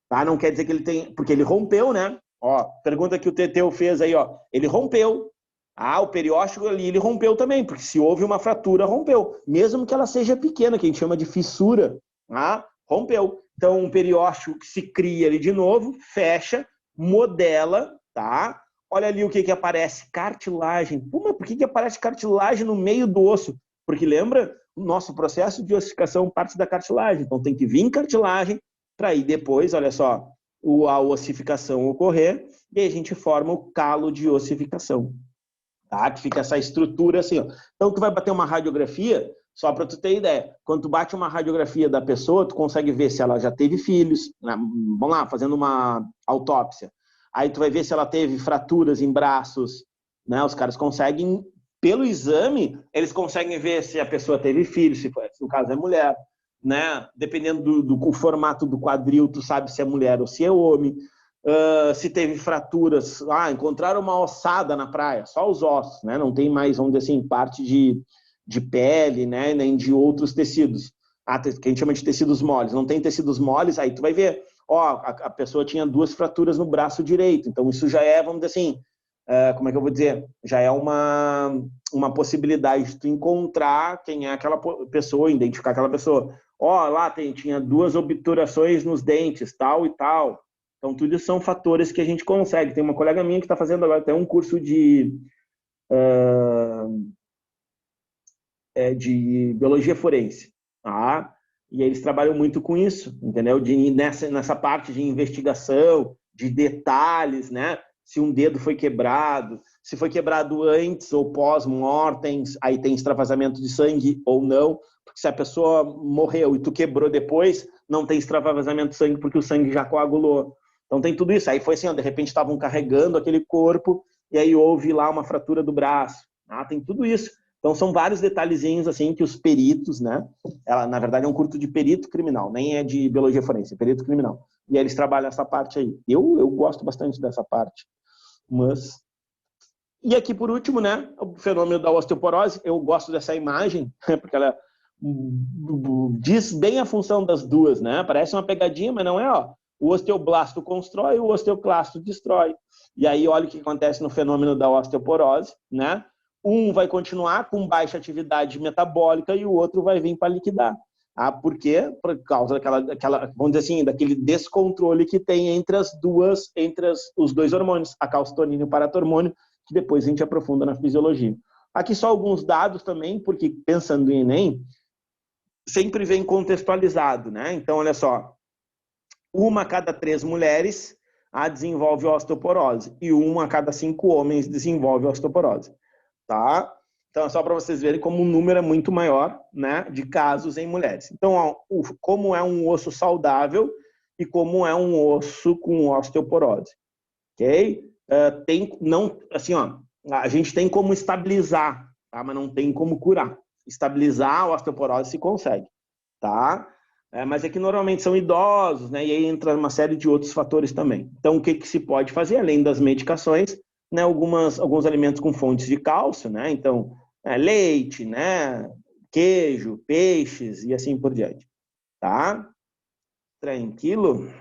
tá? Não quer dizer que ele tem, porque ele rompeu, né? Ó, pergunta que o Teteu fez aí, ó, ele rompeu. Ah, o periósteo ali, ele rompeu também, porque se houve uma fratura, rompeu. Mesmo que ela seja pequena, que a gente chama de fissura, ah, rompeu. Então, um periósteo que se cria ali de novo, fecha, modela, tá? olha ali o que aparece, cartilagem. Pô, mas por que aparece cartilagem no meio do osso? Porque lembra, o nosso processo de ossificação parte da cartilagem. Então tem que vir cartilagem para aí depois, olha só, a ossificação ocorrer e aí a gente forma o calo de ossificação. Tá? Que fica essa estrutura assim, ó. Então tu vai bater uma radiografia, só para tu ter ideia, quando tu bate uma radiografia da pessoa, tu consegue ver se ela já teve filhos, né? Vamos lá, fazendo uma autópsia. Aí tu vai ver se ela teve fraturas em braços, né? Os caras conseguem, pelo exame, eles conseguem ver se a pessoa teve filhos, se no caso é mulher, né? Dependendo do formato do quadril, tu sabe se é mulher ou se é homem. Se teve fraturas, encontraram uma ossada na praia, só os ossos, né? Não tem mais, vamos dizer assim, parte de pele, né? Nem de outros tecidos, que a gente chama de tecidos moles. Não tem tecidos moles, aí tu vai ver, a pessoa tinha 2 fraturas no braço direito, então isso já é, vamos dizer assim, como é que eu vou dizer? Já é uma possibilidade de tu encontrar quem é aquela pessoa, identificar aquela pessoa. Lá tinha 2 obturações nos dentes, tal e tal. Então, tudo isso são fatores que a gente consegue. Tem uma colega minha que está fazendo agora até um curso de biologia forense, tá? E eles trabalham muito com isso, entendeu? Nessa parte de investigação, de detalhes, né? Se um dedo foi quebrado, se foi quebrado antes ou pós-mortem, aí tem extravasamento de sangue ou não, porque se a pessoa morreu e tu quebrou depois, não tem extravasamento de sangue porque o sangue já coagulou. Então tem tudo isso. Aí foi assim, de repente estavam carregando aquele corpo e aí houve lá uma fratura do braço. Tem tudo isso. Então são vários detalhezinhos assim que os peritos, né? Ela, na verdade, é um curso de perito criminal, nem é de biologia forense, é perito criminal. E aí eles trabalham essa parte aí. Eu gosto bastante dessa parte. Mas... E aqui, por último, né? O fenômeno da osteoporose. Eu gosto dessa imagem, porque ela diz bem a função das duas, né? Parece uma pegadinha, mas não é, ó. O osteoblasto constrói, o osteoclasto destrói. E aí, olha o que acontece no fenômeno da osteoporose, né? Um vai continuar com baixa atividade metabólica e o outro vai vir para liquidar. Por quê? Por causa daquela, vamos dizer assim, daquele descontrole que tem entre os 2 hormônios, a calcitonina e o paratormônio, que depois a gente aprofunda na fisiologia. Aqui só alguns dados também, porque pensando em Enem, sempre vem contextualizado, né? Então, olha só, 1 a cada 3 mulheres desenvolve osteoporose e 1 a cada 5 homens desenvolve osteoporose, tá? Então, é só para vocês verem como o número é muito maior, né, de casos em mulheres. Então, como é um osso saudável e como é um osso com osteoporose, ok? A gente tem como estabilizar, tá? Mas não tem como curar. Estabilizar a osteoporose se consegue, tá? Mas é que normalmente são idosos, né? E aí entra uma série de outros fatores também. Então, o que se pode fazer, além das medicações, né? Alguns alimentos com fontes de cálcio, né? Então, leite, né? Queijo, peixes e assim por diante, tá? Tranquilo?